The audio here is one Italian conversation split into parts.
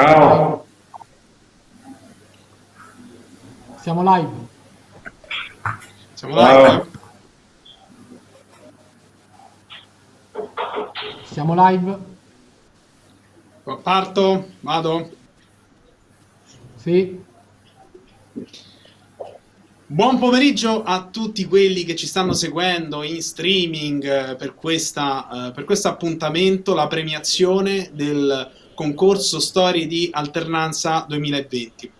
Vai. Ciao, Siamo live. Siamo live? ciao. Siamo live. Parto? Vado? Sì. Buon pomeriggio a tutti quelli che ci stanno seguendo in streaming per questo appuntamento, la premiazione del concorso Storie di Alternanza 2020.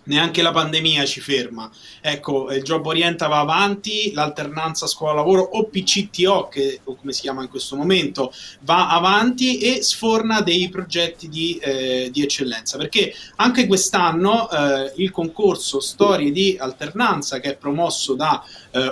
Neanche la pandemia ci ferma. Ecco, il Job Orienta va avanti, l'alternanza scuola-lavoro o PCTO, o come si chiama in questo momento, va avanti e sforna dei progetti di eccellenza, perché anche quest'anno il concorso Storie di Alternanza, che è promosso da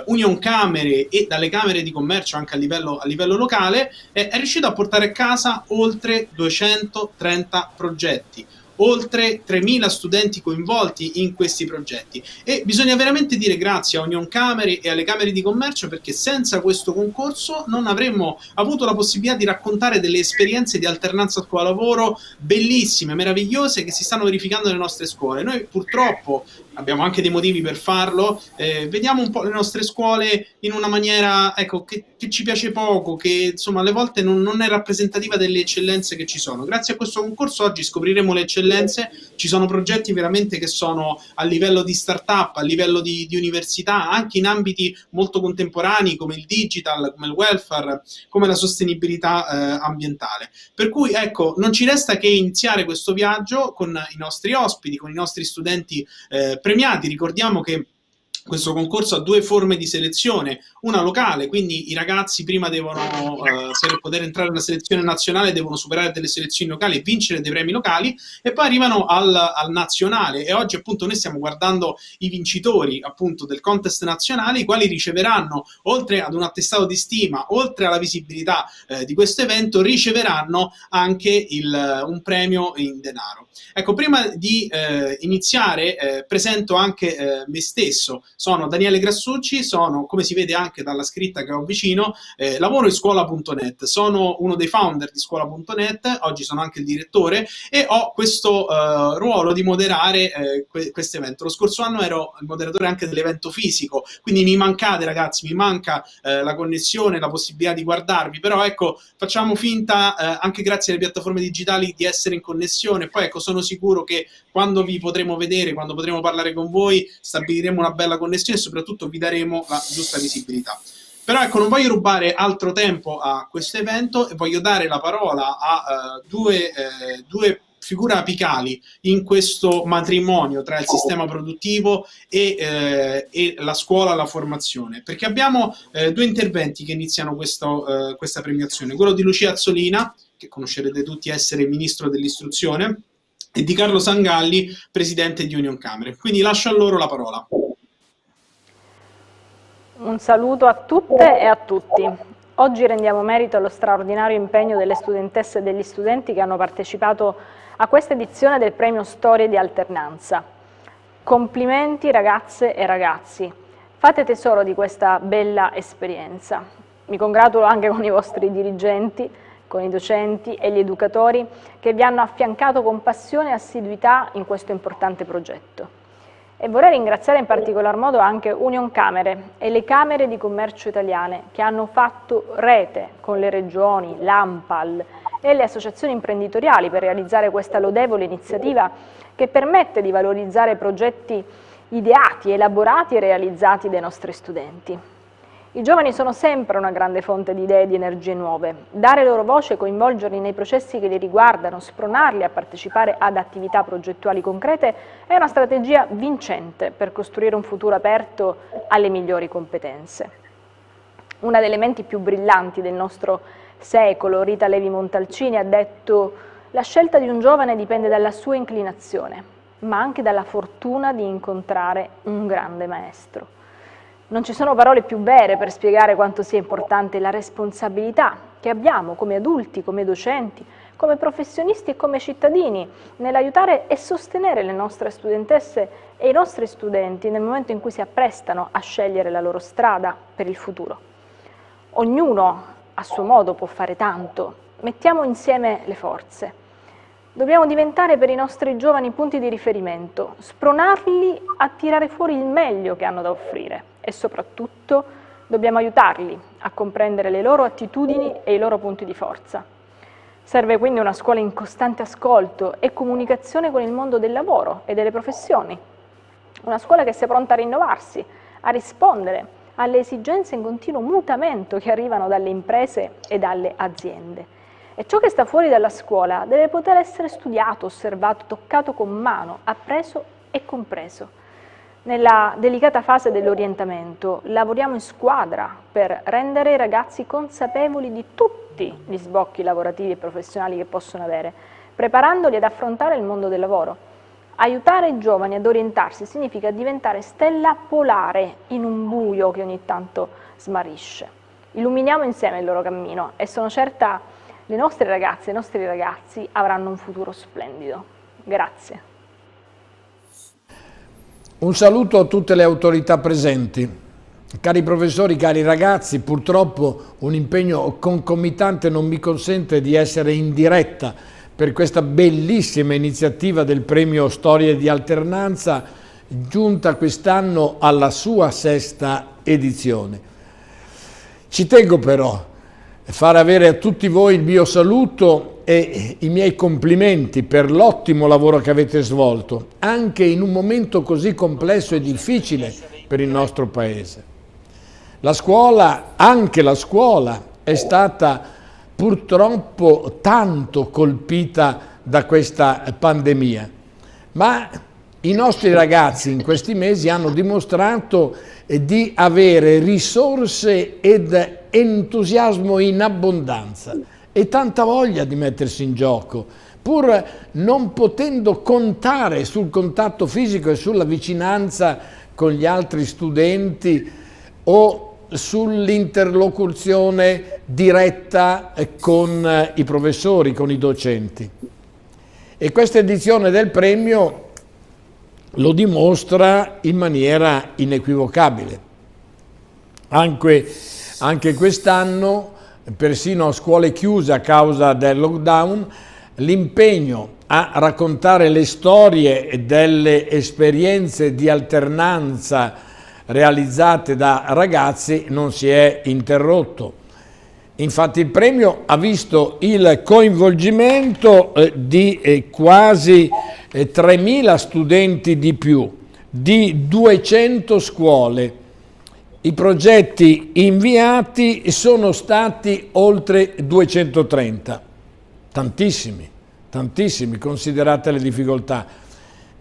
Union Camere e dalle Camere di Commercio anche a livello locale, è riuscito a portare a casa oltre 230 progetti, oltre 3.000 studenti coinvolti in questi progetti, e bisogna veramente dire grazie a Union Camere e alle Camere di Commercio, perché senza questo concorso non avremmo avuto la possibilità di raccontare delle esperienze di alternanza scuola-lavoro bellissime, meravigliose, che si stanno verificando nelle nostre scuole. Noi purtroppo abbiamo anche dei motivi per farlo, vediamo un po' le nostre scuole in una maniera, ecco, che ci piace poco, che insomma alle volte non è rappresentativa delle eccellenze che ci sono. Grazie a questo concorso oggi scopriremo le eccellenze. Ci sono progetti veramente che sono a livello di startup, a livello di università, anche in ambiti molto contemporanei come il digital, come il welfare, come la sostenibilità ambientale. Per cui ecco, non ci resta che iniziare questo viaggio con i nostri ospiti, con i nostri studenti premiati. Ricordiamo che questo concorso ha due forme di selezione, una locale, quindi i ragazzi prima devono, per poter entrare nella selezione nazionale, devono superare delle selezioni locali e vincere dei premi locali, e poi arrivano al nazionale, e oggi appunto noi stiamo guardando i vincitori appunto del contest nazionale, i quali riceveranno, oltre ad un attestato di stima, oltre alla visibilità di questo evento, riceveranno anche un premio in denaro. Ecco, prima di iniziare presento anche me stesso. Sono Daniele Grassucci, sono, come si vede anche dalla scritta che ho vicino, lavoro in scuola.net, sono uno dei founder di scuola.net, oggi sono anche il direttore e ho questo ruolo di moderare questo evento. Lo scorso anno ero il moderatore anche dell'evento fisico, quindi mi mancate ragazzi, mi manca la connessione, la possibilità di guardarvi, però ecco, facciamo finta anche grazie alle piattaforme digitali di essere in connessione. Poi ecco, sono sicuro che quando vi potremo vedere, quando potremo parlare con voi, stabiliremo una bella connessione e soprattutto vi daremo la giusta visibilità. Però ecco, non voglio rubare altro tempo a questo evento e voglio dare la parola a due figure apicali in questo matrimonio tra il sistema produttivo e la scuola, la formazione, perché abbiamo due interventi che iniziano questa premiazione: quello di Lucia Azzolina, che conoscerete tutti essere ministro dell'istruzione, e di Carlo Sangalli, presidente di Union Camere. Quindi lascio a loro la parola. Un saluto a tutte e a tutti. Oggi rendiamo merito allo straordinario impegno delle studentesse e degli studenti che hanno partecipato a questa edizione del premio Storie di Alternanza. Complimenti ragazze e ragazzi, fate tesoro di questa bella esperienza. Mi congratulo anche con i vostri dirigenti, con i docenti e gli educatori che vi hanno affiancato con passione e assiduità in questo importante progetto. E vorrei ringraziare in particolar modo anche Union Camere e le Camere di Commercio italiane che hanno fatto rete con le regioni, l'ANPAL e le associazioni imprenditoriali per realizzare questa lodevole iniziativa che permette di valorizzare progetti ideati, elaborati e realizzati dai nostri studenti. I giovani sono sempre una grande fonte di idee e di energie nuove. Dare loro voce, coinvolgerli nei processi che li riguardano, spronarli a partecipare ad attività progettuali concrete è una strategia vincente per costruire un futuro aperto alle migliori competenze. Una delle menti più brillanti del nostro secolo, Rita Levi Montalcini, ha detto: la scelta di un giovane dipende dalla sua inclinazione, ma anche dalla fortuna di incontrare un grande maestro. Non ci sono parole più vere per spiegare quanto sia importante la responsabilità che abbiamo come adulti, come docenti, come professionisti e come cittadini nell'aiutare e sostenere le nostre studentesse e i nostri studenti nel momento in cui si apprestano a scegliere la loro strada per il futuro. Ognuno a suo modo può fare tanto, mettiamo insieme le forze. Dobbiamo diventare per i nostri giovani punti di riferimento, spronarli a tirare fuori il meglio che hanno da offrire e soprattutto dobbiamo aiutarli a comprendere le loro attitudini e i loro punti di forza. Serve quindi una scuola in costante ascolto e comunicazione con il mondo del lavoro e delle professioni. Una scuola che sia pronta a rinnovarsi, a rispondere alle esigenze in continuo mutamento che arrivano dalle imprese e dalle aziende. E ciò che sta fuori dalla scuola deve poter essere studiato, osservato, toccato con mano, appreso e compreso. Nella delicata fase dell'orientamento lavoriamo in squadra per rendere i ragazzi consapevoli di tutti gli sbocchi lavorativi e professionali che possono avere, preparandoli ad affrontare il mondo del lavoro. Aiutare i giovani ad orientarsi significa diventare stella polare in un buio che ogni tanto smarrisce. Illuminiamo insieme il loro cammino e sono certa le nostre ragazze e i nostri ragazzi avranno un futuro splendido. Grazie. Un saluto a tutte le autorità presenti. Cari professori, cari ragazzi, purtroppo un impegno concomitante non mi consente di essere in diretta per questa bellissima iniziativa del premio Storie di Alternanza, giunta quest'anno alla sua 6ª edizione. Ci tengo però a far avere a tutti voi il mio saluto e i miei complimenti per l'ottimo lavoro che avete svolto, anche in un momento così complesso e difficile per il nostro Paese. La scuola, anche la scuola, è stata purtroppo tanto colpita da questa pandemia, ma i nostri ragazzi in questi mesi hanno dimostrato di avere risorse ed entusiasmo in abbondanza e tanta voglia di mettersi in gioco, pur non potendo contare sul contatto fisico e sulla vicinanza con gli altri studenti o sull'interlocuzione diretta con i professori, con i docenti. E questa edizione del premio lo dimostra in maniera inequivocabile. Anche quest'anno, persino a scuole chiuse a causa del lockdown, l'impegno a raccontare le storie delle esperienze di alternanza realizzate da ragazzi non si è interrotto. Infatti il premio ha visto il coinvolgimento di quasi 3.000 studenti di più, di 200 scuole. I progetti inviati sono stati oltre 230, tantissimi, considerate le difficoltà.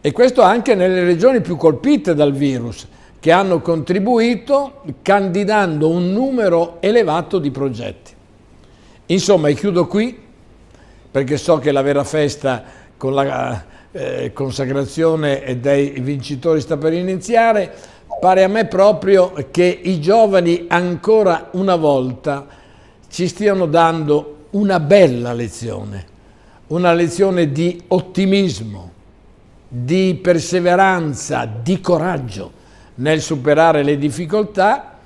E questo anche nelle regioni più colpite dal virus, che hanno contribuito candidando un numero elevato di progetti. Insomma, chiudo qui, perché so che la vera festa con la consacrazione dei vincitori sta per iniziare. Pare a me proprio che i giovani ancora una volta ci stiano dando una bella lezione, una lezione di ottimismo, di perseveranza, di coraggio nel superare le difficoltà,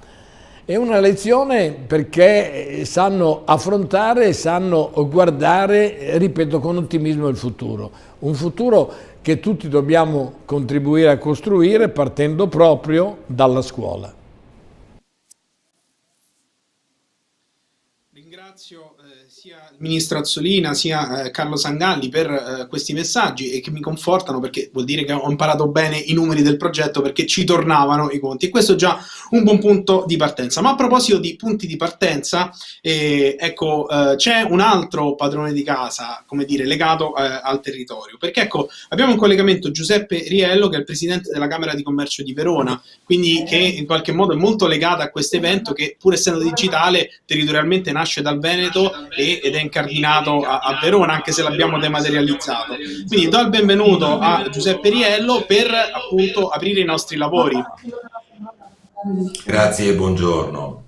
è una lezione perché sanno affrontare, sanno guardare, ripeto, con ottimismo il futuro. Un futuro che tutti dobbiamo contribuire a costruire partendo proprio dalla scuola. Ringrazio sia il Ministro Azzolina sia Carlo Sangalli per questi messaggi e che mi confortano, perché vuol dire che ho imparato bene i numeri del progetto, perché ci tornavano i conti, e questo è già un buon punto di partenza. Ma a proposito di punti di partenza, ecco, c'è un altro padrone di casa, come dire, legato al territorio, perché ecco, abbiamo in collegamento Giuseppe Riello, che è il presidente della Camera di Commercio di Verona, quindi che in qualche modo è molto legato a questo evento che, pur essendo digitale, territorialmente nasce dal Veneto ed è incardinato a Verona, anche se l'abbiamo dematerializzato. Quindi do il benvenuto a Giuseppe Riello per appunto aprire i nostri lavori. Grazie e buongiorno.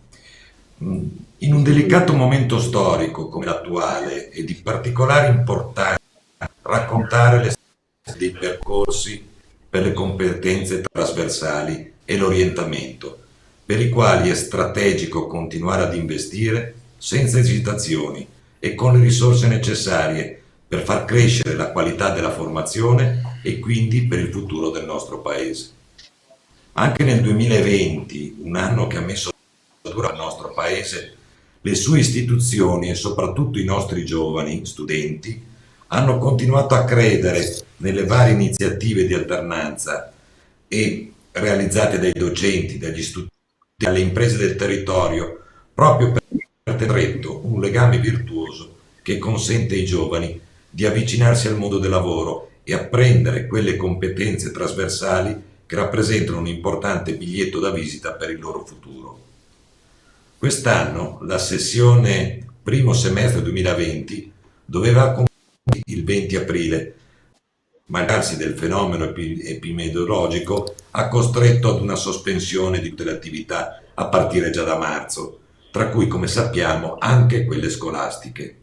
In un delicato momento storico come l'attuale è di particolare importanza raccontare le storie dei percorsi per le competenze trasversali e l'orientamento, per i quali è strategico continuare ad investire senza esitazioni e con le risorse necessarie per far crescere la qualità della formazione e quindi per il futuro del nostro Paese. Anche nel 2020, un anno che ha messo dura al nostro Paese, le sue istituzioni e soprattutto i nostri giovani studenti hanno continuato a credere nelle varie iniziative di alternanza e realizzate dai docenti, dagli studenti, dalle imprese del territorio, proprio per tenere un legame virtuoso che consente ai giovani di avvicinarsi al mondo del lavoro e apprendere quelle competenze trasversali che rappresentano un importante biglietto da visita per il loro futuro. Quest'anno la sessione primo semestre 2020 doveva concludere il 20 aprile, ma il darsi del fenomeno epidemiologico ha costretto ad una sospensione di tutte le attività a partire già da marzo, tra cui, come sappiamo, anche quelle scolastiche.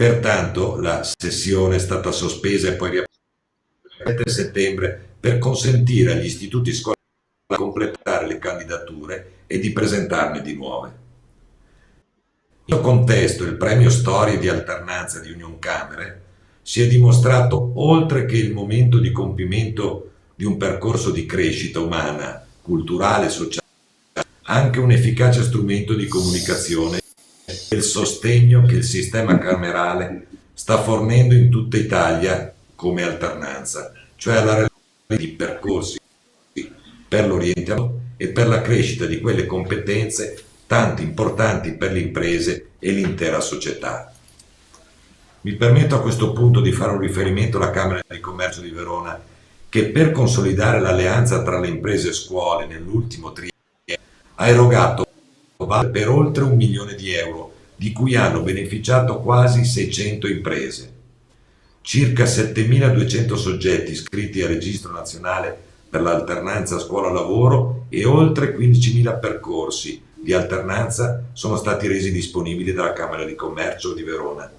Pertanto la sessione è stata sospesa e poi riaperta a settembre per consentire agli istituti scolastici di completare le candidature e di presentarne di nuove. In questo contesto il premio Storie di Alternanza di Unioncamere si è dimostrato, oltre che il momento di compimento di un percorso di crescita umana, culturale e sociale, anche un efficace strumento di comunicazione e il sostegno che il sistema camerale sta fornendo in tutta Italia come alternanza, cioè alla realizzazione di percorsi per l'orientamento e per la crescita di quelle competenze tanto importanti per le imprese e l'intera società. Mi permetto a questo punto di fare un riferimento alla Camera di Commercio di Verona, che per consolidare l'alleanza tra le imprese e scuole nell'ultimo triennio ha erogato per oltre 1 milione di euro, di cui hanno beneficiato quasi 600 imprese. Circa 7.200 soggetti iscritti al Registro Nazionale per l'Alternanza Scuola-Lavoro e oltre 15.000 percorsi di alternanza sono stati resi disponibili dalla Camera di Commercio di Verona,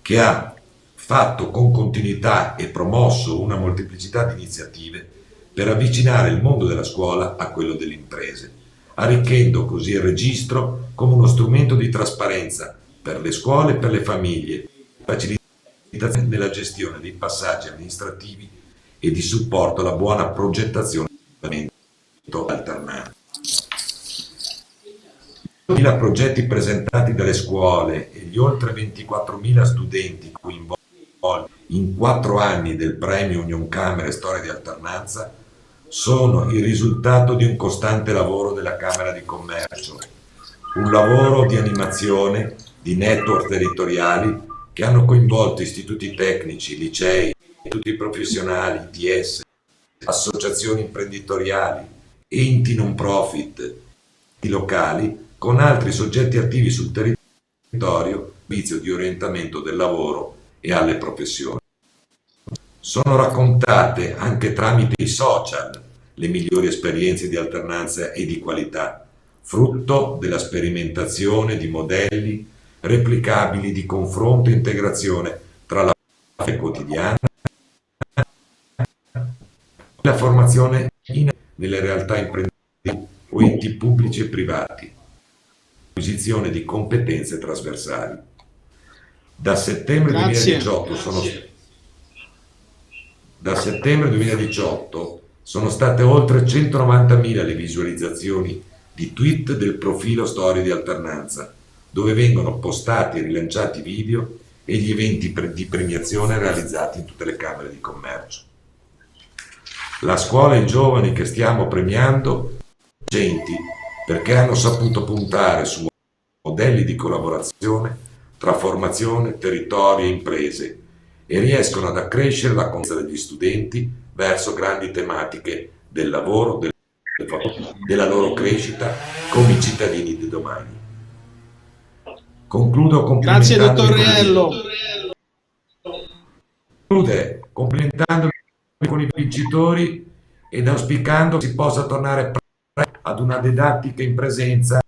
che ha fatto con continuità e promosso una molteplicità di iniziative per avvicinare il mondo della scuola a quello delle imprese, arricchendo così il registro come uno strumento di trasparenza per le scuole e per le famiglie, facilitazione nella gestione dei passaggi amministrativi e di supporto alla buona progettazione alternativo. I 1.000 progetti presentati dalle scuole e gli oltre 24.000 studenti coinvolti in 4 anni del premio Unioncamere Storia di Alternanza sono il risultato di un costante lavoro della Camera di Commercio, un lavoro di animazione di network territoriali che hanno coinvolto istituti tecnici, licei, istituti professionali, ITS, associazioni imprenditoriali, enti non profit, locali, con altri soggetti attivi sul territorio, servizio di orientamento del lavoro e alle professioni. Sono raccontate anche tramite i social le migliori esperienze di alternanza e di qualità, frutto della sperimentazione di modelli replicabili di confronto e integrazione tra la formazione quotidiana e la formazione nelle realtà imprenditoriali o enti pubblici e privati, acquisizione di competenze trasversali. Da settembre 2018 sono state oltre 190.000 le visualizzazioni di tweet del profilo Storie di Alternanza, dove vengono postati e rilanciati video e gli eventi di premiazione realizzati in tutte le Camere di Commercio. La scuola e i giovani che stiamo premiando docenti perché hanno saputo puntare su modelli di collaborazione tra formazione, territori e imprese e riescono ad accrescere la conoscenza degli studenti verso grandi tematiche del lavoro, della loro crescita come cittadini di domani. Concludo Grazie dottor Riello. Complimentandomi con i vincitori ed auspicando che si possa tornare ad una didattica in presenza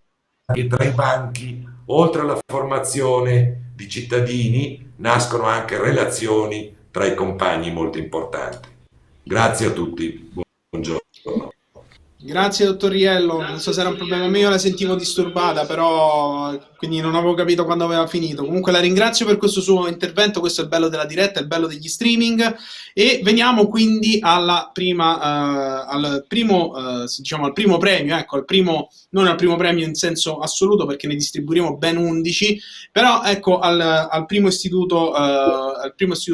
e tra i banchi, oltre alla formazione di cittadini, nascono anche relazioni tra i compagni molto importanti. Grazie a tutti, buongiorno. Grazie dottor Riello, non so se era un problema mio, la sentivo disturbata, però quindi non avevo capito quando aveva finito. Comunque la ringrazio per questo suo intervento, questo è il bello della diretta, è il bello degli streaming. E veniamo quindi alla prima, diciamo al primo premio, ecco, non al primo premio in senso assoluto perché ne distribuiremo ben 11, però ecco al primo istituto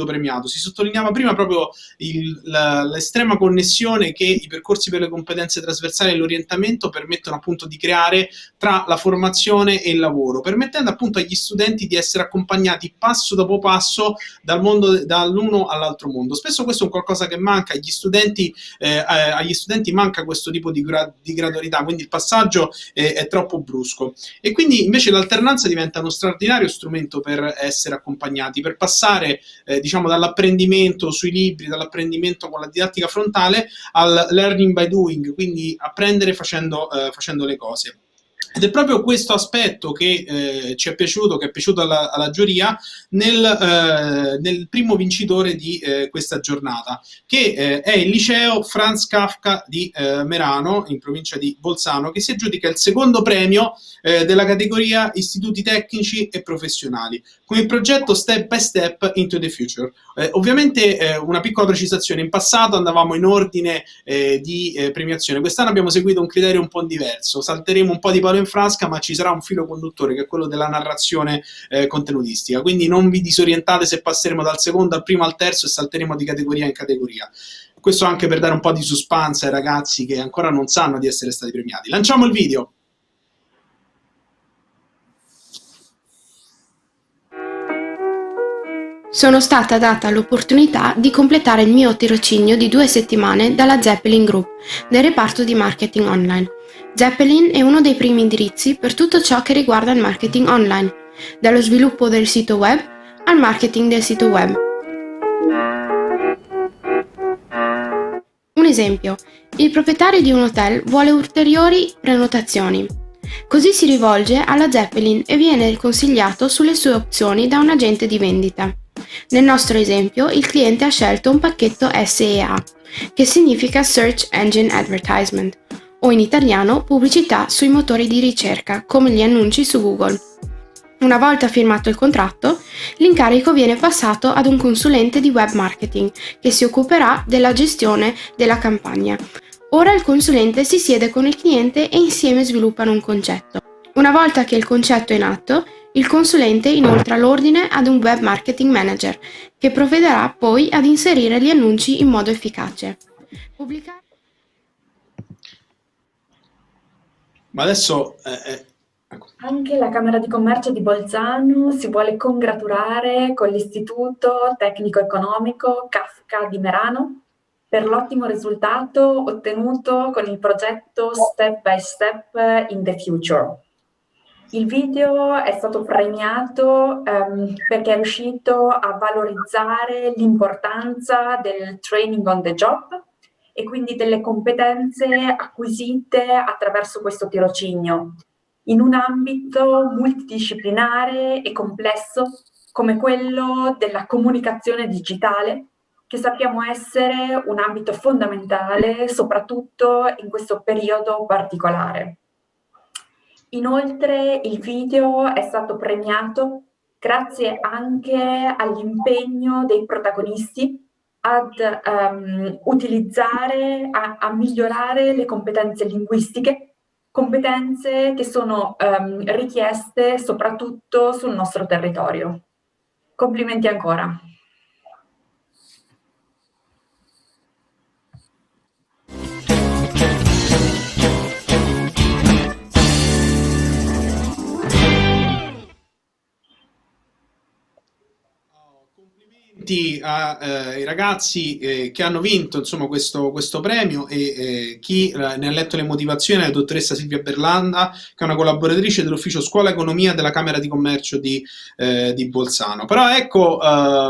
premiato. Si sottolineava prima proprio l'estrema connessione che i percorsi per le competenze trasversali e l'orientamento permettono appunto di creare tra la formazione e il lavoro, permettendo appunto agli studenti di essere accompagnati passo dopo passo dall'uno all'altro mondo. Spesso questo è un qualcosa che manca agli studenti manca questo tipo di gradualità, quindi il passaggio è troppo brusco, e quindi invece l'alternanza diventa uno straordinario strumento per essere accompagnati, per passare diciamo dall'apprendimento sui libri, dall'apprendimento con la didattica frontale al learning by doing, quindi apprendere facendo le cose. Ed è proprio questo aspetto che ci è piaciuto, che è piaciuto alla giuria nel primo vincitore di questa giornata, che è il liceo Franz Kafka di Merano, in provincia di Bolzano, che si aggiudica il secondo premio della categoria Istituti Tecnici e Professionali, con il progetto Step by Step into the Future. Ovviamente una piccola precisazione: in passato andavamo in ordine di premiazione, quest'anno abbiamo seguito un criterio un po' diverso, salteremo un po' di palo in frasca, ma ci sarà un filo conduttore che è quello della narrazione contenutistica, quindi non vi disorientate se passeremo dal secondo al primo al terzo e salteremo di categoria in categoria. Questo anche per dare un po' di suspense ai ragazzi che ancora non sanno di essere stati premiati. Lanciamo il video. Sono stata data l'opportunità di completare il mio tirocinio di 2 settimane dalla Zeppelin Group nel reparto di marketing online. Zeppelin è uno dei primi indirizzi per tutto ciò che riguarda il marketing online, dallo sviluppo del sito web al marketing del sito web. Un esempio: il proprietario di un hotel vuole ulteriori prenotazioni. Così si rivolge alla Zeppelin e viene consigliato sulle sue opzioni da un agente di vendita. Nel nostro esempio, il cliente ha scelto un pacchetto SEA, che significa Search Engine Advertisement, o in italiano pubblicità sui motori di ricerca, come gli annunci su Google. Una volta firmato il contratto, l'incarico viene passato ad un consulente di web marketing che si occuperà della gestione della campagna. Ora il consulente si siede con il cliente e insieme sviluppano un concetto. Una volta che il concetto è in atto, il consulente inoltra l'ordine ad un web marketing manager, che provvederà poi ad inserire gli annunci in modo efficace. Ma adesso Anche la Camera di Commercio di Bolzano si vuole congratulare con l'Istituto Tecnico Economico Kafka di Merano per l'ottimo risultato ottenuto con il progetto Step by Step in the Future. Il video è stato premiato perché è riuscito a valorizzare l'importanza del training on the job e quindi delle competenze acquisite attraverso questo tirocinio, in un ambito multidisciplinare e complesso come quello della comunicazione digitale, che sappiamo essere un ambito fondamentale, soprattutto in questo periodo particolare. Inoltre il video è stato premiato grazie anche all'impegno dei protagonisti ad utilizzare, a migliorare le competenze linguistiche, competenze che sono richieste soprattutto sul nostro territorio. Complimenti ancora. Ai ragazzi che hanno vinto insomma questo premio, e chi ne ha letto le motivazioni è la dottoressa Silvia Berlanda, che è una collaboratrice dell'ufficio Scuola Economia della Camera di Commercio di Bolzano. Però ecco,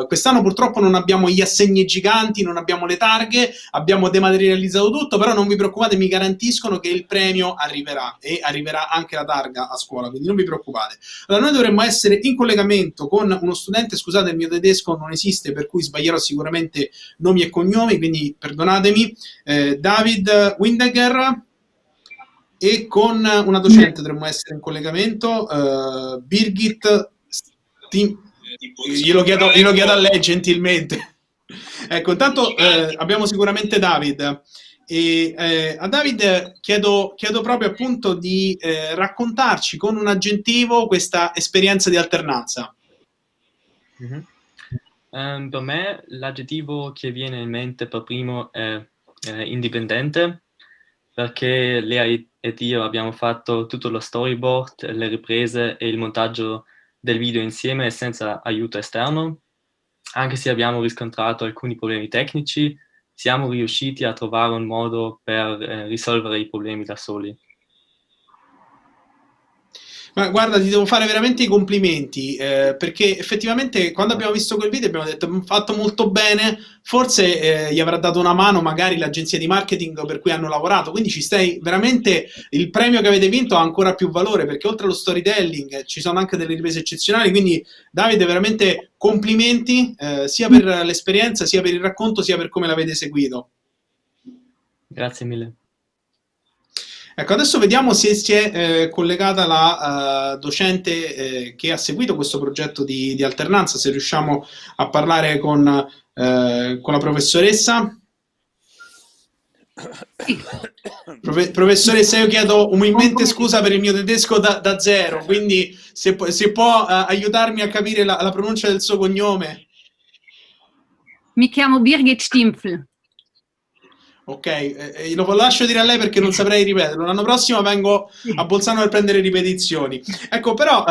quest'anno purtroppo non abbiamo gli assegni giganti, non abbiamo le targhe, abbiamo dematerializzato tutto, però non vi preoccupate, mi garantiscono che il premio arriverà, e arriverà anche la targa a scuola, quindi non vi preoccupate. Allora, noi dovremmo essere in collegamento con uno studente, scusate il mio tedesco non esiste, per cui sbaglierò sicuramente nomi e cognomi, quindi perdonatemi. David Windegger, e con una docente dovremmo essere in collegamento, Birgit glielo chiedo a lei gentilmente. Ecco, intanto abbiamo sicuramente David. E a David chiedo proprio appunto di raccontarci con un aggettivo questa esperienza di alternanza. Per me l'aggettivo che viene in mente per primo è indipendente, perché lei ed io abbiamo fatto tutto lo storyboard, le riprese e il montaggio del video insieme senza aiuto esterno. Anche se abbiamo riscontrato alcuni problemi tecnici, siamo riusciti a trovare un modo per risolvere i problemi da soli. Ma guarda, ti devo fare veramente i complimenti, perché effettivamente quando abbiamo visto quel video abbiamo detto fatto molto bene, forse gli avrà dato una mano magari l'agenzia di marketing per cui hanno lavorato, quindi ci stai veramente, il premio che avete vinto ha ancora più valore, perché oltre allo storytelling ci sono anche delle riprese eccezionali, quindi Davide veramente complimenti, sia per l'esperienza, sia per il racconto, sia per come l'avete seguito. Grazie mille. Ecco, adesso vediamo se si è collegata la docente che ha seguito questo progetto di alternanza, se riusciamo a parlare con la professoressa. Professoressa, io chiedo umilmente scusa per il mio tedesco da zero, quindi se può aiutarmi a capire la pronuncia del suo cognome. Mi chiamo Birgit Stimpfl. Ok, lo lascio dire a lei perché non saprei ripeterlo. L'anno prossimo vengo a Bolzano per prendere ripetizioni. Ecco, però,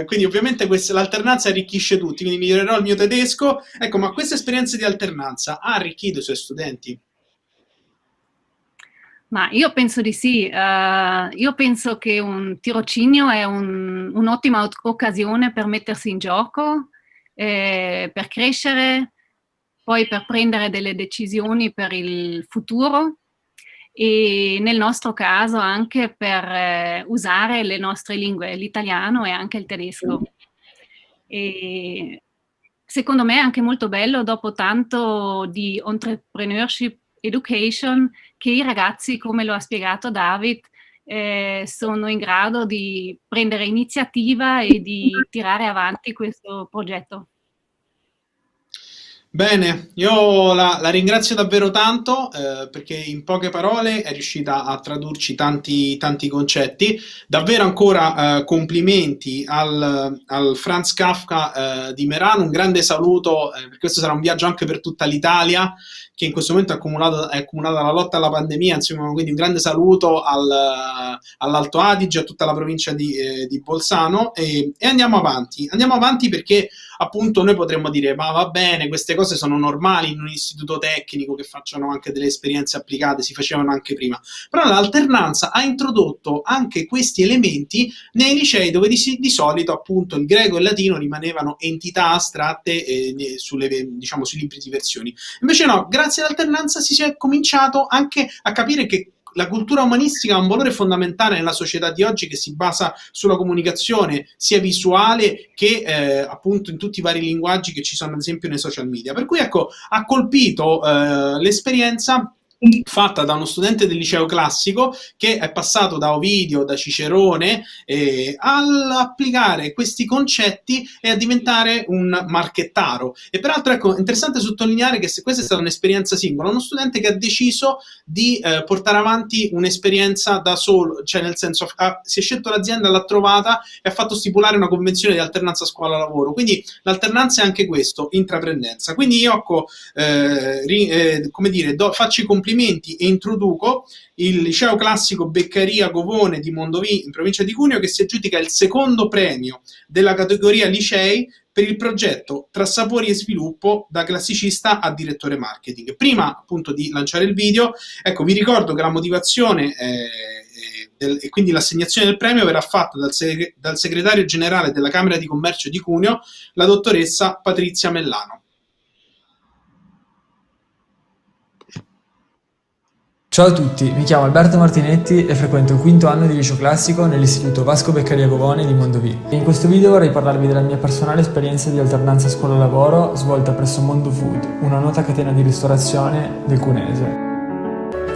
quindi ovviamente l'alternanza arricchisce tutti, quindi migliorerò il mio tedesco. Ecco, ma questa esperienza di alternanza ha arricchito i suoi studenti? Ma io penso di sì. Io penso che un tirocinio è un'ottima occasione per mettersi in gioco, per crescere, poi per prendere delle decisioni per il futuro e nel nostro caso anche per usare le nostre lingue, l'italiano e anche il tedesco. E secondo me è anche molto bello, dopo tanto di entrepreneurship education, che i ragazzi, come lo ha spiegato David, sono in grado di prendere iniziativa e di tirare avanti questo progetto. Bene, io la ringrazio davvero tanto perché in poche parole è riuscita a tradurci tanti concetti. Davvero ancora complimenti al Franz Kafka di Merano, un grande saluto, questo sarà un viaggio anche per tutta l'Italia, che in questo momento è accomunata dalla lotta alla pandemia, insomma, quindi un grande saluto all'Alto Adige, a tutta la provincia di Bolzano e andiamo avanti perché appunto noi potremmo dire ma va bene, queste cose sono normali in un istituto tecnico che facciano anche delle esperienze applicate, si facevano anche prima, però l'alternanza ha introdotto anche questi elementi nei licei dove di solito appunto il greco e il latino rimanevano entità astratte sui libri di versioni. Invece no, grazie all'alternanza si è cominciato anche a capire che la cultura umanistica ha un valore fondamentale nella società di oggi che si basa sulla comunicazione sia visuale che appunto in tutti i vari linguaggi che ci sono ad esempio nei social media. Per cui ecco, ha colpito l'esperienza fatta da uno studente del liceo classico che è passato da Ovidio, da Cicerone, all'applicare questi concetti e a diventare un marchettaro. E peraltro ecco, è interessante sottolineare che questa è stata un'esperienza singola, uno studente che ha deciso di portare avanti un'esperienza da solo, cioè nel senso si è scelto l'azienda, l'ha trovata e ha fatto stipulare una convenzione di alternanza scuola-lavoro. Quindi l'alternanza è anche questo, intraprendenza. Quindi io faccio i complimenti e introduco il liceo classico Beccaria Govone di Mondovì in provincia di Cuneo, che si aggiudica il secondo premio della categoria licei per il progetto Tra sapori e sviluppo da classicista a direttore marketing. Prima appunto di lanciare il video, ecco, vi ricordo che la motivazione e quindi l'assegnazione del premio verrà fatta dal segretario generale della Camera di Commercio di Cuneo, la dottoressa Patrizia Mellano. Ciao a tutti, mi chiamo Alberto Martinetti e frequento il quinto anno di liceo classico nell'istituto Vasco Beccaria Govone di Mondovì. In questo video vorrei parlarvi della mia personale esperienza di alternanza scuola-lavoro svolta presso Mondo Food, una nota catena di ristorazione del Cuneese.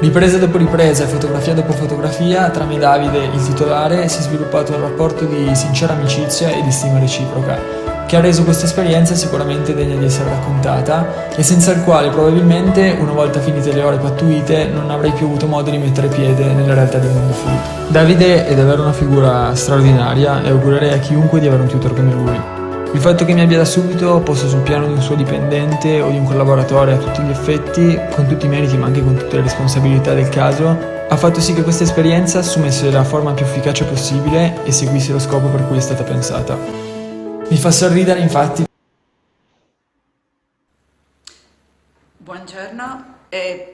Ripresa dopo ripresa e fotografia dopo fotografia, tra me e Davide, il titolare, si è sviluppato un rapporto di sincera amicizia e di stima reciproca, che ha reso questa esperienza sicuramente degna di essere raccontata e senza il quale probabilmente, una volta finite le ore pattuite, non avrei più avuto modo di mettere piede nella realtà di Mondo Food. Davide è davvero una figura straordinaria e augurerei a chiunque di avere un tutor come lui. Il fatto che mi abbia da subito posto sul piano di un suo dipendente o di un collaboratore a tutti gli effetti, con tutti i meriti ma anche con tutte le responsabilità del caso, ha fatto sì che questa esperienza assumesse la forma più efficace possibile e seguisse lo scopo per cui è stata pensata. Mi fa sorridere infatti. Buongiorno,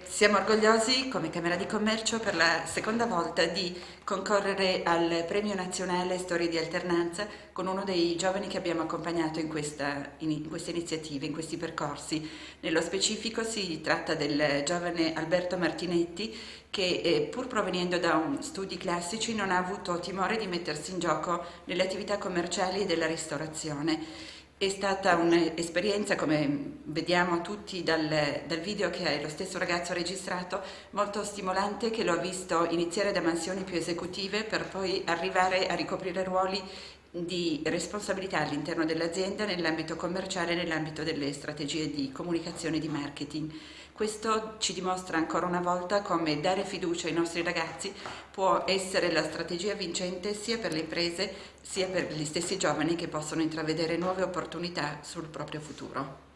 siamo orgogliosi come Camera di Commercio per la seconda volta di concorrere al Premio Nazionale Storie di Alternanza con uno dei giovani che abbiamo accompagnato in queste iniziative, in questi percorsi. Nello specifico si tratta del giovane Alberto Martinetti che pur provenendo da studi classici non ha avuto timore di mettersi in gioco nelle attività commerciali e della ristorazione. È stata un'esperienza, come vediamo tutti dal video che lo stesso ragazzo ha registrato, molto stimolante, che lo ha visto iniziare da mansioni più esecutive per poi arrivare a ricoprire ruoli di responsabilità all'interno dell'azienda nell'ambito commerciale e nell'ambito delle strategie di comunicazione e di marketing. Questo ci dimostra ancora una volta come dare fiducia ai nostri ragazzi può essere la strategia vincente sia per le imprese sia per gli stessi giovani che possono intravedere nuove opportunità sul proprio futuro.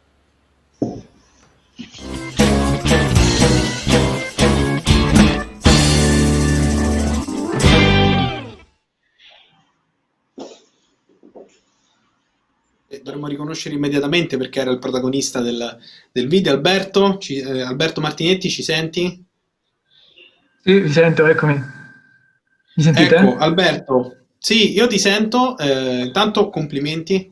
Dovremmo riconoscere immediatamente perché era il protagonista del video. Alberto, Alberto Martinetti, ci senti? Sì, vi sento, eccomi. Mi sentite? Ecco, Alberto, sì, io ti sento. Intanto complimenti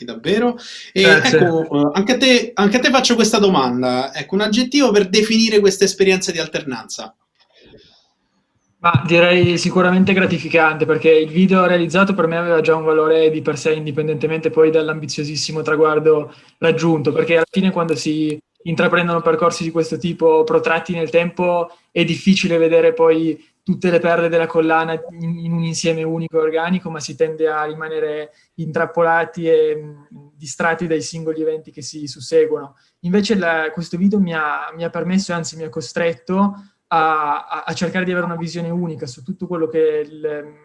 davvero. E Grazie. ecco, anche a te faccio questa domanda. Ecco, un aggettivo per definire questa esperienza di alternanza. Ma direi sicuramente gratificante, perché il video realizzato per me aveva già un valore di per sé, indipendentemente poi dall'ambiziosissimo traguardo raggiunto, perché alla fine quando si intraprendono percorsi di questo tipo protratti nel tempo è difficile vedere poi tutte le perle della collana in un insieme unico e organico, ma si tende a rimanere intrappolati e distratti dai singoli eventi che si susseguono. Invece questo video mi ha permesso, anzi mi ha costretto a cercare di avere una visione unica su tutto quello che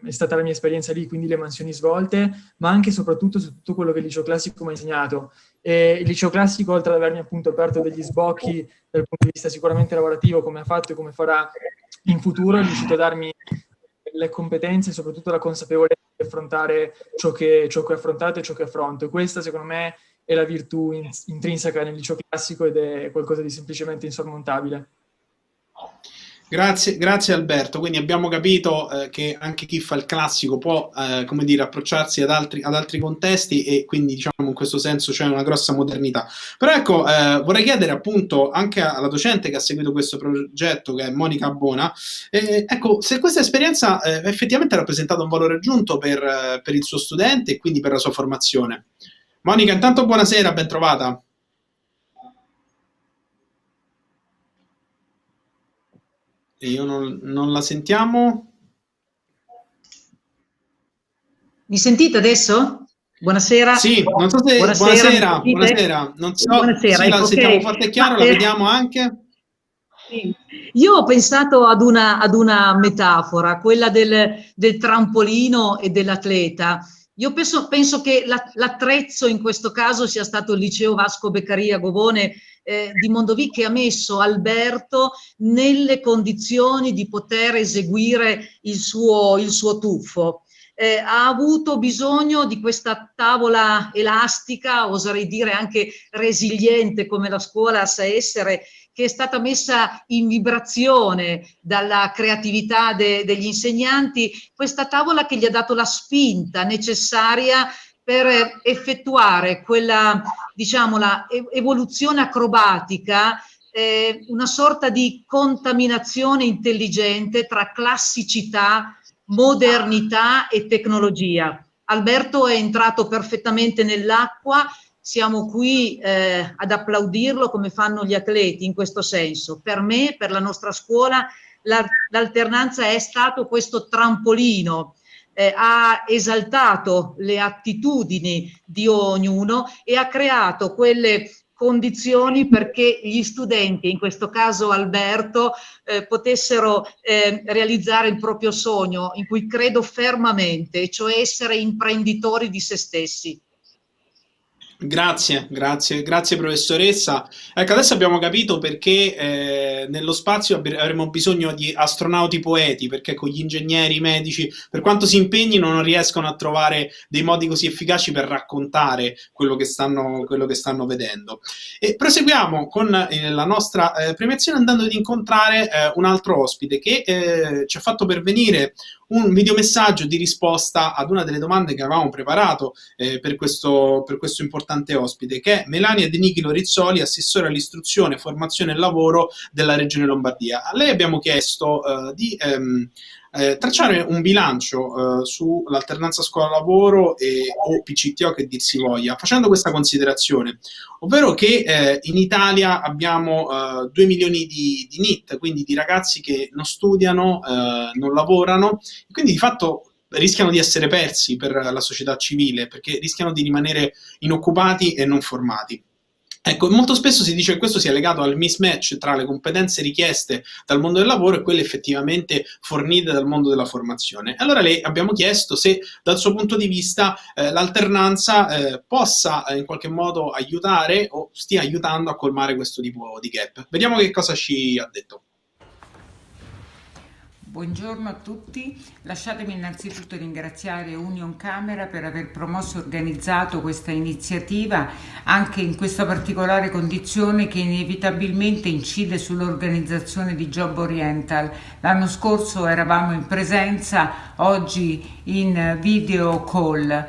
è stata la mia esperienza lì, quindi le mansioni svolte, ma anche e soprattutto su tutto quello che il liceo classico mi ha insegnato. E il liceo classico, oltre ad avermi appunto aperto degli sbocchi dal punto di vista sicuramente lavorativo, come ha fatto e come farà in futuro, è riuscito a darmi le competenze e soprattutto la consapevolezza di affrontare ciò che ho affrontato e ciò che affronto. E questa, secondo me, è la virtù intrinseca nel liceo classico ed è qualcosa di semplicemente insormontabile. Grazie Alberto. Quindi abbiamo capito che anche chi fa il classico può come dire, approcciarsi ad altri contesti e quindi diciamo in questo senso c'è una grossa modernità. Però ecco, vorrei chiedere appunto anche alla docente che ha seguito questo progetto, che è Monica Abbona, ecco, se questa esperienza effettivamente ha rappresentato un valore aggiunto per il suo studente e quindi per la sua formazione. Monica, intanto buonasera, ben trovata. Io non la sentiamo. Mi sentite adesso? Buonasera. Sì, non so se buonasera. Non so, buonasera, sì, la ecco, sentiamo okay. forte e chiaro, la vediamo anche. Sì. Io ho pensato ad una metafora, quella del trampolino e dell'atleta. Io penso che l'attrezzo in questo caso sia stato il liceo Vasco Beccaria Govone di Mondovì, che ha messo Alberto nelle condizioni di poter eseguire il suo tuffo. Ha avuto bisogno di questa tavola elastica, oserei dire anche resiliente come la scuola sa essere, che è stata messa in vibrazione dalla creatività degli insegnanti, questa tavola che gli ha dato la spinta necessaria per effettuare quella, diciamo, la evoluzione acrobatica, una sorta di contaminazione intelligente tra classicità, modernità e tecnologia. Alberto è entrato perfettamente nell'acqua siamo qui ad applaudirlo come fanno gli atleti in questo senso. Per me, per la nostra scuola, l'alternanza è stato questo trampolino, ha esaltato le attitudini di ognuno e ha creato quelle condizioni perché gli studenti, in questo caso Alberto, potessero realizzare il proprio sogno, in cui credo fermamente, cioè essere imprenditori di se stessi. Grazie professoressa. Ecco, adesso abbiamo capito perché nello spazio avremo bisogno di astronauti poeti, perché con gli ingegneri, i medici, per quanto si impegnino, non riescono a trovare dei modi così efficaci per raccontare quello che stanno vedendo. E proseguiamo con la nostra premiazione andando ad incontrare un altro ospite che ci ha fatto pervenire un videomessaggio di risposta ad una delle domande che avevamo preparato per questo importante ospite, che è Melania De Nichilo Rizzoli, assessore all'istruzione, formazione e lavoro della Regione Lombardia. A lei abbiamo chiesto di tracciare un bilancio sull'alternanza scuola-lavoro o PCTO che dir si voglia, facendo questa considerazione, ovvero che in Italia abbiamo 2 milioni di NEET, quindi di ragazzi che non studiano, non lavorano, e quindi di fatto rischiano di essere persi per la società civile, perché rischiano di rimanere inoccupati e non formati. Ecco, molto spesso si dice che questo sia legato al mismatch tra le competenze richieste dal mondo del lavoro e quelle effettivamente fornite dal mondo della formazione. Allora le abbiamo chiesto se dal suo punto di vista l'alternanza possa in qualche modo aiutare o stia aiutando a colmare questo tipo di gap. Vediamo che cosa ci ha detto. Buongiorno a tutti, lasciatemi innanzitutto ringraziare Union Camera per aver promosso e organizzato questa iniziativa anche in questa particolare condizione che inevitabilmente incide sull'organizzazione di Job Oriental. L'anno scorso eravamo in presenza, oggi in video call.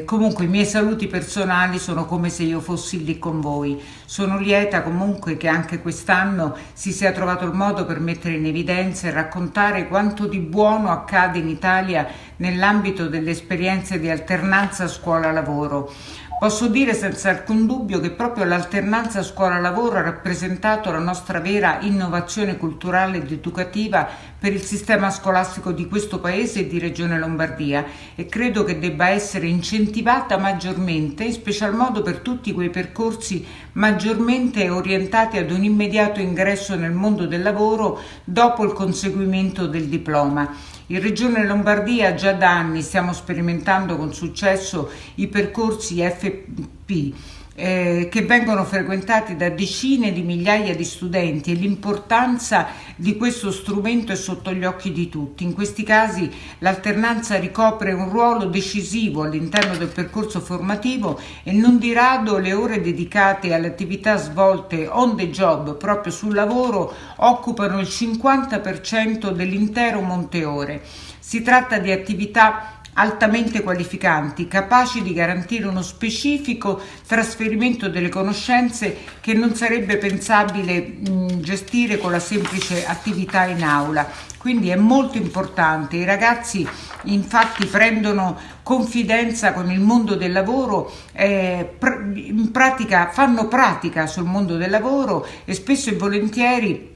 Comunque i miei saluti personali sono come se io fossi lì con voi. Sono lieta comunque che anche quest'anno si sia trovato il modo per mettere in evidenza e raccontare quanto di buono accade in Italia nell'ambito delle esperienze di alternanza scuola-lavoro. Posso dire senza alcun dubbio che proprio l'alternanza scuola-lavoro ha rappresentato la nostra vera innovazione culturale ed educativa per il sistema scolastico di questo Paese e di Regione Lombardia, e credo che debba essere incentivata maggiormente, in special modo per tutti quei percorsi maggiormente orientati ad un immediato ingresso nel mondo del lavoro dopo il conseguimento del diploma. In Regione Lombardia già da anni stiamo sperimentando con successo i percorsi FP che vengono frequentati da decine di migliaia di studenti, e l'importanza di questo strumento è sotto gli occhi di tutti. In questi casi l'alternanza ricopre un ruolo decisivo all'interno del percorso formativo e non di rado le ore dedicate alle attività svolte on the job, proprio sul lavoro, occupano il 50% dell'intero monte ore. Si tratta di attività altamente qualificanti, capaci di garantire uno specifico trasferimento delle conoscenze che non sarebbe pensabile gestire con la semplice attività in aula. Quindi è molto importante. I ragazzi infatti prendono confidenza con il mondo del lavoro, in pratica fanno pratica sul mondo del lavoro e spesso e volentieri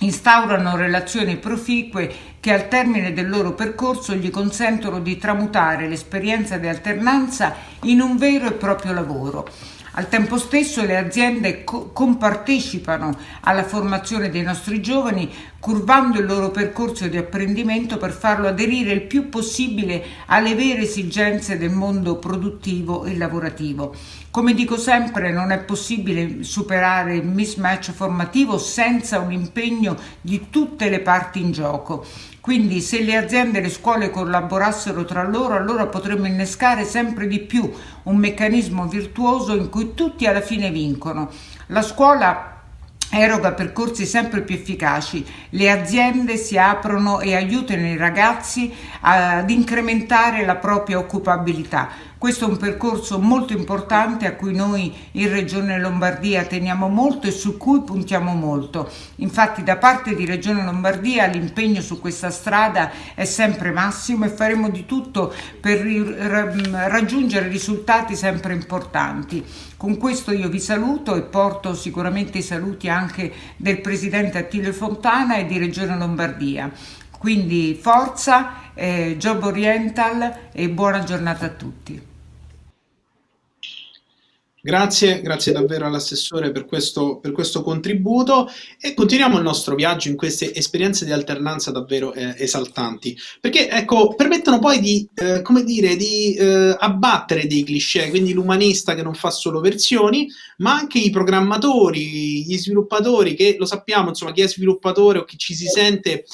instaurano relazioni proficue che al termine del loro percorso gli consentono di tramutare l'esperienza di alternanza in un vero e proprio lavoro. Al tempo stesso le aziende compartecipano alla formazione dei nostri giovani, curvando il loro percorso di apprendimento per farlo aderire il più possibile alle vere esigenze del mondo produttivo e lavorativo. Come dico sempre, non è possibile superare il mismatch formativo senza un impegno di tutte le parti in gioco. Quindi se le aziende e le scuole collaborassero tra loro, allora potremmo innescare sempre di più un meccanismo virtuoso in cui tutti alla fine vincono. La scuola eroga percorsi sempre più efficaci, le aziende si aprono e aiutano i ragazzi ad incrementare la propria occupabilità. Questo è un percorso molto importante a cui noi in Regione Lombardia teniamo molto e su cui puntiamo molto. Infatti da parte di Regione Lombardia l'impegno su questa strada è sempre massimo e faremo di tutto per raggiungere risultati sempre importanti. Con questo io vi saluto e porto sicuramente i saluti anche del Presidente Attilio Fontana e di Regione Lombardia. Quindi forza, Job Oriental e buona giornata a tutti. Grazie davvero all'assessore per questo contributo e continuiamo il nostro viaggio in queste esperienze di alternanza davvero esaltanti, perché ecco, permettono poi di abbattere dei cliché, quindi l'umanista che non fa solo versioni, ma anche i programmatori, gli sviluppatori, che lo sappiamo, insomma, chi è sviluppatore o chi ci si sente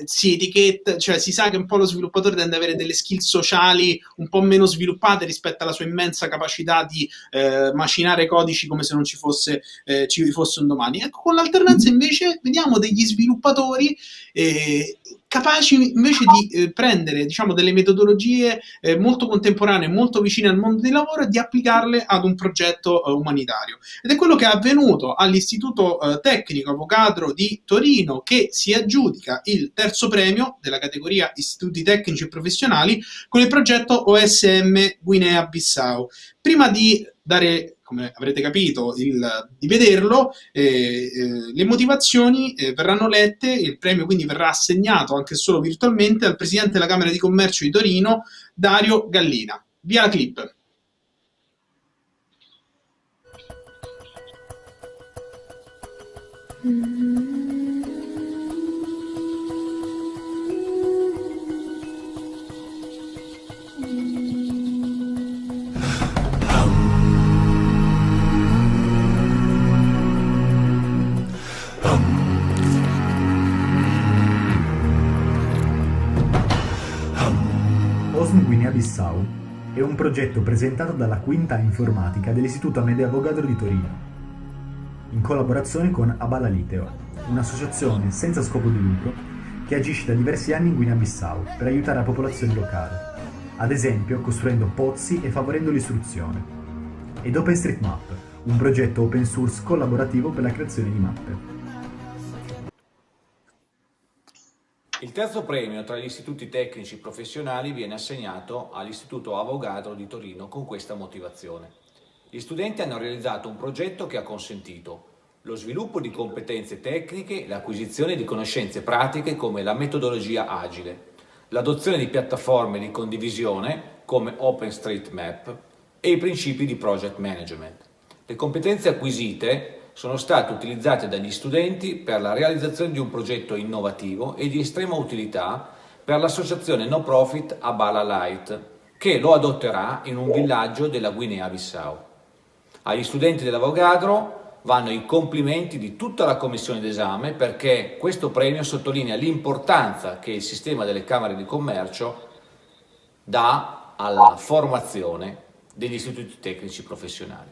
si etichetta, cioè si sa che un po' lo sviluppatore tende ad avere delle skill sociali un po' meno sviluppate rispetto alla sua immensa capacità di macinare codici come se non ci fosse un domani. Ecco, con l'alternanza invece vediamo degli sviluppatori capaci invece di prendere, diciamo, delle metodologie molto contemporanee, molto vicine al mondo del lavoro e di applicarle ad un progetto umanitario. Ed è quello che è avvenuto all'Istituto Tecnico Avogadro di Torino, che si aggiudica il terzo premio della categoria Istituti Tecnici e Professionali con il progetto OSM Guinea-Bissau. Prima di dare, come avrete capito, di vederlo, le motivazioni verranno lette, il premio quindi verrà assegnato anche solo virtualmente al Presidente della Camera di Commercio di Torino, Dario Gallina. Via la clip. OSM Guinea-Bissau è un progetto presentato dalla Quinta Informatica dell'Istituto Amedeo Avogadro di Torino, in collaborazione con Abala Liteo, un'associazione senza scopo di lucro che agisce da diversi anni in Guinea-Bissau per aiutare la popolazione locale, ad esempio costruendo pozzi e favorendo l'istruzione, ed OpenStreetMap, un progetto open source collaborativo per la creazione di mappe. Il terzo premio tra gli istituti tecnici professionali viene assegnato all'Istituto Avogadro di Torino con questa motivazione. Gli studenti hanno realizzato un progetto che ha consentito lo sviluppo di competenze tecniche e l'acquisizione di conoscenze pratiche come la metodologia agile, l'adozione di piattaforme di condivisione come OpenStreetMap e i principi di project management. Le competenze acquisite sono state utilizzate dagli studenti per la realizzazione di un progetto innovativo e di estrema utilità per l'associazione no profit Abala Light, che lo adotterà in un villaggio della Guinea-Bissau. Agli studenti dell'Avogadro vanno i complimenti di tutta la commissione d'esame, perché questo premio sottolinea l'importanza che il sistema delle camere di commercio dà alla formazione degli istituti tecnici professionali.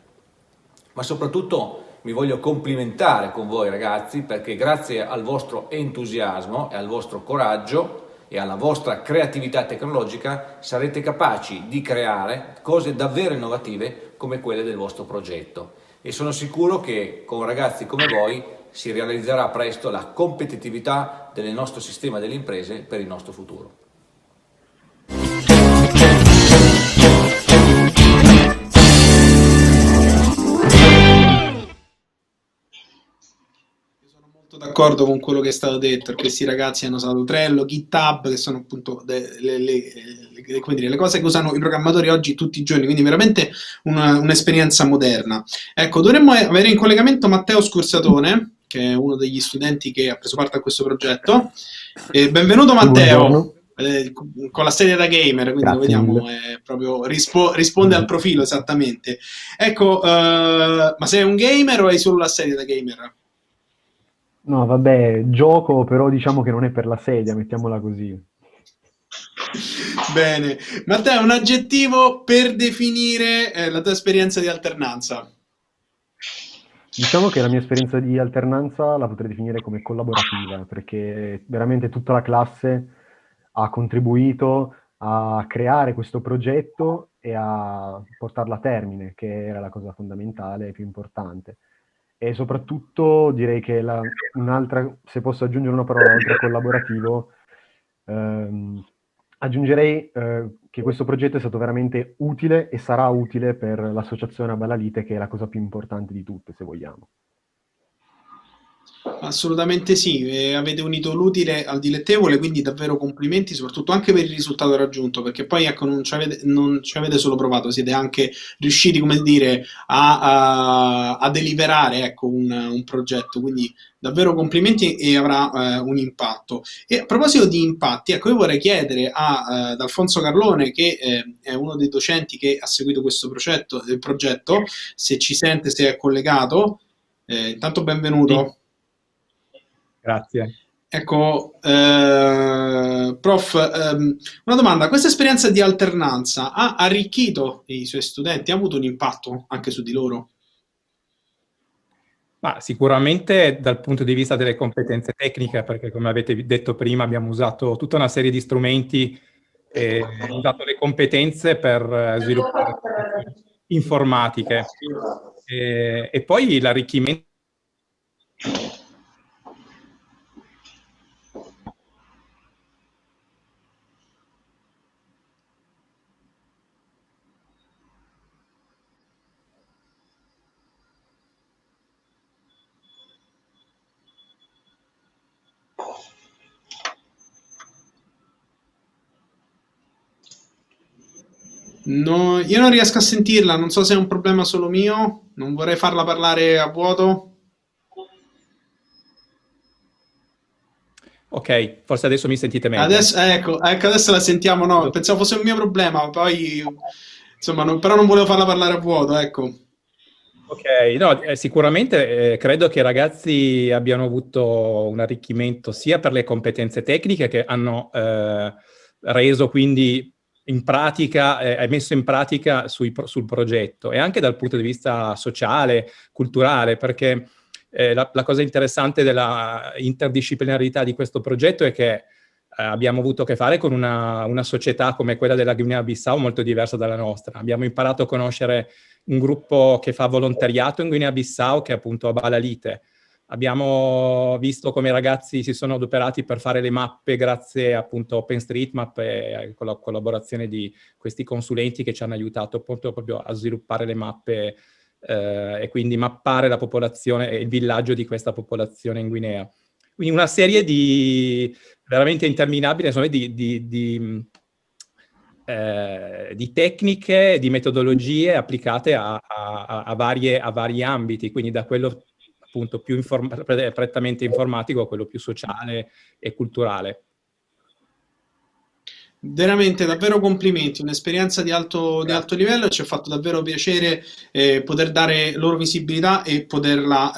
Ma soprattutto mi voglio complimentare con voi ragazzi, perché grazie al vostro entusiasmo e al vostro coraggio e alla vostra creatività tecnologica sarete capaci di creare cose davvero innovative come quelle del vostro progetto, e sono sicuro che con ragazzi come voi si realizzerà presto la competitività del nostro sistema delle imprese per il nostro futuro. D'accordo con quello che è stato detto. Questi ragazzi hanno usato Trello, GitHub, che sono appunto le cose che usano i programmatori oggi tutti i giorni, quindi veramente un'esperienza moderna. Ecco, dovremmo avere in collegamento Matteo Scursatone, che è uno degli studenti che ha preso parte a questo progetto. Benvenuto Matteo, con la sedia da gamer, quindi lo vediamo, proprio risponde al profilo esattamente. Ecco, ma sei un gamer o hai solo la sedia da gamer? No, vabbè, gioco, però diciamo che non è per la sedia, mettiamola così. Bene. Matteo, un aggettivo per definire la tua esperienza di alternanza. Diciamo che la mia esperienza di alternanza la potrei definire come collaborativa, perché veramente tutta la classe ha contribuito a creare questo progetto e a portarla a termine, che era la cosa fondamentale e più importante. E soprattutto direi che un'altra, se posso aggiungere una parola oltre a collaborativo, aggiungerei che questo progetto è stato veramente utile e sarà utile per l'associazione Abalalite, che è la cosa più importante di tutte, se vogliamo. Assolutamente sì, avete unito l'utile al dilettevole, quindi davvero complimenti, soprattutto anche per il risultato raggiunto, perché poi ecco, non ci avete solo provato, siete anche riusciti, come dire, a deliberare ecco, un progetto, quindi davvero complimenti e avrà un impatto. E a proposito di impatti, ecco, io vorrei chiedere ad Alfonso Carlone, che è uno dei docenti che ha seguito questo progetto, se ci sente, se è collegato. Intanto benvenuto. Grazie. Ecco, prof, una domanda, questa esperienza di alternanza ha arricchito i suoi studenti, ha avuto un impatto anche su di loro? Ma sicuramente dal punto di vista delle competenze tecniche, perché come avete detto prima abbiamo usato tutta una serie di strumenti e usato le competenze per sviluppare informatiche. E poi l'arricchimento No, io non riesco a sentirla, non so se è un problema solo mio, non vorrei farla parlare a vuoto. Ok, forse adesso mi sentite meglio. Adesso, ecco, adesso la sentiamo, no, pensavo fosse un mio problema, poi insomma, però non volevo farla parlare a vuoto, ecco. Ok, no, sicuramente credo che i ragazzi abbiano avuto un arricchimento sia per le competenze tecniche che hanno reso quindi in pratica, messo in pratica sul progetto, e anche dal punto di vista sociale, culturale, perché la cosa interessante della interdisciplinarità di questo progetto è che abbiamo avuto a che fare con una società come quella della Guinea-Bissau molto diversa dalla nostra. Abbiamo imparato a conoscere un gruppo che fa volontariato in Guinea-Bissau, che è appunto Abalalite. Abbiamo visto come i ragazzi si sono adoperati per fare le mappe grazie appunto a OpenStreetMap e con la collaborazione di questi consulenti che ci hanno aiutato appunto proprio a sviluppare le mappe e quindi mappare la popolazione e il villaggio di questa popolazione in Guinea. Quindi una serie di veramente interminabile insomma, di tecniche, di metodologie applicate a vari ambiti, quindi da quello appunto più prettamente informatico a quello più sociale e culturale. Veramente, davvero complimenti, un'esperienza di alto livello e ci ha fatto davvero piacere poter dare loro visibilità e poterla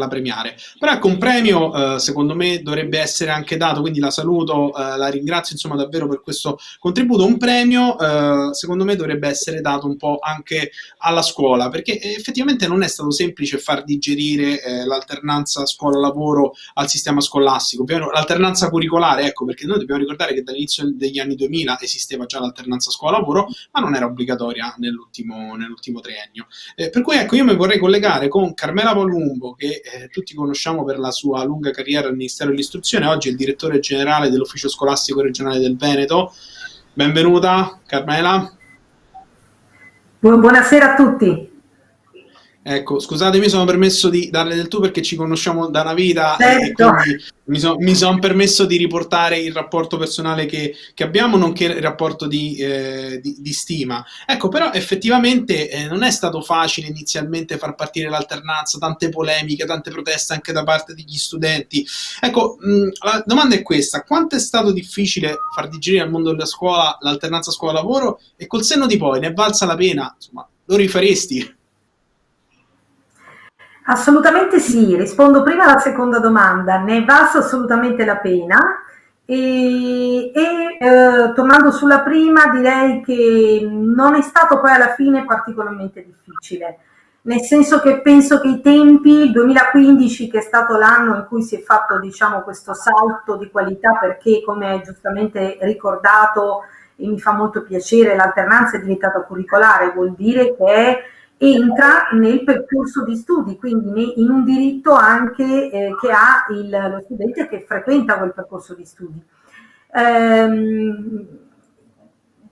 premiare. Però ecco, un premio secondo me dovrebbe essere anche dato, quindi la saluto, la ringrazio insomma davvero per questo contributo. Un premio secondo me dovrebbe essere dato un po' anche alla scuola, perché effettivamente non è stato semplice far digerire l'alternanza scuola-lavoro al sistema scolastico, l'alternanza curricolare, ecco, perché noi dobbiamo ricordare che dall'inizio degli anni 2000 esisteva già l'alternanza scuola-lavoro, ma non era obbligatoria nell'ultimo triennio. Per cui ecco, io mi vorrei collegare con Carmela Palumbo, che tutti conosciamo per la sua lunga carriera al Ministero dell'Istruzione, oggi è il direttore generale dell'Ufficio Scolastico Regionale del Veneto. Benvenuta, Carmela. Buonasera a tutti. Ecco, scusatemi, sono permesso di darle del tu perché ci conosciamo da una vita, certo. E quindi mi sono permesso di riportare il rapporto personale che abbiamo, nonché il rapporto di stima. Ecco, però effettivamente non è stato facile inizialmente far partire l'alternanza, tante polemiche, tante proteste anche da parte degli studenti. Ecco, la domanda è questa: quanto è stato difficile far digerire al mondo della scuola l'alternanza scuola-lavoro e col senno di poi ne è valsa la pena? Insomma, lo rifaresti? Assolutamente sì, rispondo prima alla seconda domanda, ne è valsa assolutamente la pena e tornando sulla prima direi che non è stato poi alla fine particolarmente difficile. nel senso che penso che i tempi, il 2015 che è stato l'anno in cui si è fatto, diciamo, questo salto di qualità, perché come hai giustamente ricordato e mi fa molto piacere, l'alternanza è diventata curricolare, vuol dire che entra nel percorso di studi, quindi in un diritto anche che ha lo studente che frequenta quel percorso di studi.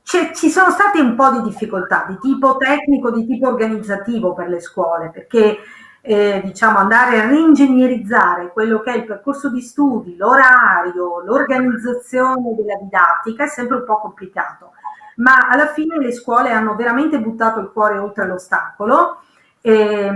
Ci sono state un po' di difficoltà di tipo tecnico, di tipo organizzativo per le scuole, perché diciamo andare a reingegnerizzare quello che è il percorso di studi, l'orario, l'organizzazione della didattica è sempre un po' complicato, ma alla fine le scuole hanno veramente buttato il cuore oltre l'ostacolo e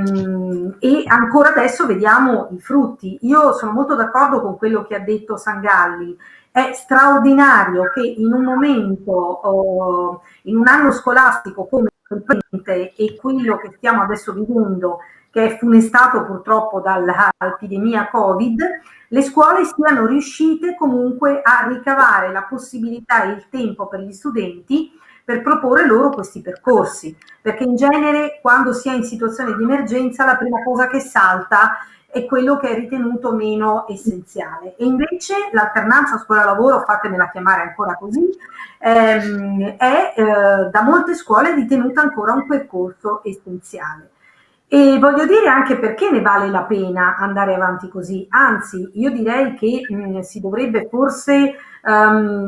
ancora adesso vediamo i frutti. Io sono molto d'accordo con quello che ha detto Sangalli. È straordinario che in un momento, in un anno scolastico come il presente e quello che stiamo adesso vivendo, che è funestato purtroppo dall'epidemia Covid, le scuole siano riuscite comunque a ricavare la possibilità e il tempo per gli studenti per proporre loro questi percorsi, perché in genere quando si è in situazione di emergenza la prima cosa che salta è quello che è ritenuto meno essenziale, e invece l'alternanza scuola-lavoro, fatemela chiamare ancora così, è da molte scuole ritenuta ancora un percorso essenziale. E voglio dire anche perché ne vale la pena andare avanti così, anzi io direi che si dovrebbe forse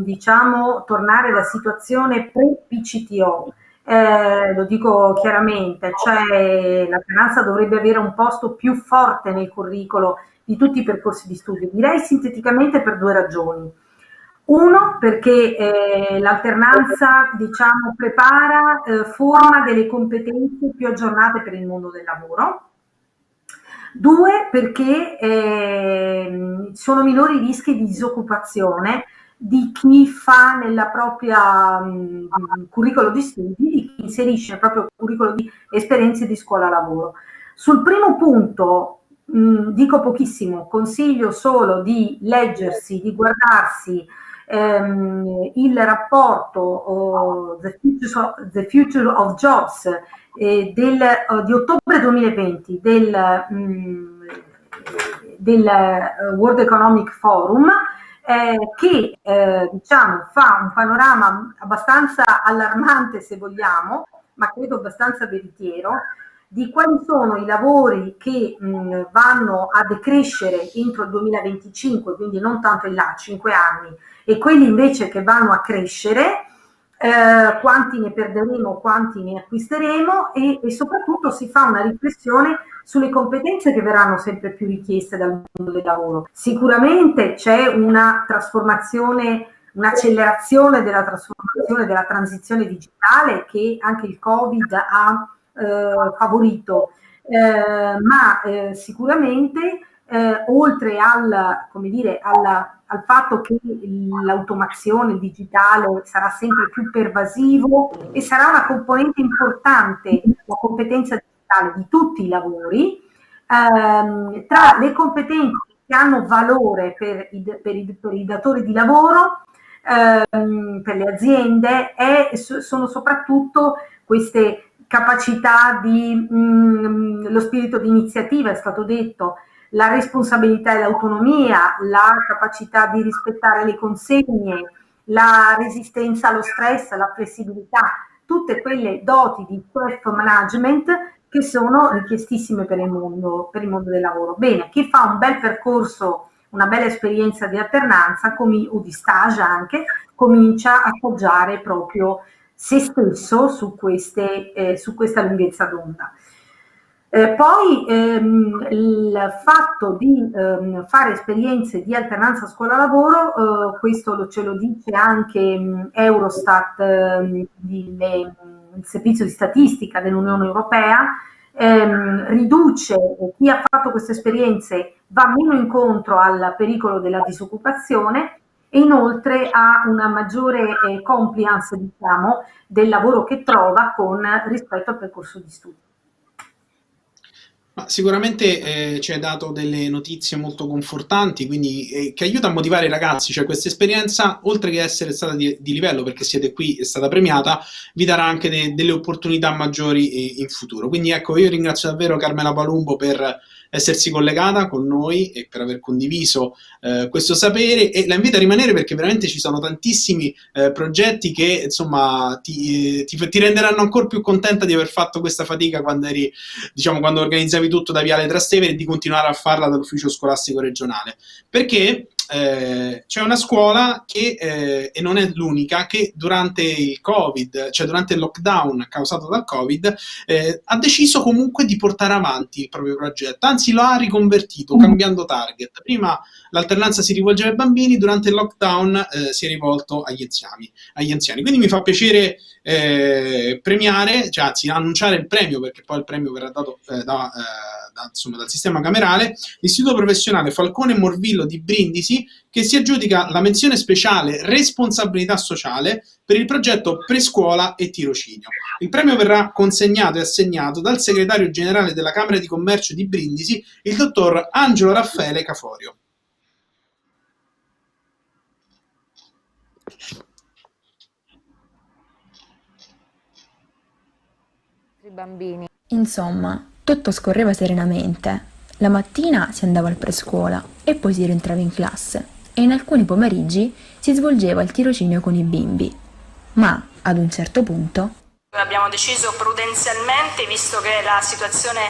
diciamo tornare alla situazione pre-PCTO. Lo dico chiaramente, cioè l'alternanza dovrebbe avere un posto più forte nel curricolo di tutti i percorsi di studio, direi sinteticamente per due ragioni. Uno, perché l'alternanza, diciamo, prepara, forma delle competenze più aggiornate per il mondo del lavoro. Due, perché sono minori i rischi di disoccupazione di chi fa nella propria curriculum di studi, di chi inserisce nel proprio curriculum di esperienze di scuola-lavoro. Sul primo punto dico pochissimo, consiglio solo di leggersi, di guardarsi il rapporto The Future of Jobs di ottobre 2020 del World Economic Forum, che diciamo fa un panorama abbastanza allarmante, se vogliamo, ma credo abbastanza veritiero, di quali sono i lavori che vanno a decrescere entro il 2025, quindi non tanto in là, 5 anni, e quelli invece che vanno a crescere, quanti ne perderemo, quanti ne acquisteremo, e soprattutto si fa una riflessione sulle competenze che verranno sempre più richieste dal mondo del lavoro. Sicuramente c'è una trasformazione, un'accelerazione della trasformazione, della transizione digitale che anche il Covid ha favorito, ma sicuramente oltre come dire, al fatto che l'automazione, il digitale sarà sempre più pervasivo e sarà una componente importante, la competenza digitale di tutti i lavori, tra le competenze che hanno valore per i datori di lavoro, per le aziende, sono soprattutto queste capacità lo spirito di iniziativa, è stato detto, la responsabilità e l'autonomia, la capacità di rispettare le consegne, la resistenza allo stress, la flessibilità, tutte quelle doti di self-management che sono richiestissime per il mondo del lavoro. Bene, chi fa un bel percorso, una bella esperienza di alternanza o di stage anche, comincia a poggiare proprio se stesso su questa lunghezza d'onda. Poi il fatto di fare esperienze di alternanza scuola-lavoro, questo ce lo dice anche Eurostat, il servizio di statistica dell'Unione Europea, riduce, chi ha fatto queste esperienze va meno incontro al pericolo della disoccupazione e inoltre ha una maggiore compliance, diciamo, del lavoro che trova rispetto al percorso di studio. Ma sicuramente ci hai dato delle notizie molto confortanti, quindi che aiuta a motivare i ragazzi, cioè questa esperienza, oltre che essere stata di livello, perché siete qui, è stata premiata, vi darà anche delle opportunità maggiori in futuro. Quindi ecco, io ringrazio davvero Carmela Palumbo per essersi collegata con noi e per aver condiviso questo sapere, e la invito a rimanere perché veramente ci sono tantissimi progetti che insomma ti renderanno ancora più contenta di aver fatto questa fatica quando eri, diciamo, quando organizzavi tutto da Viale Trastevere, e di continuare a farla dall'ufficio scolastico regionale, perché c'è una scuola che, e non è l'unica, che durante il Covid, cioè durante il lockdown causato dal Covid, ha deciso comunque di portare avanti il proprio progetto, anzi lo ha riconvertito cambiando target. Prima l'alternanza si rivolgeva ai bambini, durante il lockdown si è rivolto agli anziani. Quindi mi fa piacere premiare, cioè anzi annunciare il premio, perché poi il premio verrà dato dal sistema camerale, l'Istituto Professionale Falcone Morvillo di Brindisi, che si aggiudica la menzione speciale responsabilità sociale per il progetto Prescuola e Tirocinio. Il premio verrà consegnato e assegnato dal segretario generale della Camera di Commercio di Brindisi, il dottor Angelo Raffaele Caforio. Bambini. Insomma, tutto scorreva serenamente. La mattina si andava al prescuola e poi si rientrava in classe, e in alcuni pomeriggi si svolgeva il tirocinio con i bimbi. Ma ad un certo punto abbiamo deciso prudenzialmente, visto che la situazione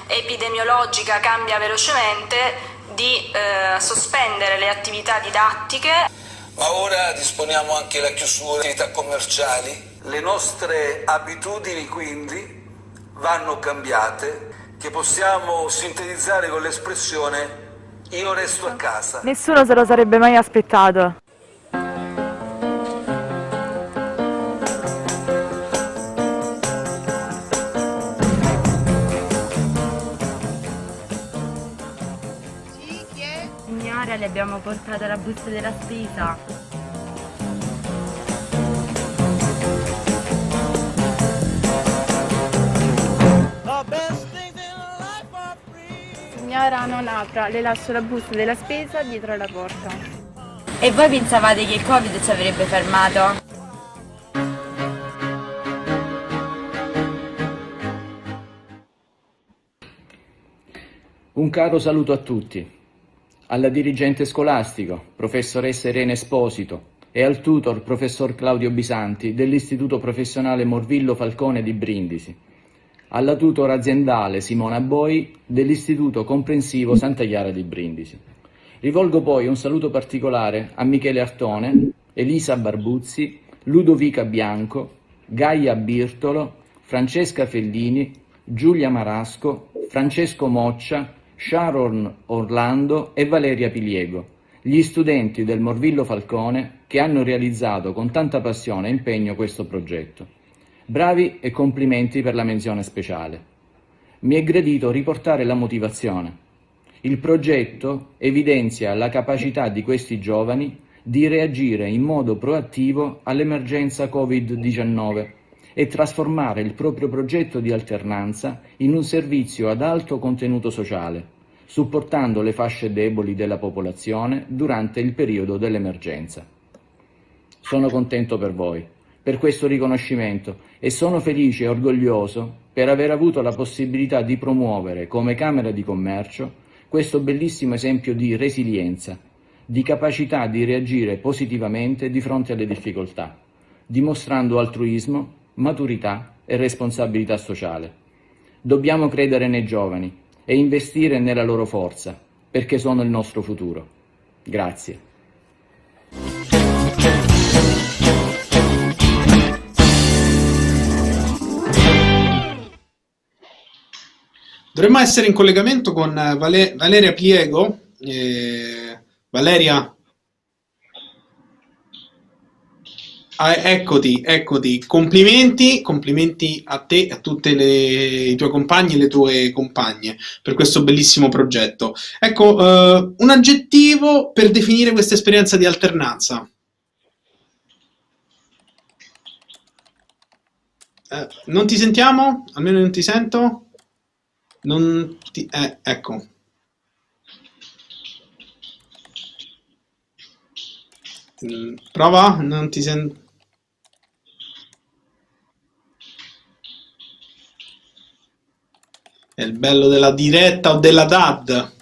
epidemiologica cambia velocemente, di sospendere le attività didattiche. Ma ora disponiamo anche la chiusura delle attività commerciali. Le nostre abitudini quindi vanno cambiate, che possiamo sintetizzare con l'espressione io resto a casa. Nessuno se lo sarebbe mai aspettato. Signora, le abbiamo portato la busta della spesa. Signora, non apra, le lascio la busta della spesa dietro alla porta. E voi pensavate che il Covid ci avrebbe fermato? Un caro saluto a tutti, alla dirigente scolastico, professoressa Irene Esposito, e al tutor, professor Claudio Bisanti, dell'Istituto Professionale Morvillo Falcone di Brindisi, alla tutor aziendale Simona Boi, dell'Istituto Comprensivo Santa Chiara di Brindisi. Rivolgo poi un saluto particolare a Michele Artone, Elisa Barbuzzi, Ludovica Bianco, Gaia Birtolo, Francesca Fellini, Giulia Marasco, Francesco Moccia, Sharon Orlando e Valeria Piliego, gli studenti del Morvillo Falcone che hanno realizzato con tanta passione e impegno questo progetto. Bravi e complimenti per la menzione speciale. Mi è gradito riportare la motivazione. Il progetto evidenzia la capacità di questi giovani di reagire in modo proattivo all'emergenza Covid-19 e trasformare il proprio progetto di alternanza in un servizio ad alto contenuto sociale, supportando le fasce deboli della popolazione durante il periodo dell'emergenza. Sono contento per voi, per questo riconoscimento, e sono felice e orgoglioso per aver avuto la possibilità di promuovere come Camera di Commercio questo bellissimo esempio di resilienza, di capacità di reagire positivamente di fronte alle difficoltà, dimostrando altruismo, maturità e responsabilità sociale. Dobbiamo credere nei giovani e investire nella loro forza, perché sono il nostro futuro. Grazie. Dovremmo essere in collegamento con Valeria Pliego. Valeria? Eccoti. Complimenti a te e a tutte i tuoi compagni e le tue compagne per questo bellissimo progetto. Ecco, un aggettivo per definire questa esperienza di alternanza. Non ti sentiamo? Almeno non ti sento? Non ti... ecco. Prova, non ti sento. È il bello della diretta o della DAD.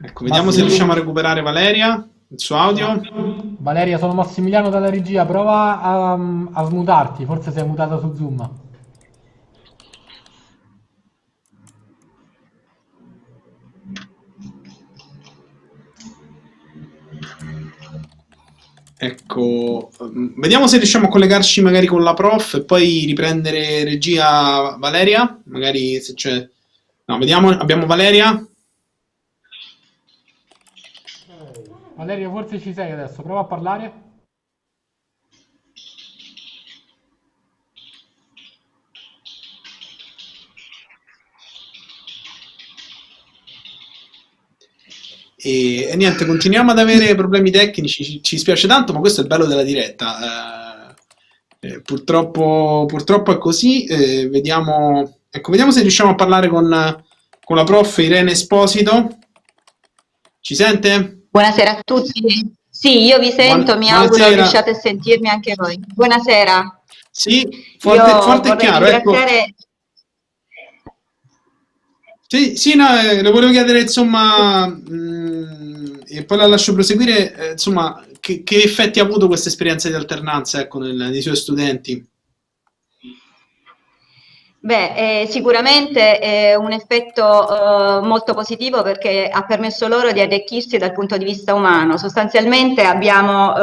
Ecco, vediamo se riusciamo a recuperare Valeria, il suo audio. Valeria, sono Massimiliano dalla regia, prova a smutarti, forse sei mutata su Zoom. Ecco, vediamo se riusciamo a collegarci magari con la prof e poi riprendere regia Valeria, magari se c'è... No, vediamo, abbiamo Valeria. Valeria, forse ci sei adesso, prova a parlare. E niente, continuiamo ad avere problemi tecnici, ci spiace tanto, ma questo è il bello della diretta. Purtroppo è così. Vediamo, ecco, vediamo se riusciamo a parlare con la prof Irene Esposito. Ci sente? Buonasera a tutti. Sì, io vi sento, mi auguro riusciate a sentirmi anche voi. Buonasera. Sì, forte e chiaro. Ringraziare... Ecco. Sì, no, le volevo chiedere, insomma, e poi la lascio proseguire, insomma, che effetti ha avuto questa esperienza di alternanza, ecco, nei suoi studenti? Beh, sicuramente è un effetto molto positivo perché ha permesso loro di arricchirsi dal punto di vista umano. Sostanzialmente abbiamo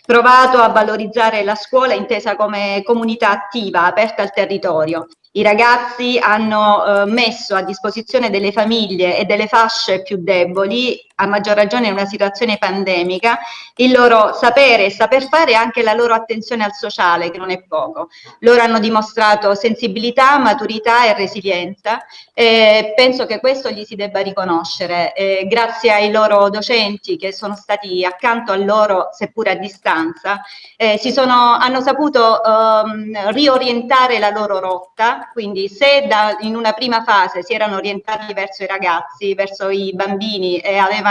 provato a valorizzare la scuola intesa come comunità attiva, aperta al territorio. I ragazzi hanno messo a disposizione delle famiglie e delle fasce più deboli, a maggior ragione in una situazione pandemica, il loro sapere e saper fare e anche la loro attenzione al sociale, che non è poco. Loro hanno dimostrato sensibilità, maturità e resilienza. Penso che questo gli si debba riconoscere. Grazie ai loro docenti che sono stati accanto a loro, seppur a distanza, hanno saputo riorientare la loro rotta. Quindi se in una prima fase si erano orientati verso i ragazzi, verso i bambini e avevano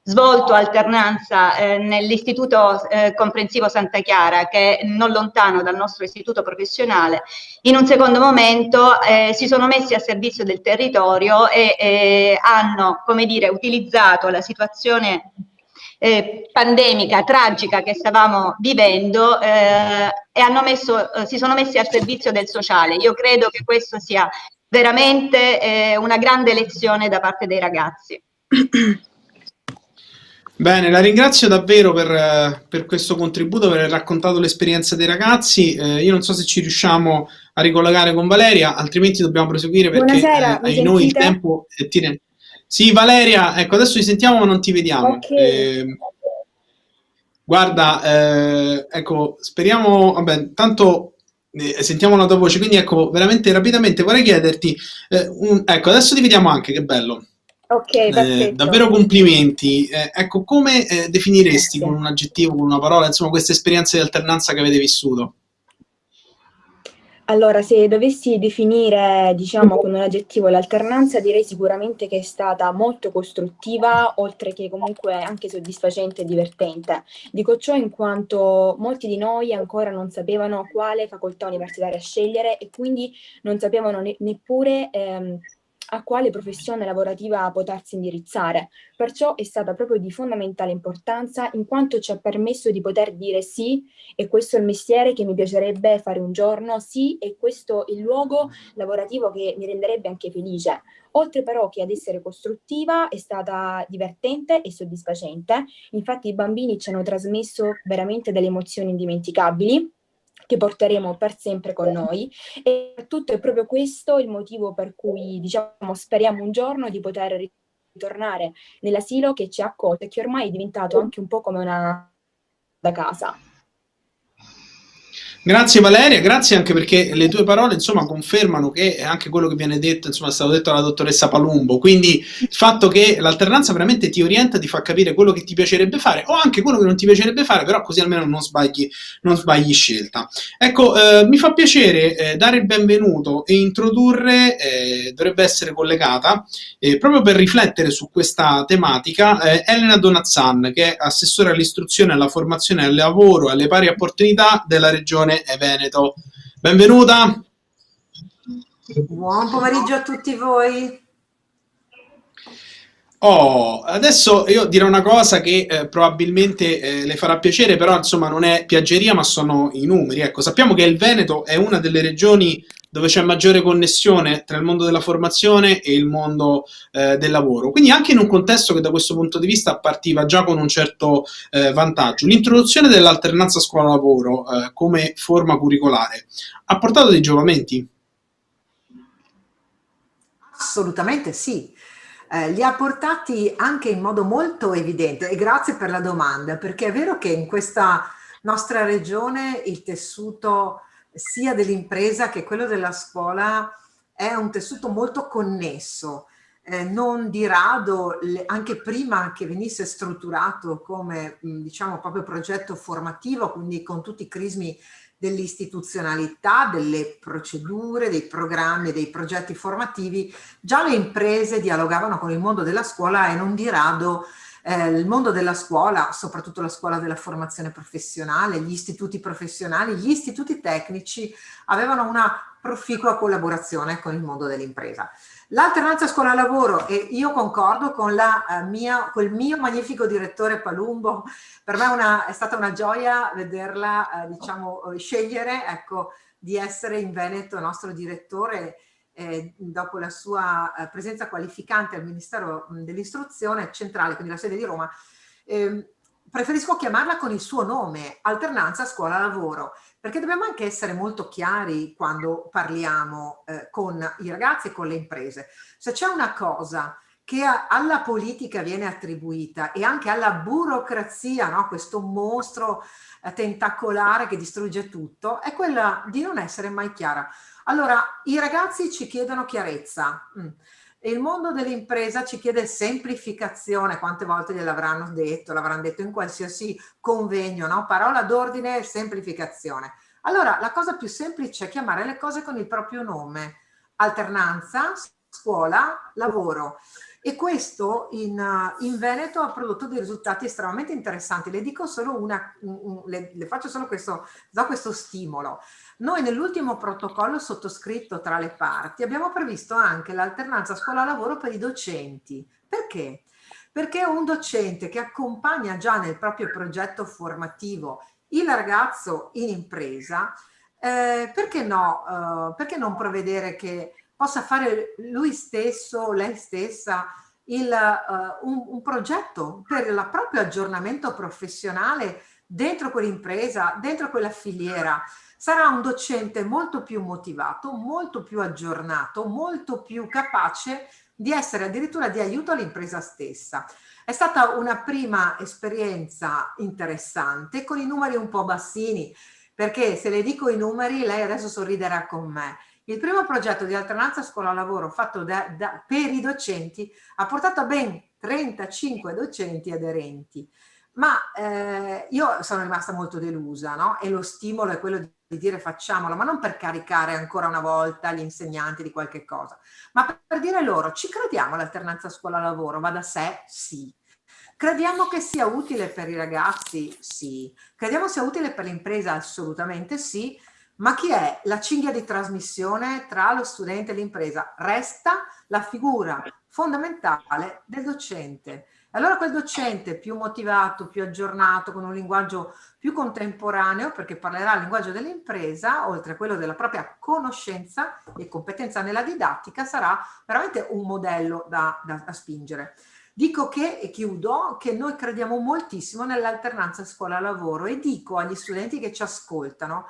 svolto alternanza nell'istituto comprensivo Santa Chiara, che è non lontano dal nostro istituto professionale, in un secondo momento si sono messi a servizio del territorio e hanno, come dire, utilizzato la situazione pandemica, tragica che stavamo vivendo e si sono messi al servizio del sociale. Io credo che questo sia veramente una grande lezione da parte dei ragazzi. Bene, la ringrazio davvero per questo contributo, per aver raccontato l'esperienza dei ragazzi. Io non so se ci riusciamo a ricollegare con Valeria, altrimenti dobbiamo proseguire perché noi il tempo tiene. Sì, Valeria, ecco, adesso ci sentiamo ma non ti vediamo. Okay. Guarda, ecco, speriamo, vabbè, tanto sentiamo la tua voce, quindi ecco, veramente rapidamente vorrei chiederti, ecco, adesso ti vediamo anche, che bello. Ok, perfetto. Davvero complimenti. Ecco, come definiresti con un aggettivo, con una parola, insomma, questa esperienza di alternanza che avete vissuto? Allora, se dovessi definire, diciamo, con un aggettivo l'alternanza, direi sicuramente che è stata molto costruttiva, oltre che comunque anche soddisfacente e divertente. Dico ciò in quanto molti di noi ancora non sapevano quale facoltà universitaria scegliere e quindi non sapevano neppure a quale professione lavorativa potersi indirizzare. Perciò è stata proprio di fondamentale importanza in quanto ci ha permesso di poter dire sì, e questo è il mestiere che mi piacerebbe fare un giorno, sì, e questo è il luogo lavorativo che mi renderebbe anche felice. Oltre però che ad essere costruttiva, è stata divertente e soddisfacente. Infatti i bambini ci hanno trasmesso veramente delle emozioni indimenticabili che porteremo per sempre con noi, e soprattutto è proprio questo il motivo per cui, diciamo, speriamo un giorno di poter ritornare nell'asilo che ci ha accolto e che ormai è diventato anche un po' come una da casa. Grazie Valeria, grazie anche perché le tue parole insomma confermano che è anche quello che viene detto, insomma è stato detto dalla dottoressa Palumbo, quindi il fatto che l'alternanza veramente ti orienta, ti fa capire quello che ti piacerebbe fare o anche quello che non ti piacerebbe fare, però così almeno non sbagli scelta. Ecco, mi fa piacere dare il benvenuto e introdurre, dovrebbe essere collegata, proprio per riflettere su questa tematica, Elena Donazzan, che è assessore all'istruzione, alla formazione, al lavoro e alle pari opportunità della Regione Veneto. Benvenuta. Buon pomeriggio a tutti voi. Adesso io dirò una cosa che probabilmente le farà piacere, però insomma non è piaggeria, ma sono i numeri. Ecco, sappiamo che il Veneto è una delle regioni dove c'è maggiore connessione tra il mondo della formazione e il mondo del lavoro. Quindi anche in un contesto che da questo punto di vista partiva già con un certo vantaggio. L'introduzione dell'alternanza scuola-lavoro come forma curricolare ha portato dei giovamenti? Assolutamente sì. Li ha portati anche in modo molto evidente, e grazie per la domanda, perché è vero che in questa nostra regione il tessuto sia dell'impresa che quello della scuola è un tessuto molto connesso, non di rado, anche prima che venisse strutturato come diciamo proprio progetto formativo, quindi con tutti i crismi dell'istituzionalità, delle procedure, dei programmi, dei progetti formativi, già le imprese dialogavano con il mondo della scuola e non di rado il mondo della scuola, soprattutto la scuola della formazione professionale, gli istituti professionali, gli istituti tecnici avevano una proficua collaborazione con il mondo dell'impresa. L'alternanza scuola-lavoro, e io concordo con col mio magnifico direttore Palumbo, per me è stata una gioia vederla diciamo, scegliere ecco, di essere in Veneto nostro direttore dopo la sua presenza qualificante al Ministero dell'Istruzione centrale, quindi la sede di Roma. Preferisco chiamarla con il suo nome, alternanza scuola-lavoro, perché dobbiamo anche essere molto chiari quando parliamo con i ragazzi e con le imprese. Se c'è una cosa che alla politica viene attribuita e anche alla burocrazia, no? Questo mostro tentacolare che distrugge tutto, è quella di non essere mai chiara. Allora, i ragazzi ci chiedono chiarezza. Il mondo dell'impresa ci chiede semplificazione, quante volte l'avranno detto in qualsiasi convegno, no? Parola d'ordine, semplificazione. Allora, la cosa più semplice è chiamare le cose con il proprio nome: alternanza, scuola, lavoro. E questo in Veneto ha prodotto dei risultati estremamente interessanti. Le dico solo le faccio solo questo stimolo. Noi nell'ultimo protocollo sottoscritto tra le parti abbiamo previsto anche l'alternanza scuola-lavoro per i docenti. Perché? Perché un docente che accompagna già nel proprio progetto formativo il ragazzo in impresa, perché perché non prevedere che possa fare lui stesso o lei stessa un progetto per il proprio aggiornamento professionale dentro quell'impresa, dentro quella filiera? Sarà un docente molto più motivato, molto più aggiornato, molto più capace di essere addirittura di aiuto all'impresa stessa. È stata una prima esperienza interessante, con i numeri un po' bassini, perché se le dico i numeri lei adesso sorriderà con me. Il primo progetto di alternanza scuola-lavoro fatto per i docenti ha portato a ben 35 docenti aderenti. Ma io sono rimasta molto delusa, no? E lo stimolo è quello di dire facciamolo, ma non per caricare ancora una volta gli insegnanti di qualche cosa, ma per dire loro: ci crediamo all'alternanza scuola-lavoro? Va da sé? Sì. Crediamo che sia utile per i ragazzi? Sì. Crediamo sia utile per l'impresa? Assolutamente sì. Ma chi è la cinghia di trasmissione tra lo studente e l'impresa? Resta la figura fondamentale del docente. Allora quel docente più motivato, più aggiornato, con un linguaggio più contemporaneo, perché parlerà il linguaggio dell'impresa, oltre a quello della propria conoscenza e competenza nella didattica, sarà veramente un modello da spingere. Dico che, e chiudo, che noi crediamo moltissimo nell'alternanza scuola-lavoro e dico agli studenti che ci ascoltano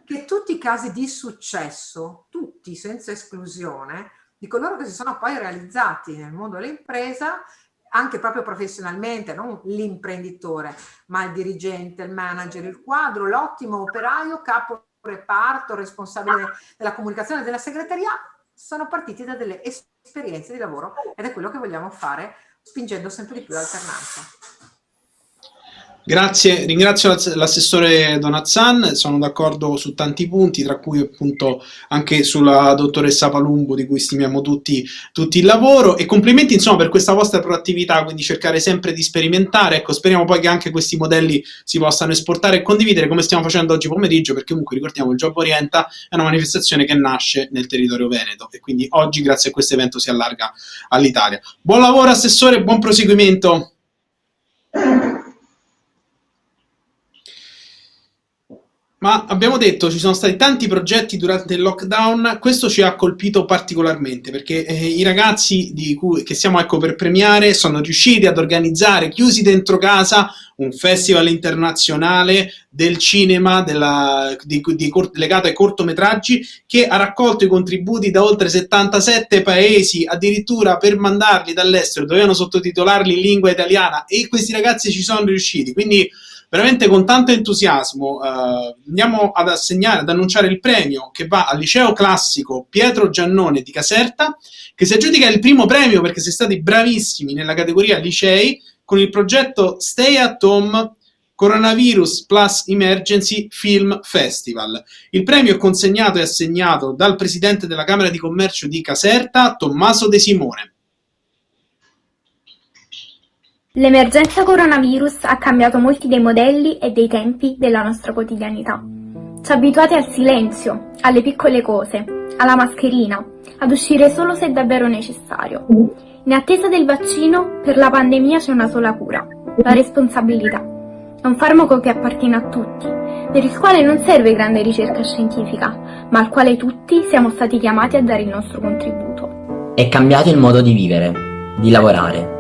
che tutti i casi di successo, tutti senza esclusione, di coloro che si sono poi realizzati nel mondo dell'impresa, anche proprio professionalmente, non l'imprenditore, ma il dirigente, il manager, il quadro, l'ottimo operaio, capo reparto responsabile della comunicazione della segreteria, sono partiti da delle esperienze di lavoro ed è quello che vogliamo fare spingendo sempre di più l'alternanza. Grazie, ringrazio l'assessore Donazzan, sono d'accordo su tanti punti, tra cui appunto anche sulla dottoressa Palumbo, di cui stimiamo tutti il lavoro, e complimenti insomma per questa vostra proattività, quindi cercare sempre di sperimentare. Ecco, speriamo poi che anche questi modelli si possano esportare e condividere, come stiamo facendo oggi pomeriggio, perché comunque ricordiamo il Job Orienta è una manifestazione che nasce nel territorio veneto e quindi oggi grazie a questo evento si allarga all'Italia. Buon lavoro assessore, buon proseguimento. Ma abbiamo detto, ci sono stati tanti progetti durante il lockdown, questo ci ha colpito particolarmente perché i ragazzi che stiamo per premiare sono riusciti ad organizzare, chiusi dentro casa, un festival internazionale del cinema legato ai cortometraggi, che ha raccolto i contributi da oltre 77 paesi, addirittura per mandarli dall'estero dovevano sottotitolarli in lingua italiana e questi ragazzi ci sono riusciti, quindi veramente con tanto entusiasmo andiamo ad annunciare il premio che va al liceo classico Pietro Giannone di Caserta, che si aggiudica il primo premio perché siete stati bravissimi nella categoria licei con il progetto Stay at Home Coronavirus Plus Emergency Film Festival. Il premio è consegnato e assegnato dal presidente della Camera di Commercio di Caserta, Tommaso De Simone. L'emergenza coronavirus ha cambiato molti dei modelli e dei tempi della nostra quotidianità. Ci ha abituati al silenzio, alle piccole cose, alla mascherina, ad uscire solo se davvero necessario. In attesa del vaccino, per la pandemia c'è una sola cura, la responsabilità. È un farmaco che appartiene a tutti, per il quale non serve grande ricerca scientifica, ma al quale tutti siamo stati chiamati a dare il nostro contributo. È cambiato il modo di vivere, di lavorare.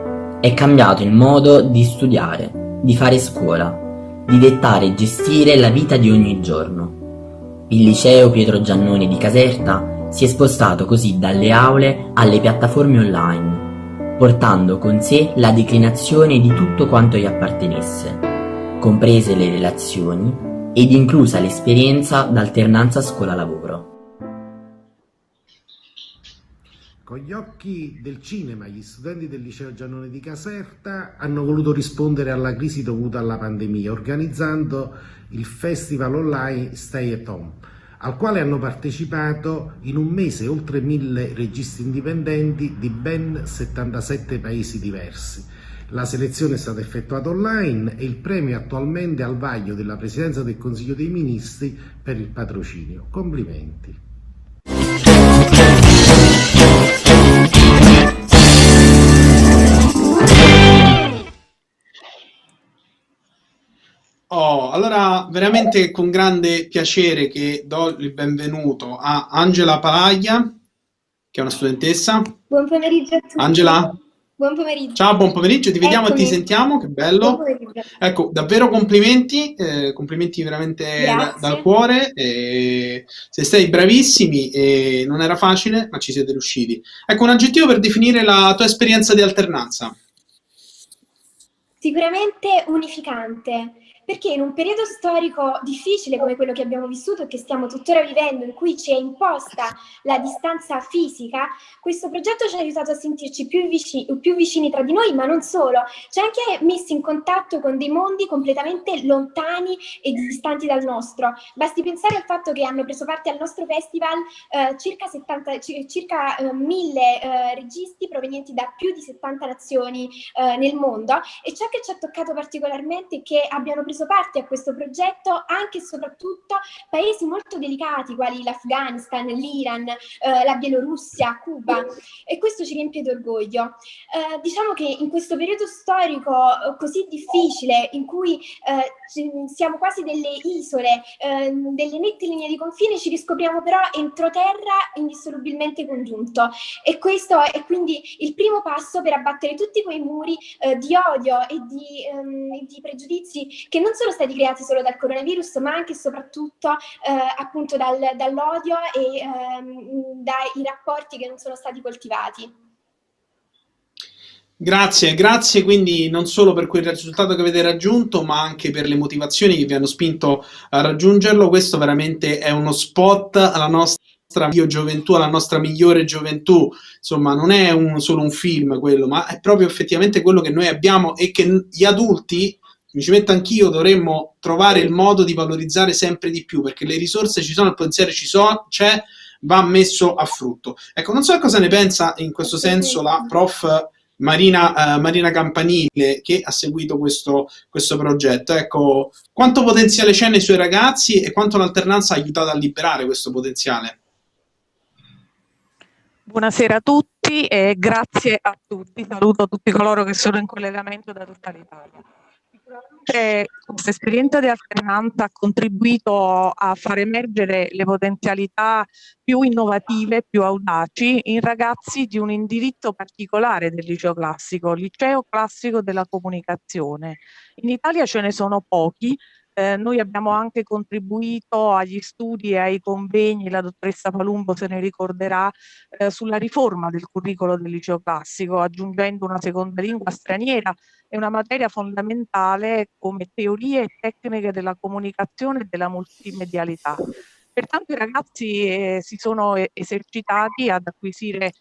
È cambiato il modo di studiare, di fare scuola, di dettare e gestire la vita di ogni giorno. Il liceo Pietro Giannone di Caserta si è spostato così dalle aule alle piattaforme online, portando con sé la declinazione di tutto quanto gli appartenesse, comprese le relazioni ed inclusa l'esperienza d'alternanza scuola-lavoro. Con gli occhi del cinema, gli studenti del liceo Giannone di Caserta hanno voluto rispondere alla crisi dovuta alla pandemia, organizzando il festival online Stay at Home, al quale hanno partecipato in un mese oltre 1000 registi indipendenti di ben 77 paesi diversi. La selezione è stata effettuata online e il premio è attualmente al vaglio della Presidenza del Consiglio dei Ministri per il patrocinio. Complimenti. Allora veramente con grande piacere che do il benvenuto a Angela Palaglia, che è una studentessa. Buon pomeriggio a tutti. Angela? Buon pomeriggio. Ciao, buon pomeriggio, ti vediamo Eccomi. e ti sentiamo, che bello. Buon pomeriggio. Ecco, davvero complimenti, complimenti veramente Grazie. dal cuore, siete stati bravissimi e non era facile, ma ci siete riusciti. Ecco, un aggettivo per definire la tua esperienza di alternanza. Sicuramente unificante, perché in un periodo storico difficile come quello che abbiamo vissuto e che stiamo tuttora vivendo, in cui ci è imposta la distanza fisica, questo progetto ci ha aiutato a sentirci più vicini tra di noi, ma non solo, ci ha anche messi in contatto con dei mondi completamente lontani e distanti dal nostro. Basti pensare al fatto che hanno preso parte al nostro festival circa 1000 registi provenienti da più di 70 nazioni nel mondo, e ciò che ci ha toccato particolarmente è che abbiano preso parte a questo progetto anche e soprattutto paesi molto delicati quali l'Afghanistan, l'Iran, la Bielorussia, Cuba, e questo ci riempie d'orgoglio. Diciamo che in questo periodo storico così difficile, in cui siamo quasi delle isole, delle nette linee di confine, ci riscopriamo però entroterra indissolubilmente congiunto, e questo è quindi il primo passo per abbattere tutti quei muri di odio e di pregiudizi che non sono stati creati solo dal coronavirus, ma anche e soprattutto appunto dall'odio e dai rapporti che non sono stati coltivati. Grazie quindi non solo per quel risultato che avete raggiunto, ma anche per le motivazioni che vi hanno spinto a raggiungerlo. Questo veramente è uno spot alla nostra gioventù, alla nostra migliore gioventù. Insomma, non è solo un film quello, ma è proprio effettivamente quello che noi abbiamo e che gli adulti, mi ci metto anch'io, dovremmo trovare il modo di valorizzare sempre di più, perché le risorse ci sono, il pensiero c'è, va messo a frutto. Ecco, non so cosa ne pensa in questo senso la prof Marina Campanile, che ha seguito questo progetto. Ecco, quanto potenziale c'è nei suoi ragazzi e quanto l'alternanza ha aiutato a liberare questo potenziale? Buonasera a tutti e grazie a tutti. Saluto tutti coloro che sono in collegamento da tutta l'Italia. Sicuramente questa esperienza di alternanza ha contribuito a far emergere le potenzialità più innovative, più audaci in ragazzi di un indirizzo particolare del liceo classico della comunicazione. In Italia ce ne sono pochi. Noi abbiamo anche contribuito agli studi e ai convegni, la dottoressa Palumbo se ne ricorderà, sulla riforma del curriculum del liceo classico, aggiungendo una seconda lingua straniera e una materia fondamentale come teorie e tecniche della comunicazione e della multimedialità. Pertanto i ragazzi si sono esercitati ad acquisire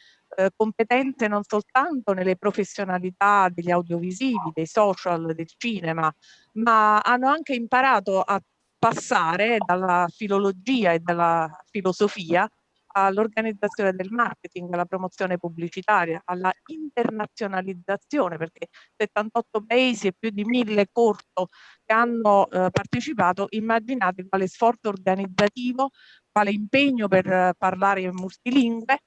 competenze non soltanto nelle professionalità degli audiovisivi, dei social, del cinema, ma hanno anche imparato a passare dalla filologia e dalla filosofia all'organizzazione del marketing, alla promozione pubblicitaria, alla internazionalizzazione, perché 78 paesi e più di 1000 corto che hanno partecipato. Immaginate quale sforzo organizzativo, quale impegno per parlare multilingue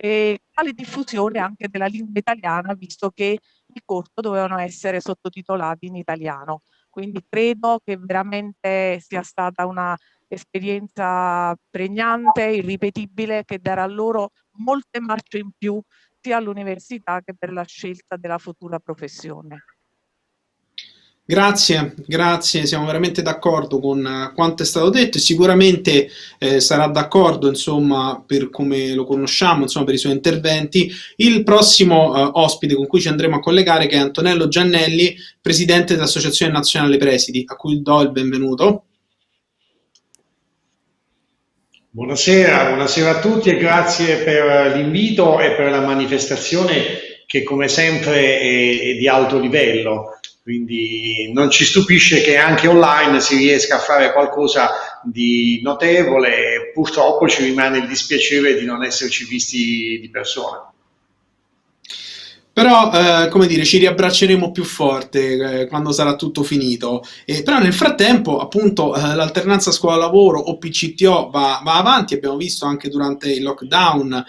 e quale diffusione anche della lingua italiana, visto che i corto dovevano essere sottotitolati in italiano. Quindi credo che veramente sia stata una esperienza pregnante, irripetibile, che darà loro molte marce in più sia all'università che per la scelta della futura professione. Grazie, siamo veramente d'accordo con quanto è stato detto e sicuramente sarà d'accordo, insomma, per come lo conosciamo, insomma, per i suoi interventi, il prossimo ospite con cui ci andremo a collegare, che è Antonello Giannelli, presidente dell'Associazione Nazionale Presidi, a cui do il benvenuto. Buonasera a tutti e grazie per l'invito e per la manifestazione che come sempre è di alto livello. Quindi non ci stupisce che anche online si riesca a fare qualcosa di notevole, purtroppo ci rimane il dispiacere di non esserci visti di persona. Però, come dire, ci riabbracceremo più forte quando sarà tutto finito. Però nel frattempo, appunto, l'alternanza scuola-lavoro o PCTO va avanti, abbiamo visto anche durante il lockdown.